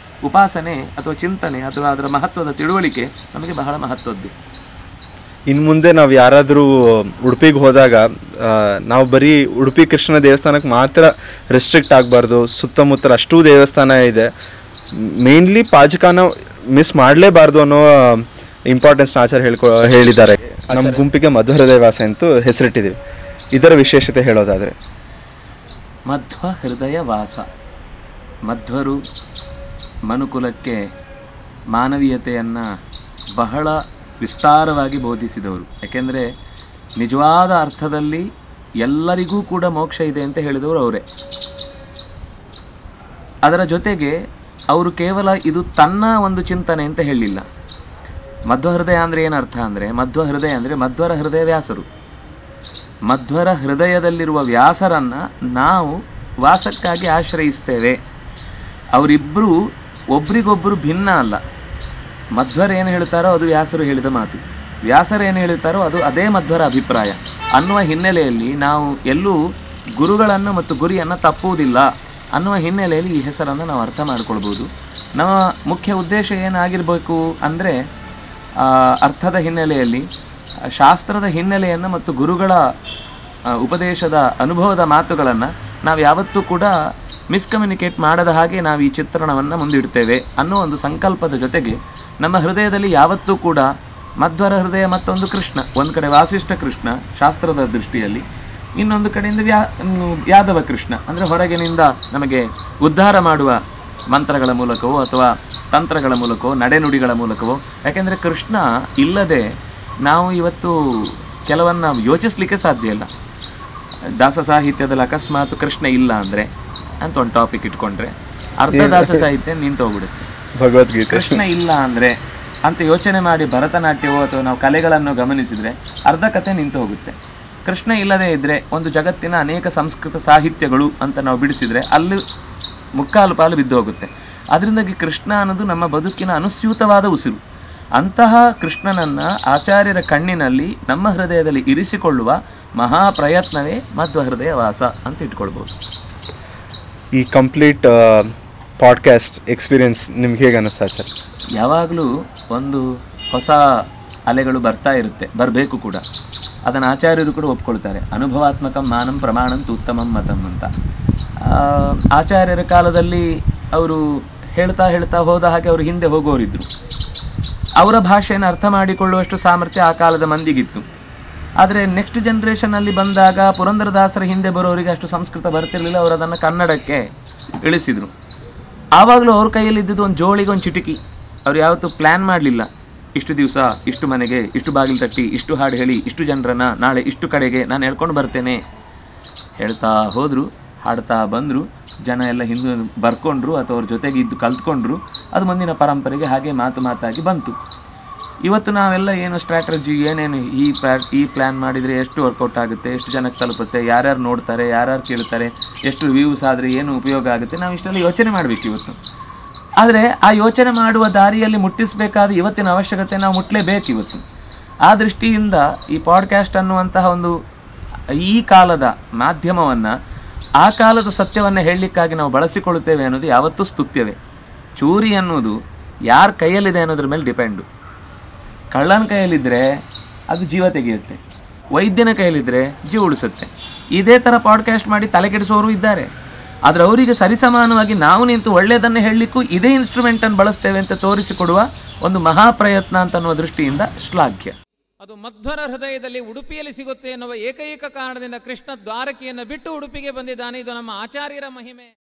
ಉಪಾಸನೆ ಅಥವಾ ಚಿಂತನೆ ಅಥವಾ ಅದರ ಮಹತ್ವದ ತಿಳುವಳಿಕೆ ನಮಗೆ ಬಹಳ ಮಹತ್ವದ್ದು. ಇನ್ನು ಮುಂದೆ ನಾವು ಯಾರಾದರೂ ಉಡುಪಿಗೆ ಹೋದಾಗ ನಾವು ಬರೀ ಉಡುಪಿ ಕೃಷ್ಣ ದೇವಸ್ಥಾನಕ್ಕೆ ಮಾತ್ರ ರೆಸ್ಟ್ರಿಕ್ಟ್ ಆಗಬಾರ್ದು, ಸುತ್ತಮುತ್ತಲ ಅಷ್ಟೂ ದೇವಸ್ಥಾನ ಇದೆ, ಮೇನ್ಲಿ ಪಾಜಕನ ಮಿಸ್ ಮಾಡಲೇಬಾರ್ದು ಅನ್ನೋ ಇಂಪಾರ್ಟೆನ್ಸ್ನ ಆಚಾರ್ಯ ಹೇಳಿದ್ದಾರೆ. ನಮ್ಮ ಗುಂಪಿಗೆ ಮಧ್ವ ಹೃದಯ ವಾಸ ಅಂತೂ ಹೆಸರಿಟ್ಟಿದ್ದೀವಿ. ಇದರ ವಿಶೇಷತೆ ಹೇಳೋದಾದರೆ, ಮಧ್ವ ಹೃದಯ ವಾಸ, ಮಧ್ವರು ಮನುಕುಲಕ್ಕೆ ಮಾನವೀಯತೆಯನ್ನು ಬಹಳ ವಿಸ್ತಾರವಾಗಿ ಬೋಧಿಸಿದವರು. ಯಾಕೆಂದರೆ ನಿಜವಾದ ಅರ್ಥದಲ್ಲಿ ಎಲ್ಲರಿಗೂ ಕೂಡ ಮೋಕ್ಷ ಇದೆ ಅಂತ ಹೇಳಿದವರು ಅವರೇ. ಅದರ ಜೊತೆಗೆ ಅವರು ಕೇವಲ ಇದು ತನ್ನ ಒಂದು ಚಿಂತನೆ ಅಂತ ಹೇಳಲಿಲ್ಲ. ಮಧ್ವ ಹೃದಯ ಅಂದರೆ ಏನರ್ಥ ಅಂದರೆ, ಮಧ್ವ ಹೃದಯ ಅಂದರೆ ಮಧ್ವರ ಹೃದಯ ವ್ಯಾಸರು. ಮಧ್ವರ ಹೃದಯದಲ್ಲಿರುವ ವ್ಯಾಸರನ್ನು ನಾವು ವಾಸಕ್ಕಾಗಿ ಆಶ್ರಯಿಸ್ತೇವೆ. ಅವರಿಬ್ಬರು ಒಬ್ರಿಗೊಬ್ಬರು ಭಿನ್ನ ಅಲ್ಲ. ಮಧ್ವರು ಏನು ಹೇಳ್ತಾರೋ ಅದು ವ್ಯಾಸರು ಹೇಳಿದ ಮಾತು, ವ್ಯಾಸರು ಏನು ಹೇಳ್ತಾರೋ ಅದು ಅದೇ ಮಧ್ವರ ಅಭಿಪ್ರಾಯ ಅನ್ನುವ ಹಿನ್ನೆಲೆಯಲ್ಲಿ ನಾವು ಎಲ್ಲೂ ಗುರುಗಳನ್ನು ಮತ್ತು ಗುರಿಯನ್ನು ತಪ್ಪುವುದಿಲ್ಲ ಅನ್ನುವ ಹಿನ್ನೆಲೆಯಲ್ಲಿ ಈ ಹೆಸರನ್ನು ನಾವು ಅರ್ಥ ಮಾಡ್ಕೊಳ್ಬೋದು. ನಮ್ಮ ಮುಖ್ಯ ಉದ್ದೇಶ ಏನಾಗಿರಬೇಕು ಅಂದರೆ, ಅರ್ಥದ ಹಿನ್ನೆಲೆಯಲ್ಲಿ ಶಾಸ್ತ್ರದ ಹಿನ್ನೆಲೆಯನ್ನು ಮತ್ತು ಗುರುಗಳ ಉಪದೇಶದ ಅನುಭವದ ಮಾತುಗಳನ್ನು ನಾವು ಯಾವತ್ತೂ ಕೂಡ ಮಿಸ್ಕಮ್ಯುನಿಕೇಟ್ ಮಾಡದ ಹಾಗೆ ನಾವು ಈ ಚಿತ್ರಣವನ್ನು ಮುಂದಿಡ್ತೇವೆ ಅನ್ನೋ ಒಂದು ಸಂಕಲ್ಪದ ಜೊತೆಗೆ ನಮ್ಮ ಹೃದಯದಲ್ಲಿ ಯಾವತ್ತೂ ಕೂಡ ಮಧ್ವರ ಹೃದಯ ಮತ್ತೊಂದು ಕೃಷ್ಣ, ಒಂದು ಕಡೆ ವಾಸಿಷ್ಠ ಕೃಷ್ಣ ಶಾಸ್ತ್ರದ ದೃಷ್ಟಿಯಲ್ಲಿ, ಇನ್ನೊಂದು ಕಡೆಯಿಂದ ಯಾದವ ಕೃಷ್ಣ ಅಂದರೆ ಹೊರಗಿನಿಂದ ನಮಗೆ ಉದ್ಧಾರ ಮಾಡುವ ಮಂತ್ರಗಳ ಮೂಲಕವೋ ಅಥವಾ ತಂತ್ರಗಳ ಮೂಲಕವೋ ನಡೆನುಡಿಗಳ ಮೂಲಕವೋ. ಯಾಕೆಂದರೆ ಕೃಷ್ಣ ಇಲ್ಲದೆ ನಾವು ಇವತ್ತು ಕೆಲವನ್ನು ಯೋಚಿಸಲಿಕ್ಕೆ ಸಾಧ್ಯ ಇಲ್ಲ. ದಾಸ ಸಾಹಿತ್ಯದಲ್ಲಿ ಅಕಸ್ಮಾತ್ ಕೃಷ್ಣ ಇಲ್ಲ ಅಂದರೆ ಅಂತ ಒಂದು ಟಾಪಿಕ್ ಇಟ್ಕೊಂಡ್ರೆ ಅರ್ಧ ದಾಸ ಸಾಹಿತ್ಯ ನಿಂತು ಹೋಗ್ಬಿಡುತ್ತೆ. ಭಗವದ್ಗೀತೆ ಕೃಷ್ಣ ಇಲ್ಲ ಅಂದರೆ ಅಂತ ಯೋಚನೆ ಮಾಡಿ ಭರತನಾಟ್ಯವೋ ಅಥವಾ ನಾವು ಕಲೆಗಳನ್ನು ಗಮನಿಸಿದರೆ ಅರ್ಧ ಕಥೆ ನಿಂತು ಹೋಗುತ್ತೆ. ಕೃಷ್ಣ ಇಲ್ಲದೇ ಇದ್ದರೆ ಒಂದು ಜಗತ್ತಿನ ಅನೇಕ ಸಂಸ್ಕೃತ ಸಾಹಿತ್ಯಗಳು ಅಂತ ನಾವು ಬಿಡಿಸಿದರೆ ಅಲ್ಲಿ ಮುಕ್ಕಾಲು ಪಾಲು ಬಿದ್ದು ಹೋಗುತ್ತೆ. ಅದರಿಂದಾಗಿ ಕೃಷ್ಣ ಅನ್ನೋದು ನಮ್ಮ ಬದುಕಿನ ಅನುಸ್ಯೂತವಾದ ಉಸಿರು. ಅಂತಹ ಕೃಷ್ಣನನ್ನು ಆಚಾರ್ಯರ ಕಣ್ಣಿನಲ್ಲಿ ನಮ್ಮ ಹೃದಯದಲ್ಲಿ ಇರಿಸಿಕೊಳ್ಳುವ ಮಹಾ ಪ್ರಯತ್ನವೇ ಮಧ್ವ ಹೃದಯ ವಾಸ ಅಂತ ಇಟ್ಕೊಳ್ಬೋದು. ಈ ಕಂಪ್ಲೀಟ್ ಪಾಡ್ಕಾಸ್ಟ್ ಎಕ್ಸ್ಪೀರಿಯನ್ಸ್ ನಿಮ್ಗೆ ಹೇಗೆ ಅನ್ನಿಸ್ತಾ ಸರ್? ಯಾವಾಗಲೂ ಒಂದು ಹೊಸ ಅಲೆಗಳು ಬರ್ತಾ ಇರುತ್ತೆ, ಬರಬೇಕು ಕೂಡ. ಅದನ್ನು ಆಚಾರ್ಯರು ಕೂಡ ಒಪ್ಕೊಳ್ತಾರೆ. ಅನುಭವಾತ್ಮಕಂ ಮಾನಂ ಪ್ರಮಾಣಂತ ಉತ್ತಮಂ ಮತಂ ಅಂತ. ಆಚಾರ್ಯರ ಕಾಲದಲ್ಲಿ ಅವರು ಹೇಳ್ತಾ ಹೋದ ಹಾಗೆ ಅವರು ಹಿಂದೆ ಹೋಗೋರಿದ್ದರು. ಅವರ ಭಾಷೆಯನ್ನು ಅರ್ಥ ಮಾಡಿಕೊಳ್ಳುವಷ್ಟು ಸಾಮರ್ಥ್ಯ ಆ ಕಾಲದ ಮಂದಿಗಿತ್ತು. ಆದರೆ ನೆಕ್ಸ್ಟ್ ಜನ್ರೇಷನಲ್ಲಿ ಬಂದಾಗ ಪುರಂದರದಾಸರ ಹಿಂದೆ ಬರೋರಿಗೆ ಅಷ್ಟು ಸಂಸ್ಕೃತ ಬರ್ತಿರ್ಲಿಲ್ಲ, ಅವರು ಅದನ್ನು ಕನ್ನಡಕ್ಕೆ ಇಳಿಸಿದರು. ಆವಾಗಲೂ ಅವ್ರ ಕೈಯಲ್ಲಿ ಇದ್ದಿದ್ದು ಒಂದು ಜೋಳಿಗೆ ಒಂದು ಚಿಟಿಕಿ. ಅವ್ರು ಯಾವತ್ತೂ ಪ್ಲ್ಯಾನ್ ಮಾಡಲಿಲ್ಲ, ಇಷ್ಟು ದಿವಸ ಇಷ್ಟು ಮನೆಗೆ ಇಷ್ಟು ಬಾಗಿಲು ತಟ್ಟಿ ಇಷ್ಟು ಹಾಡು ಹೇಳಿ ಇಷ್ಟು ಜನರನ್ನು ನಾಳೆ ಇಷ್ಟು ಕಡೆಗೆ ನಾನು ಹೇಳ್ಕೊಂಡು ಬರ್ತೇನೆ. ಹೇಳ್ತಾ ಹೋದರು, ಹಾಡ್ತಾ ಬಂದರು, ಜನ ಎಲ್ಲ ಹಿಂದೆ ಬರ್ಕೊಂಡ್ರು ಅಥವಾ ಅವ್ರ ಜೊತೆಗೆ ಇದ್ದು ಕಲ್ತ್ಕೊಂಡ್ರು. ಅದು ಮುಂದಿನ ಪರಂಪರೆಗೆ ಹಾಗೆ ಮಾತಾಗಿ ಬಂತು. ಇವತ್ತು ನಾವೆಲ್ಲ ಏನು ಸ್ಟ್ರಾಟಜಿ ಏನೇನು ಈ ಪ್ಲ್ಯಾನ್ ಮಾಡಿದರೆ ಎಷ್ಟು ವರ್ಕೌಟ್ ಆಗುತ್ತೆ, ಎಷ್ಟು ಜನಕ್ಕೆ ತಲುಪುತ್ತೆ, ಯಾರ್ಯಾರು ನೋಡ್ತಾರೆ, ಯಾರ್ಯಾರು ಕೇಳ್ತಾರೆ, ಎಷ್ಟು ವ್ಯೂಸ್ ಆದರೆ ಏನು ಉಪಯೋಗ ಆಗುತ್ತೆ, ನಾವು ಇಷ್ಟೆಲ್ಲ ಯೋಚನೆ ಮಾಡಬೇಕು ಇವತ್ತು. ಆದರೆ ಆ ಯೋಚನೆ ಮಾಡುವ ದಾರಿಯಲ್ಲಿ ಮುಟ್ಟಿಸಬೇಕಾದ ಇವತ್ತಿನ ಅವಶ್ಯಕತೆ ನಾವು ಮುಟ್ಟಲೇಬೇಕು ಇವತ್ತು. ಆ ದೃಷ್ಟಿಯಿಂದ ಈ ಪಾಡ್ಕ್ಯಾಸ್ಟ್ ಅನ್ನುವಂತಹ ಒಂದು ಈ ಕಾಲದ ಮಾಧ್ಯಮವನ್ನು ಆ ಕಾಲದ ಸತ್ಯವನ್ನು ಹೇಳಲಿಕ್ಕಾಗಿ ನಾವು ಬಳಸಿಕೊಳ್ಳುತ್ತೇವೆ ಅನ್ನೋದು ಯಾವತ್ತೂ ಸ್ತುತ್ಯವೇ. ಚೂರಿ ಅನ್ನೋದು ಯಾರ ಕೈಯಲ್ಲಿದೆ ಅನ್ನೋದ್ರ ಮೇಲೆ ಡಿಪೆಂಡು. ಕಳ್ಳನ ಕೈಯಲ್ಲಿದ್ದರೆ ಅದು ಜೀವ ತೆಗೆಯುತ್ತೆ, ವೈದ್ಯನ ಕೈಯಲ್ಲಿದ್ದರೆ ಜೀವ ಉಳಿಸುತ್ತೆ. ಇದೇ ಥರ ಪಾಡ್ಕ್ಯಾಸ್ಟ್ ಮಾಡಿ ತಲೆಕೆಡಿಸೋರು ಇದ್ದಾರೆ. ಆದರೆ ಅವರಿಗೆ ಸರಿಸಮಾನವಾಗಿ ನಾವು ನಿಂತು ಒಳ್ಳೆಯದನ್ನು ಹೇಳಲಿಕ್ಕೂ ಇದೇ ಇನ್ಸ್ಟ್ರೂಮೆಂಟನ್ನು ಬಳಸ್ತೇವೆ ಅಂತ ತೋರಿಸಿಕೊಡುವ ಒಂದು ಮಹಾಪ್ರಯತ್ನ ಅಂತ ಅನ್ನುವ ದೃಷ್ಟಿಯಿಂದ ಶ್ಲಾಘ್ಯ. ಅದು ಮಧ್ವರ ಹೃದಯದಲ್ಲಿ ಉಡುಪಿಯಲ್ಲಿ ಸಿಗುತ್ತೆ ಎನ್ನುವ ಏಕೈಕ ಕಾರಣದಿಂದ ಕೃಷ್ಣ ದ್ವಾರಕೆಯನ್ನು ಬಿಟ್ಟು ಉಡುಪಿಗೆ ಬಂದಿದ್ದಾನೆ. ಇದು ನಮ್ಮ ಆಚಾರ್ಯರ ಮಹಿಮೆ.